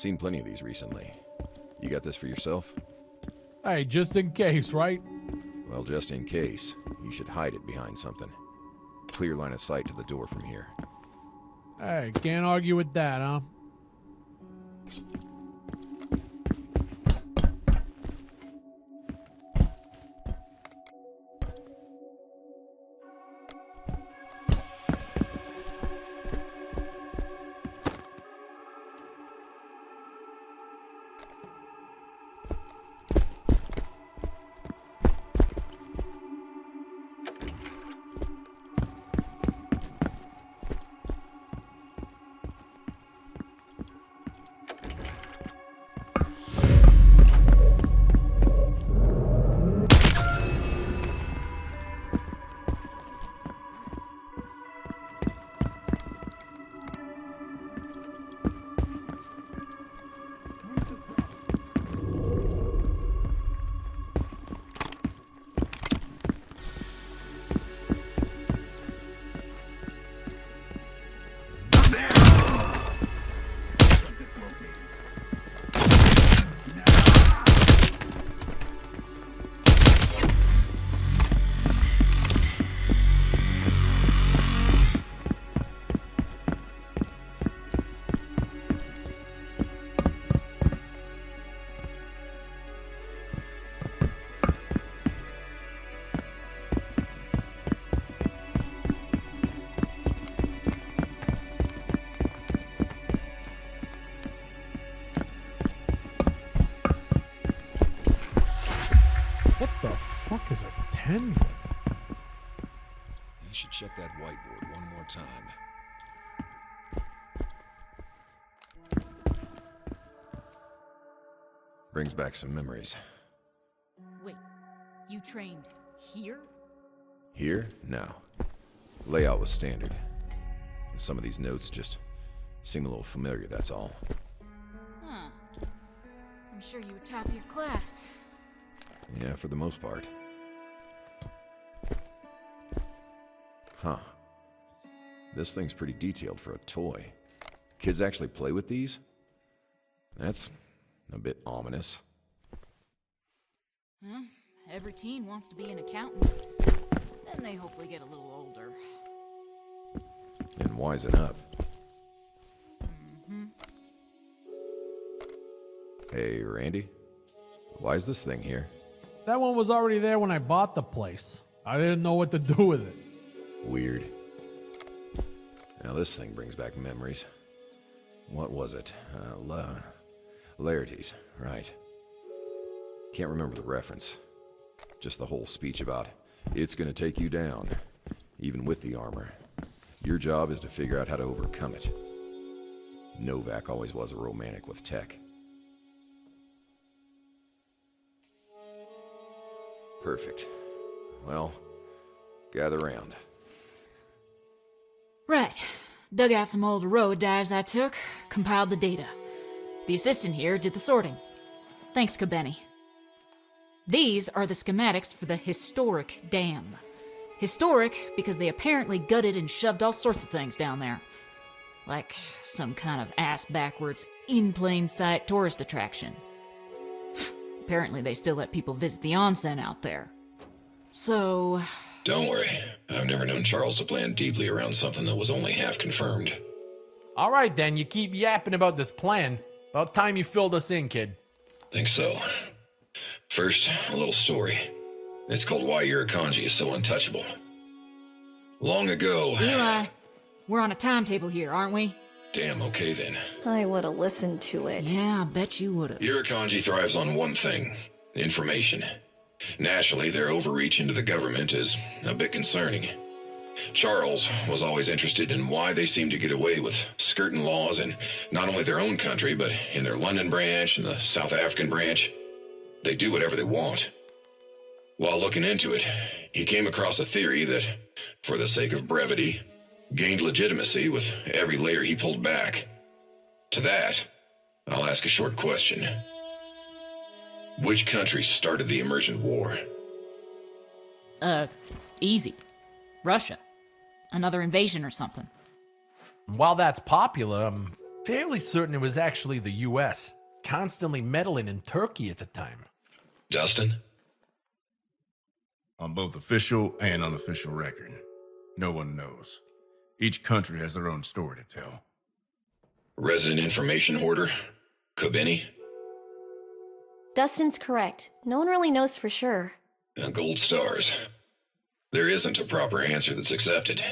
Seen plenty of these recently. You got this for yourself?
Hey, just in case, right?
Well, just in case, you should hide it behind something. Clear line of sight to the door from here.
Hey, can't argue with that, huh? What the fuck is a tendril?
You should check that whiteboard one more time. Brings back some memories.
Wait, you trained here?
Here? No. Layout was standard. Some of these notes just seem a little familiar, that's all.
Huh. I'm sure you were top of your class.
Yeah, for the most part. Huh. This thing's pretty detailed for a toy. Kids actually play with these? That's a bit ominous.
Huh? Every teen wants to be an accountant. Then they hopefully get a little older.
And wisen up.
Mm-hmm.
Hey, Randy? Why is this thing here?
That one was already there when I bought the place. I didn't know what to do with it.
Weird. Now this thing brings back memories. What was it? Laertes, right. Can't remember the reference. Just the whole speech about, it's gonna take you down, even with the armor. Your job is to figure out how to overcome it. Novak always was a romantic with tech. Perfect. Well, gather round.
Right. Dug out some old road dives I took, compiled the data. The assistant here did the sorting. Thanks, Kabeni. These are the schematics for the historic dam. Historic because they apparently gutted and shoved all sorts of things down there. Like some kind of ass-backwards, in-plain-sight tourist attraction. Apparently they still let people visit the onsen out there. So...
Don't worry. I've never known Charles to plan deeply around something that was only half confirmed.
All right, then. You keep yapping about this plan. About time you filled us in, kid.
Think so. First, a little story. It's called Why Irukandji is So Untouchable. Long ago...
Eli, we're on a timetable here, aren't we?
Damn, okay then.
I would've listened to it.
Yeah, I bet you would've.
Irukandji thrives on one thing. Information. Naturally, their overreach into the government is a bit concerning. Charles was always interested in why they seem to get away with skirting laws in not only their own country, but in their London branch and the South African branch. They do whatever they want. While looking into it, he came across a theory that, for the sake of brevity, gained legitimacy with every layer he pulled back. To that, I'll ask a short question. Which country started the emergent war?
Easy. Russia. Another invasion or something.
While that's popular, I'm Fairly certain it was actually the US, constantly meddling in Turkey at the time.
Dustin?
On both official and unofficial record, no one knows. Each country has their own story to tell.
Resident information hoarder? Kobeni?
Dustin's correct. No one really knows for sure.
Gold stars. There isn't a proper answer that's accepted,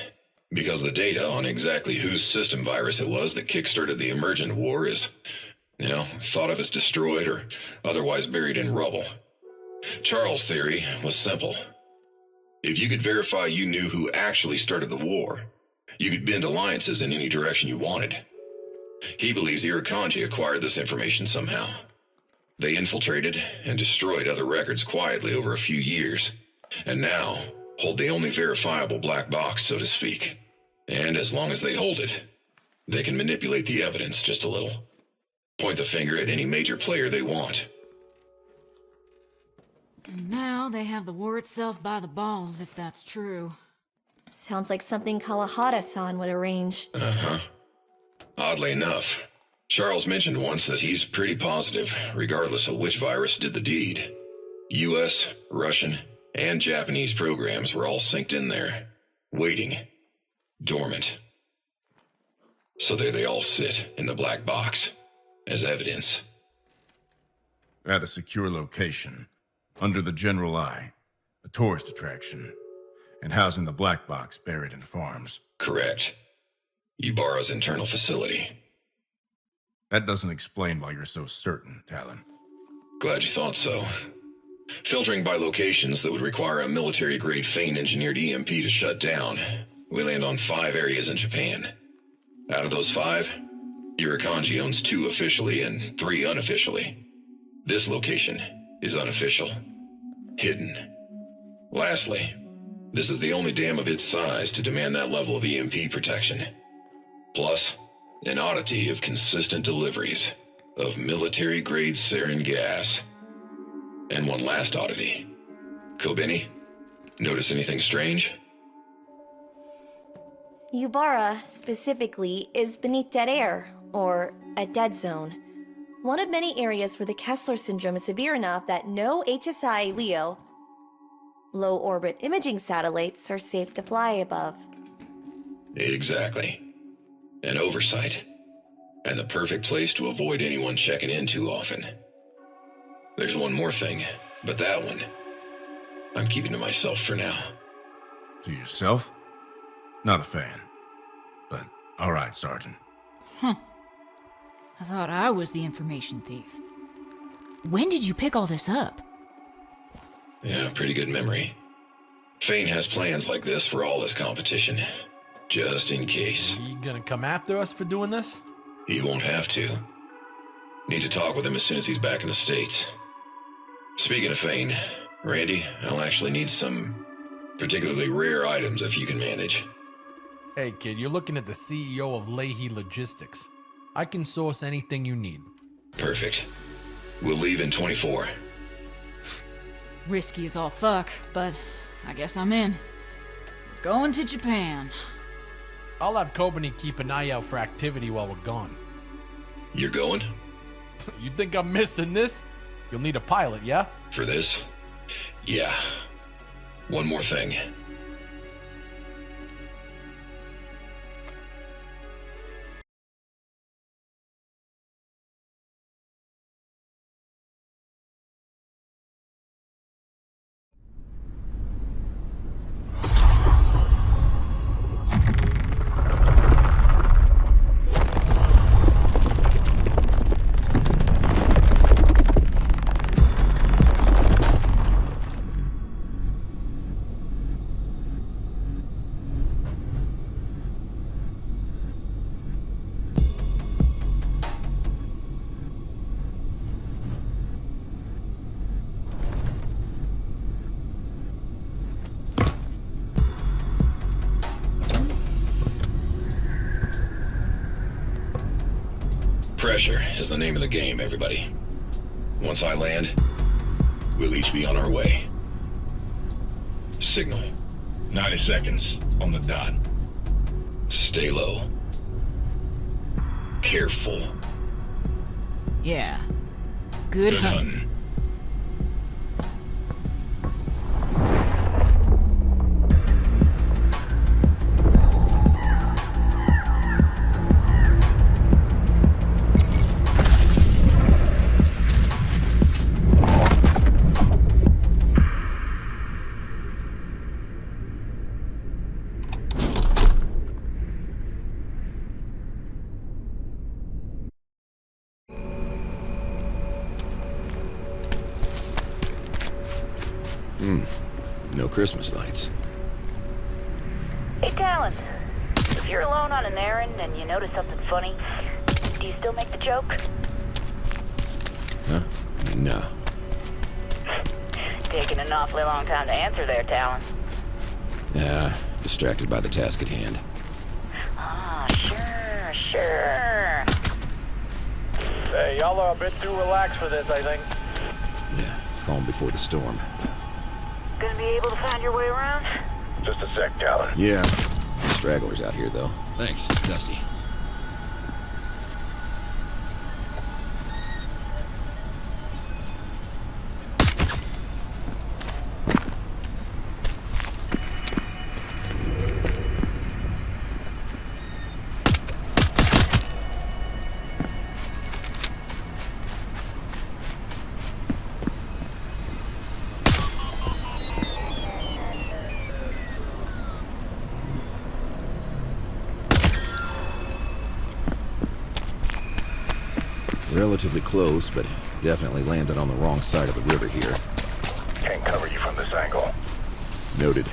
because the data on exactly whose system virus it was that kickstarted the emergent war is, thought of as destroyed or otherwise buried in rubble. Charles' theory was simple. If you could verify you knew who actually started the war, you could bend alliances in any direction you wanted. He believes Irukandji acquired this information somehow. They infiltrated and destroyed other records quietly over a few years, and now hold the only verifiable black box, so to speak. And as long as they hold it, they can manipulate the evidence just a little. Point the finger at any major player they want.
And now they have the war itself by the balls, if that's true.
Sounds like something Kawahara-san would arrange.
Uh-huh. Oddly enough, Charles mentioned once that he's pretty positive, regardless of which virus did the deed. US, Russian, and Japanese programs were all synced in there, waiting, dormant. So there they all sit in the black box, as evidence.
At a secure location, under the general eye, a tourist attraction, and housing the black box buried in farms.
Correct. Ybarra's internal facility.
That doesn't explain why you're so certain, Talon.
Glad you thought so. Filtering by locations that would require a military-grade Fane-engineered EMP to shut down, we land on 5 areas in Japan. Out of those 5, Irukandji owns 2 officially and 3 unofficially. This location is unofficial. Hidden. Lastly, this is the only dam of its size to demand that level of EMP protection. Plus, an oddity of consistent deliveries of military-grade sarin gas. And one last oddity. Kobeni, notice anything strange?
Ybarra, specifically, is beneath dead air, or a dead zone. One of many areas where the Kessler syndrome is severe enough that no HSI LEO, low-orbit imaging satellites, are safe to fly above.
Exactly. An oversight. And the perfect place to avoid anyone checking in too often. There's one more thing, but that one, I'm keeping to myself for now.
To yourself? Not a fan. But, alright, Sergeant.
Huh. I thought I was the information thief. When did you pick all this up?
Yeah, pretty good memory. Fane has plans like this for all his competition. Just in case.
He gonna come after us for doing this?
He won't have to. Need to talk with him as soon as he's back in the States. Speaking of Fane, Randy, I'll actually need some particularly rare items if you can manage.
Hey kid, you're looking at the CEO of Leahy Logistics. I can source anything you need.
Perfect. We'll leave in 24.
Risky as all fuck, but I guess I'm in. We're going to Japan.
I'll have Kobeni keep an eye out for activity while we're gone.
You're going?
You think I'm missing this? You'll need a pilot, yeah?
For this? Yeah. One more thing. Pressure is the name of the game, everybody. Once I land, we'll each be on our way. Signal.
90 seconds on the dot.
Stay low. careful.
Yeah. Good hunting.
No Christmas lights.
Hey, Talon. If you're alone on an errand and you notice something funny, do you still make the joke?
Huh? No.
Taking an awfully long time to answer there, Talon.
Distracted by the task at hand.
Ah, sure.
Hey, y'all are a bit too relaxed for this, I think.
Yeah, calm before the storm.
Gonna be able to find your way around?
Just a sec, Talon.
Yeah. Stragglers out here, though. Thanks, Dusty. Relatively close, but definitely landed on the wrong side of the river here.
Can't cover you from this angle.
Noted.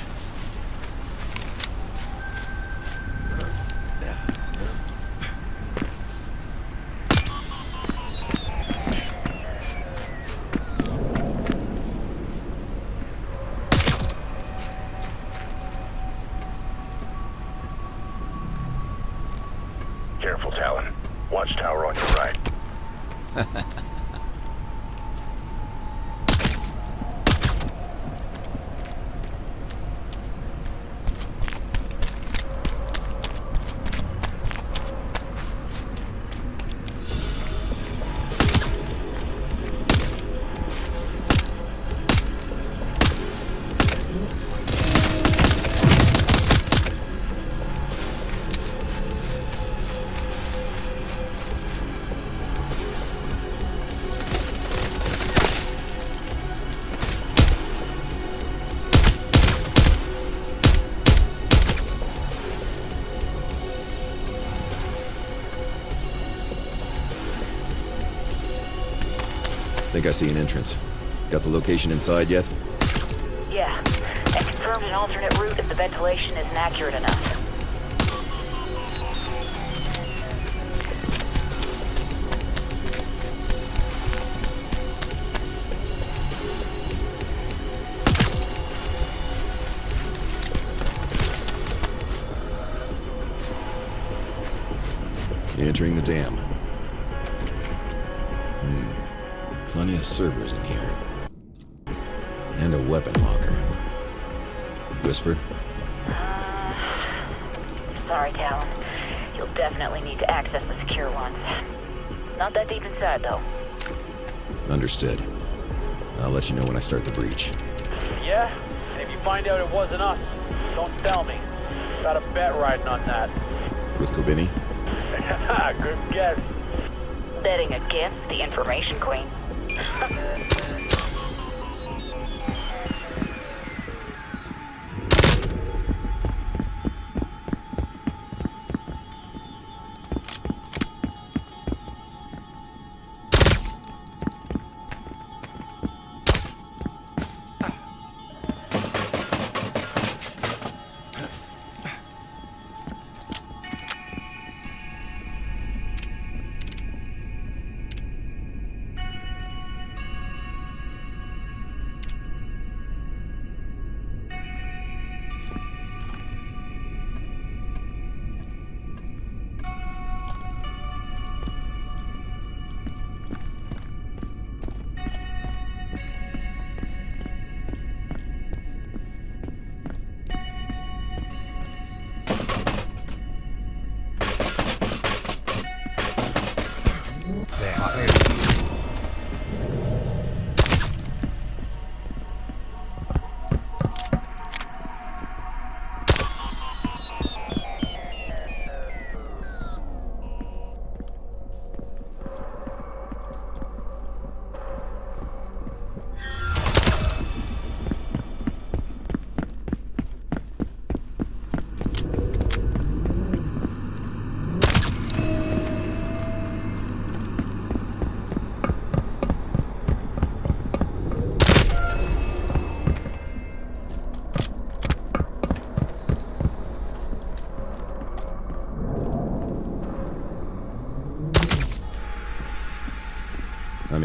Careful, Talon. Watchtower on your right.
Think I see an entrance. Got the location inside yet?
Yeah, and confirmed an alternate route if the ventilation isn't accurate enough.
Entering the dam. Plenty of servers in here. And a weapon locker. Whisper?
Sorry, Talon. You'll definitely need to access the secure ones. Not that deep inside, though.
Understood. I'll let you know when I start the breach.
Yeah? And if you find out it wasn't us, don't tell me. Got a bet riding on that.
With Kobeni?
Good guess.
Betting against the Information Queen?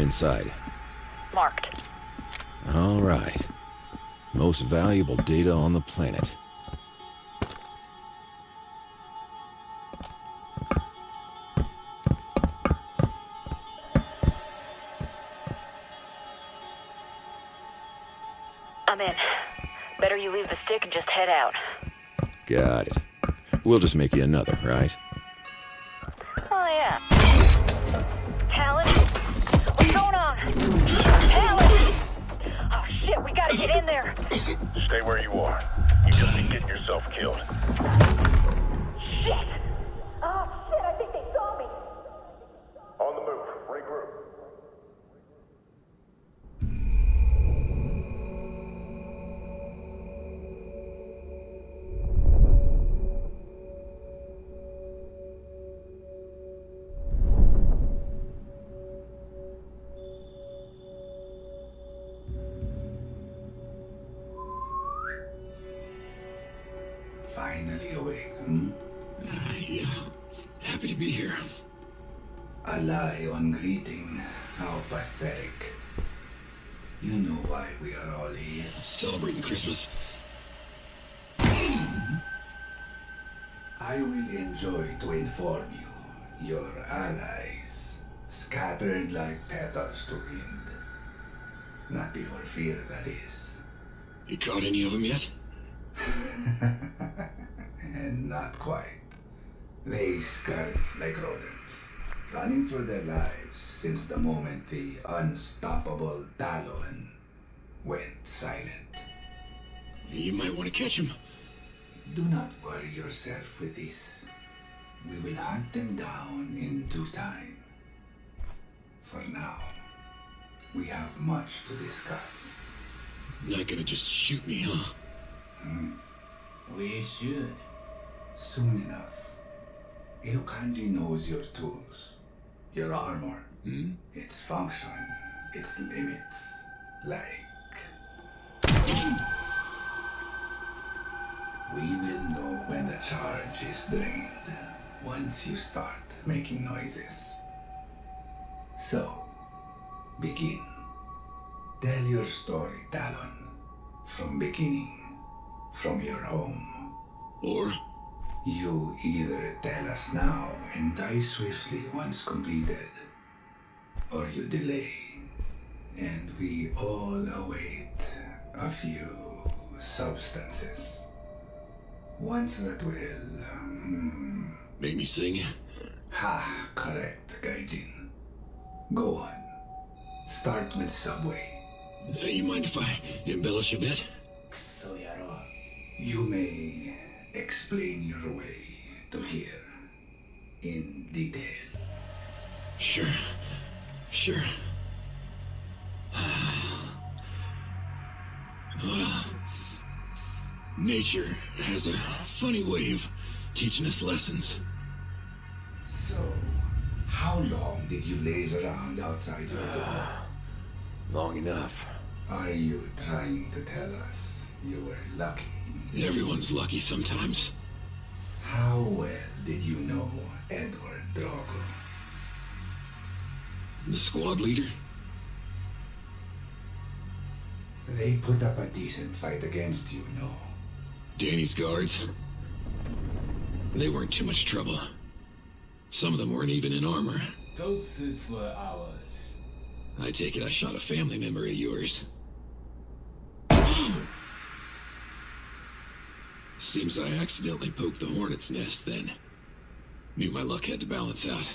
inside.
Marked.
All right. Most valuable data on the planet.
I'm in. Better you leave the stick and just head out.
Got it. We'll just make you another, right?
Oh, yeah. Talon? What's going on? Talon! Oh, shit, we gotta get in there.
Stay where you are. You just be getting yourself killed.
Shit! Oh, shit, I think they saw me.
On the move. Regroup.
Finally awake, hmm?
Yeah. Happy to be here.
A lie on greeting. How pathetic. You know why we are all here.
Celebrating Christmas.
I will enjoy to inform you, your allies, scattered like petals to wind. Not before fear, that is.
You caught any of them yet?
And not quite. They scurry like rodents, running for their lives since the moment the unstoppable Talon went silent.
You might want to catch them.
Do not worry yourself with this. We will hunt them down in due time. For now, we have much to discuss.
Not gonna just shoot me, huh?
We should. Soon enough. Irokanji knows your tools, your armor, its function, its limits, like... We will know when the charge is drained, once you start making noises. So, begin. Tell your story, Talon. From beginning. From your home.
Or?
You either tell us now and die swiftly once completed, or you delay, and we all await a few substances. Ones that will...
Make me sing?
Ha, correct, Gaijin. Go on. Start with Subway.
You mind if I embellish a bit?
You may explain your way to here in detail.
Sure. Nature has a funny way of teaching us lessons.
So, how long did you laze around outside your door?
Long enough.
Are you trying to tell us you were lucky?
Everyone's lucky sometimes.
How well did you know Edward Drogo?
The squad leader?
They put up a decent fight against you, no?
Danny's guards? They weren't too much trouble. Some of them weren't even in armor.
Those suits were ours.
I take it I shot a family member of yours. Seems I accidentally poked the hornet's nest then. Knew my luck had to balance out.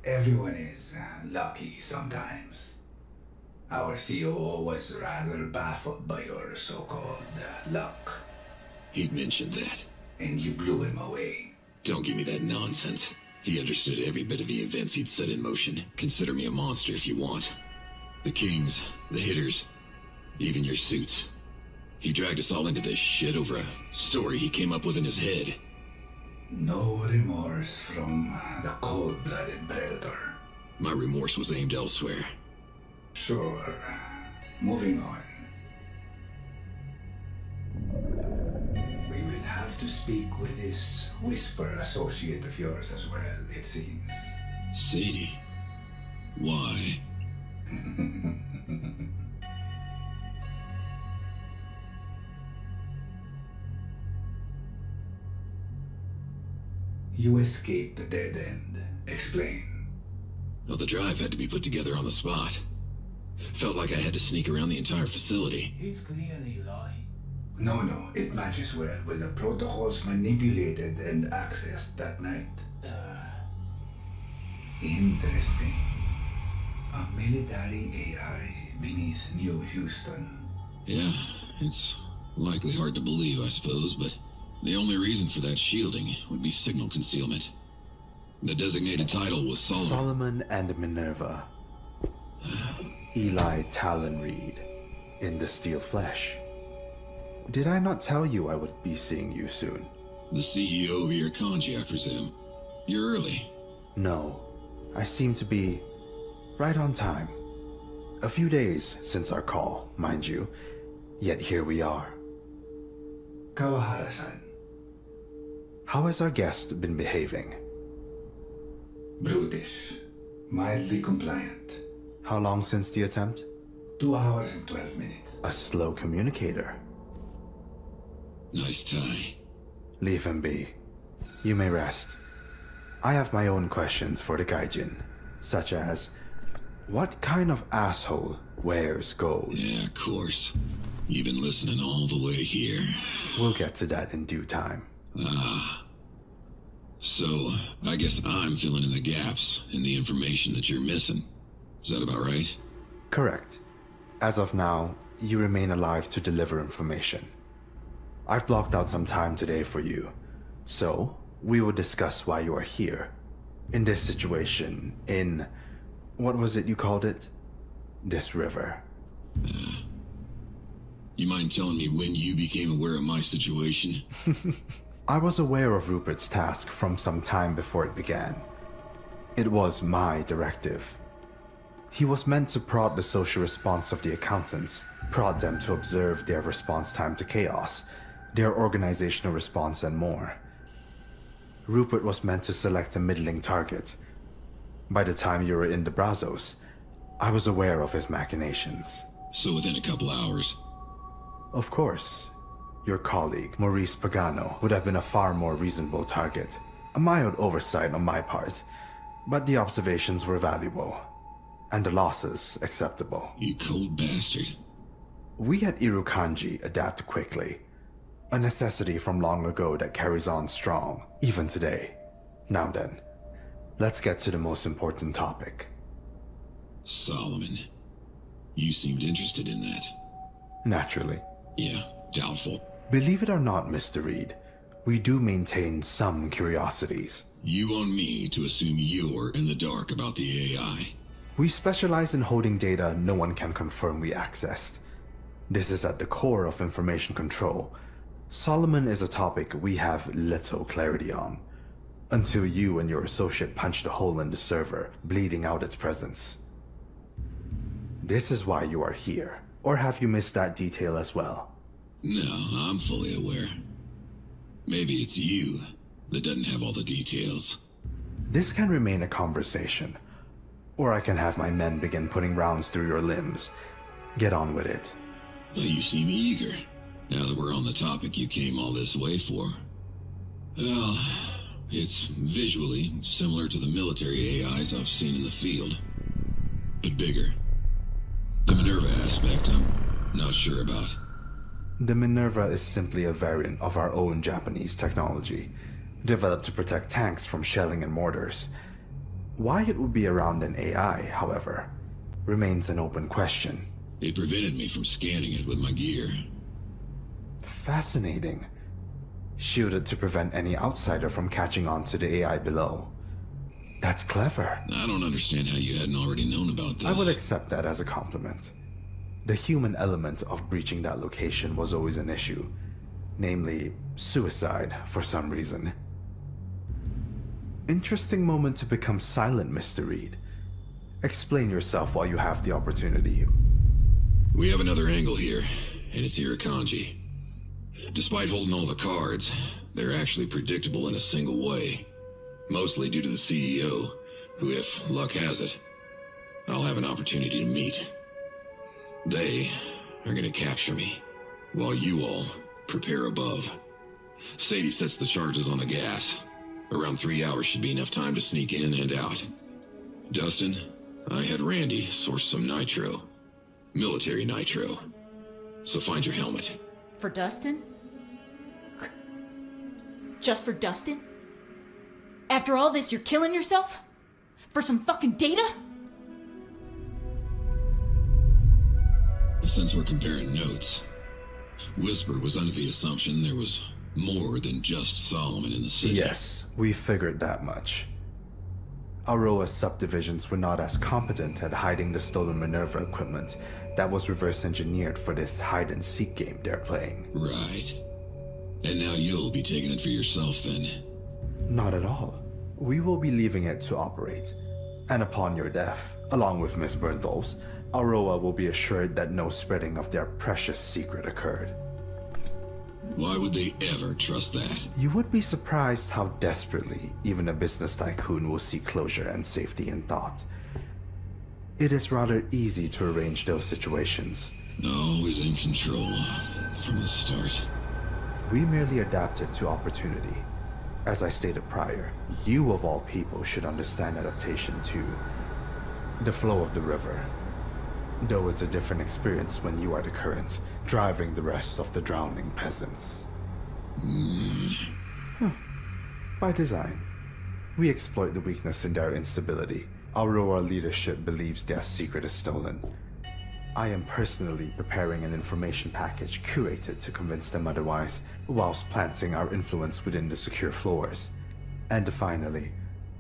Everyone is lucky sometimes. Our COO was rather baffled by your so-called luck.
He'd mentioned that.
And you blew him away.
Don't give me that nonsense. He understood every bit of the events he'd set in motion. Consider me a monster if you want. The kings, the hitters, even your suits. He dragged us all into this shit over a story he came up with in his head.
No remorse from the cold-blooded predator.
My remorse was aimed elsewhere.
Sure. Moving on. We will have to speak with this Whisper associate of yours as well, it seems.
Sadie? Why?
You escaped the dead end. Explain.
Well, the drive had to be put together on the spot. Felt like I had to sneak around the entire facility.
He's clearly lying.
No, it matches well with the protocols manipulated and accessed that night. Interesting. A military AI beneath New Houston.
Yeah, it's likely hard to believe, I suppose, but the only reason for that shielding would be signal concealment. The designated title was Solomon.
Solomon and Minerva. Eli Talon Reed, in the steel flesh. Did I not tell you I would be seeing you soon?
The CEO of your kanji, I presume. You're early.
No, I seem to be right on time. A few days since our call, mind you, yet here we are.
Kawahara-san.
How has our guest been behaving?
Brutish. Mildly compliant.
How long since the attempt?
2 hours and 12 minutes.
A slow communicator.
Nice tie.
Leave him be. You may rest. I have my own questions for the Gaijin, such as, what kind of asshole wears gold?
Yeah, of course. You've been listening all the way here.
We'll get to that in due time.
So, I guess I'm filling in the gaps in the information that you're missing. Is that about right?
Correct. As of now, you remain alive to deliver information. I've blocked out some time today for you, so we will discuss why you are here. In this situation, in... what was it you called it? This river.
You mind telling me when you became aware of my situation?
I was aware of Rupert's task from some time before it began. It was my directive. He was meant to prod the social response of the accountants, prod them to observe their response time to chaos, their organizational response, and more. Rupert was meant to select a middling target. By the time you were in the Brazos, I was aware of his machinations.
So within a couple hours?
Of course. Your colleague, Maurice Pagano, would have been a far more reasonable target. A mild oversight on my part, but the observations were valuable, and the losses acceptable.
You cold bastard.
We at Irukanji adapt quickly. A necessity from long ago that carries on strong, even today. Now then, let's get to the most important topic.
Solomon. You seemed interested in that.
Naturally.
Yeah, doubtful.
Believe it or not, Mr. Reed, we do maintain some curiosities.
You on me to assume you're in the dark about the AI.
We specialize in holding data no one can confirm we accessed. This is at the core of information control. Solomon is a topic we have little clarity on, until you and your associate punched a hole in the server, bleeding out its presence. This is why you are here, or have you missed that detail as well?
No, I'm fully aware. Maybe it's you that doesn't have all the details.
This can remain a conversation, or I can have my men begin putting rounds through your limbs. Get on with it.
Well, you seem eager. Now that we're on the topic you came all this way for. Well, it's visually similar to the military AIs I've seen in the field, but bigger. The Minerva aspect I'm not sure about.
The Minerva is simply a variant of our own Japanese technology, developed to protect tanks from shelling and mortars. Why it would be around an AI, however, remains an open question.
It prevented me from scanning it with my gear.
Fascinating. Shielded to prevent any outsider from catching on to the AI below. That's clever.
I don't understand how you hadn't already known about this.
I will accept that as a compliment. The human element of breaching that location was always an issue. Namely, suicide, for some reason. Interesting moment to become silent, Mr. Reed. Explain yourself while you have the opportunity.
We have another angle here, and it's Irukandji. Despite holding all the cards, they're actually predictable in a single way. Mostly due to the CEO, who, if luck has it, I'll have an opportunity to meet. They are gonna capture me, while you all prepare above. Sadie sets the charges on the gas. Around 3 hours should be enough time to sneak in and out. Dustin, I had Randy source some nitro. Military nitro. So find your helmet.
For Dustin? Just for Dustin? After all this, you're killing yourself? For some fucking data?
Since we're comparing notes, Whisper was under the assumption there was more than just Solomon in the city.
Yes, we figured that much. Aurora's subdivisions were not as competent at hiding the stolen Minerva equipment that was reverse engineered for this hide-and-seek game they're playing.
Right. And now you'll be taking it for yourself then?
Not at all. We will be leaving it to operate. And upon your death, along with Miss Bernthal's, Aurora will be assured that no spreading of their precious secret occurred.
Why would they ever trust that?
You would be surprised how desperately even a business tycoon will seek closure and safety in thought. It is rather easy to arrange those situations.
Always in control from the start.
We merely adapted to opportunity. As I stated prior, you of all people should understand adaptation to the flow of the river. Though it's a different experience when you are the current, driving the rest of the drowning peasants. By design. We exploit the weakness in their instability. Aurora leadership believes their secret is stolen. I am personally preparing an information package curated to convince them otherwise, whilst planting our influence within the secure floors. And finally,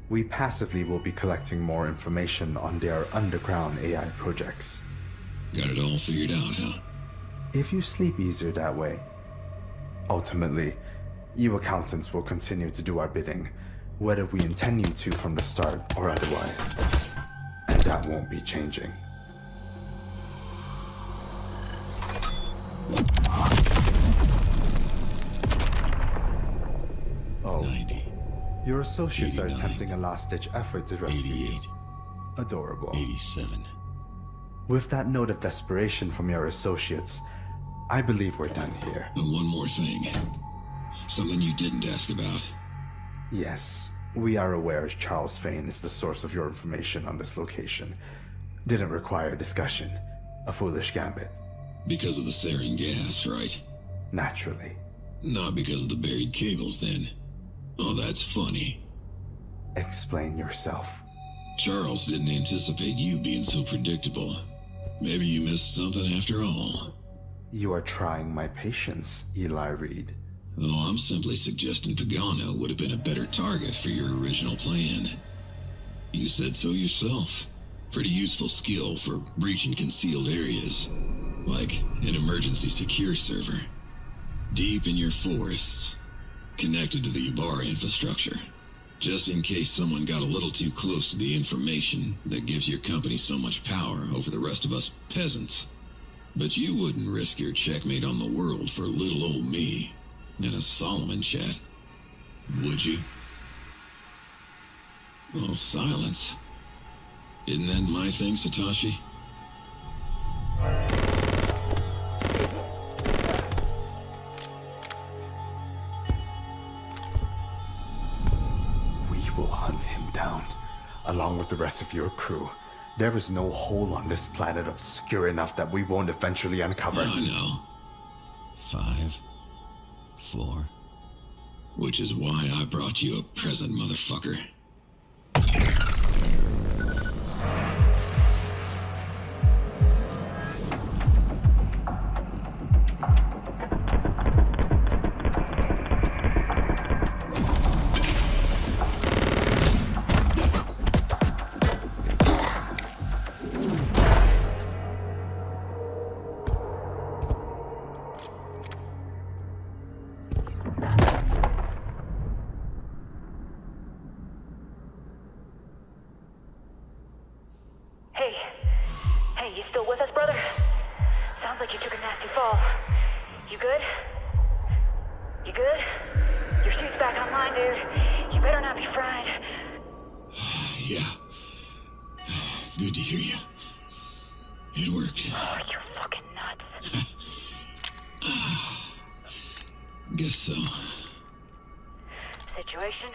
we passively will be collecting more information on their underground AI projects.
Got it all figured out, huh?
If you sleep easier that way. Ultimately, you accountants will continue to do our bidding, whether we intend you to from the start or otherwise. And that won't be changing. Oh,
90.
Your associates
89,
are attempting a last-ditch effort to rescue
88,
you. Adorable.
87.
With that note of desperation from your associates, I believe we're done here.
And one more thing. Something you didn't ask about.
Yes, we are aware Charles Fane is the source of your information on this location. Didn't require discussion. A foolish gambit.
Because of the sarin gas, right?
Naturally.
Not because of the buried cables, then. Oh, that's funny.
Explain yourself.
Charles didn't anticipate you being so predictable. Maybe you missed something after all.
You are trying my patience, Eli Reed.
Oh, I'm simply suggesting Pagano would have been a better target for your original plan. You said so yourself. Pretty useful skill for breaching concealed areas. Like an emergency secure server. Deep in your forests. Connected to the Ybarra infrastructure. Just in case someone got a little too close to the information that gives your company so much power over the rest of us peasants. But you wouldn't risk your checkmate on the world for little old me and a Solomon chat, would you? Oh, silence. Isn't that my thing, Satoshi?
We will hunt him down, along with the rest of your crew. There is no hole on this planet obscure enough that we won't eventually uncover.
I know. 5, 4. Which is why I brought you a present, motherfucker. Guess so.
Situation?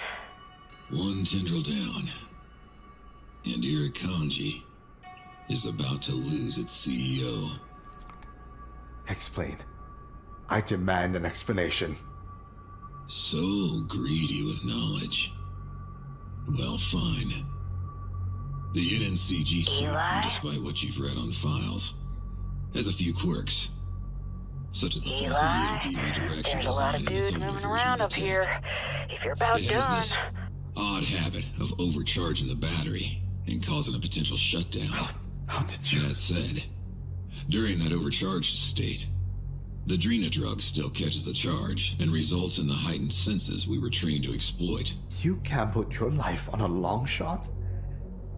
One tendril down. And Irukandji is about to lose its CEO.
Explain. I demand an explanation.
So greedy with knowledge. Well, fine. The NNCGC,
Eli?
despite what you've read on files, has a few quirks. Such as the faulty
Eli,
EMP redirection
there's a lot of
design and its
dudes
own
moving
version
around
of
up
tech.
here. If you're about
It has
done...
this odd habit of overcharging the battery and causing a potential shutdown.
How did you...
That said, during that overcharged state, the Drina drug still catches the charge and results in the heightened senses we were trained to exploit.
You gambled your life on a long shot?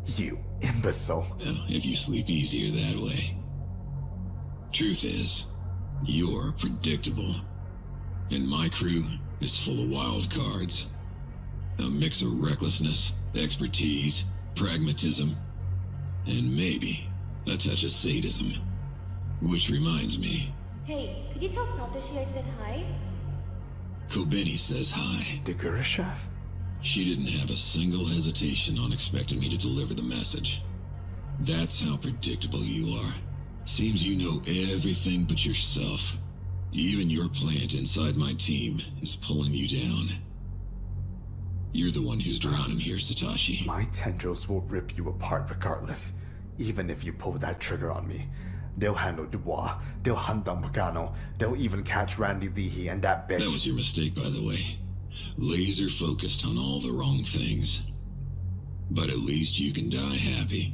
You imbecile.
If you sleep easier that way. Truth is, you're predictable. And my crew is full of wild cards. A mix of recklessness, expertise, pragmatism, and maybe a touch of sadism. Which reminds me,
Hey, could you tell Satoshi I said hi?
Kobeni says hi.
The Gurushev?
She didn't have a single hesitation on expecting me to deliver the message. That's how predictable you are. Seems you know everything but yourself. Even your plant inside my team is pulling you down. You're the one who's drowning here, Satoshi.
My tendrils will rip you apart regardless. Even if you pull that trigger on me. They'll handle Dubois, they'll hunt down Pagano, they'll even catch Randy Leahy and that bitch.
That was your mistake, by the way. Laser focused on all the wrong things. But at least you can die happy.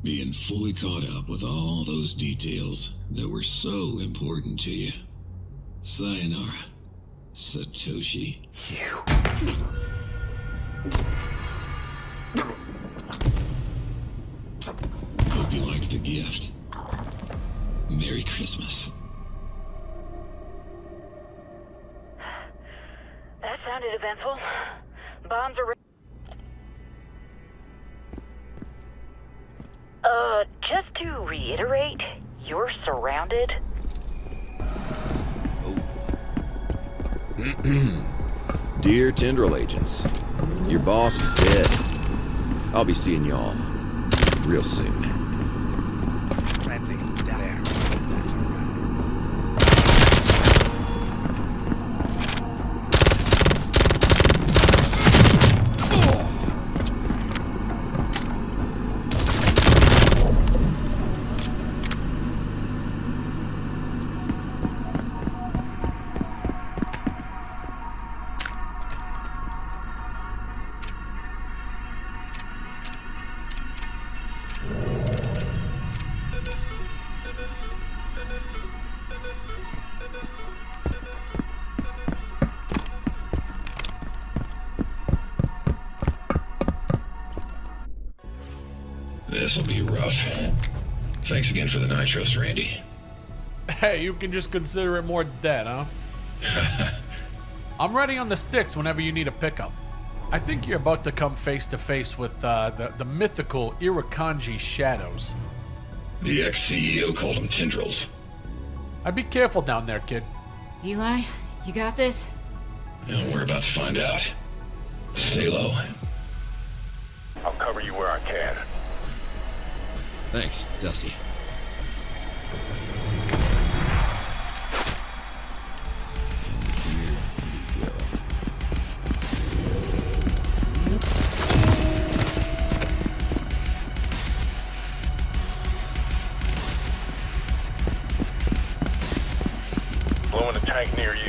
Being fully caught up with all those details that were so important to you. Sayonara, Satoshi. Hope you liked the gift. Merry Christmas.
That sounded eventful. Bombs are... just to reiterate, you're surrounded.
Dear Tendril agents, your boss is dead. I'll be seeing y'all real soon.
Friendly, there.
This'll be rough. Thanks again for the nitros, Randy.
Hey, you can just consider it more dead, huh? I'm ready on the sticks whenever you need a pickup. I think you're about to come face to face with the mythical Irukandji shadows.
The ex-CEO called them tendrils.
I'd be careful down there, kid.
Eli, you got this?
And we're about to find out. Stay low.
I'll cover you where I can.
Thanks, Dusty.
Blowing a tank near you.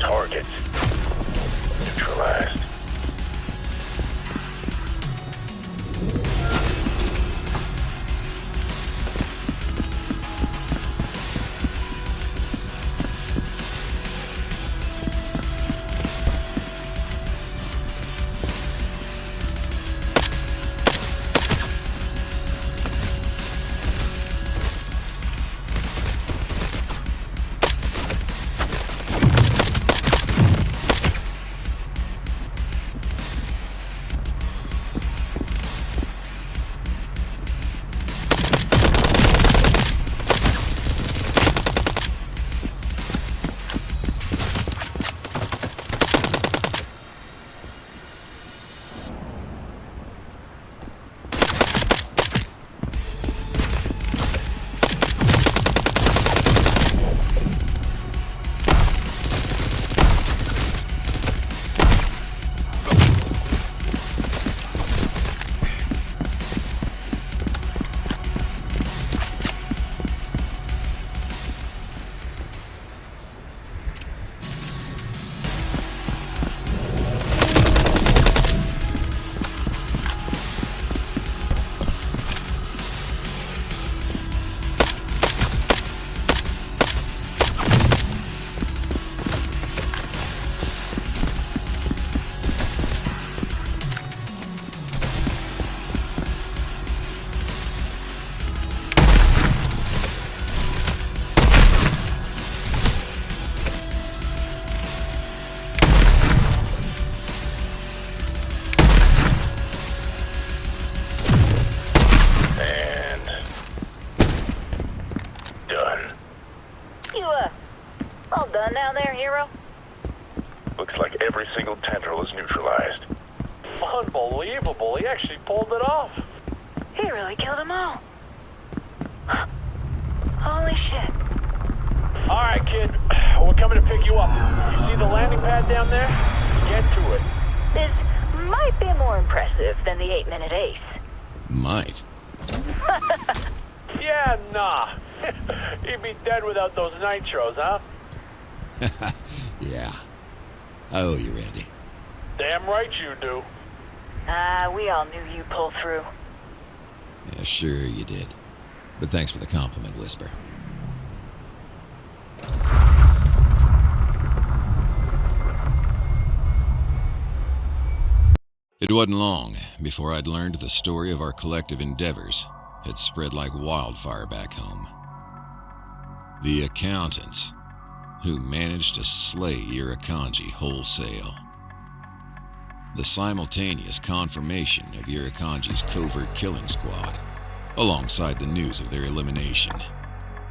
Target neutralized.
All done now there, hero?
Looks like every single tendril is neutralized.
Unbelievable, he actually pulled it off.
He really killed them all. Holy shit.
Alright, kid. We're coming to pick you up. You see the landing pad down there? Get to it.
This might be more impressive than the 8-minute ace.
Might.
Yeah, nah. He'd be dead without those nitros, huh?
Yeah. I owe you, Randy.
Damn right you do.
We all knew you'd pull through.
Yeah, sure you did. But thanks for the compliment, Whisper. It wasn't long before I'd learned the story of our collective endeavors had spread like wildfire back home. The accountants who managed to slay Irukandji wholesale. The simultaneous confirmation of Irukandji's covert killing squad, alongside the news of their elimination,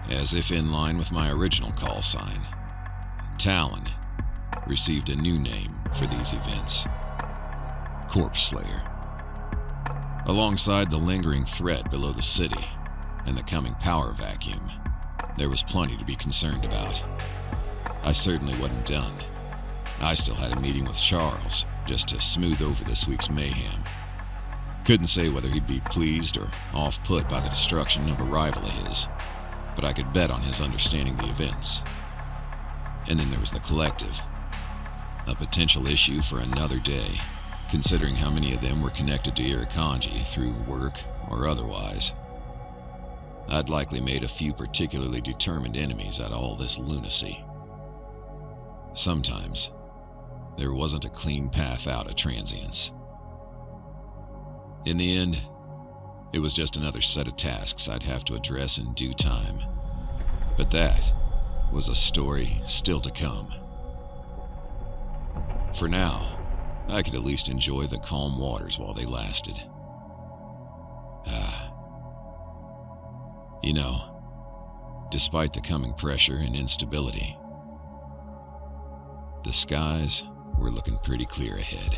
as if in line with my original call sign. Talon received a new name for these events. Corpse Slayer. Alongside the lingering threat below the city and the coming power vacuum, there was plenty to be concerned about. I certainly wasn't done. I still had a meeting with Charles just to smooth over this week's mayhem. Couldn't say whether he'd be pleased or off-put by the destruction of a rival of his, but I could bet on his understanding the events. And then there was the collective, a potential issue for another day, considering how many of them were connected to Irukandji through work or otherwise. I'd likely made a few particularly determined enemies out of all this lunacy. Sometimes, there wasn't a clean path out of Transience. In the end, it was just another set of tasks I'd have to address in due time. But that was a story still to come. For now, I could at least enjoy the calm waters while they lasted. You know, despite the coming pressure and instability, the skies were looking pretty clear ahead.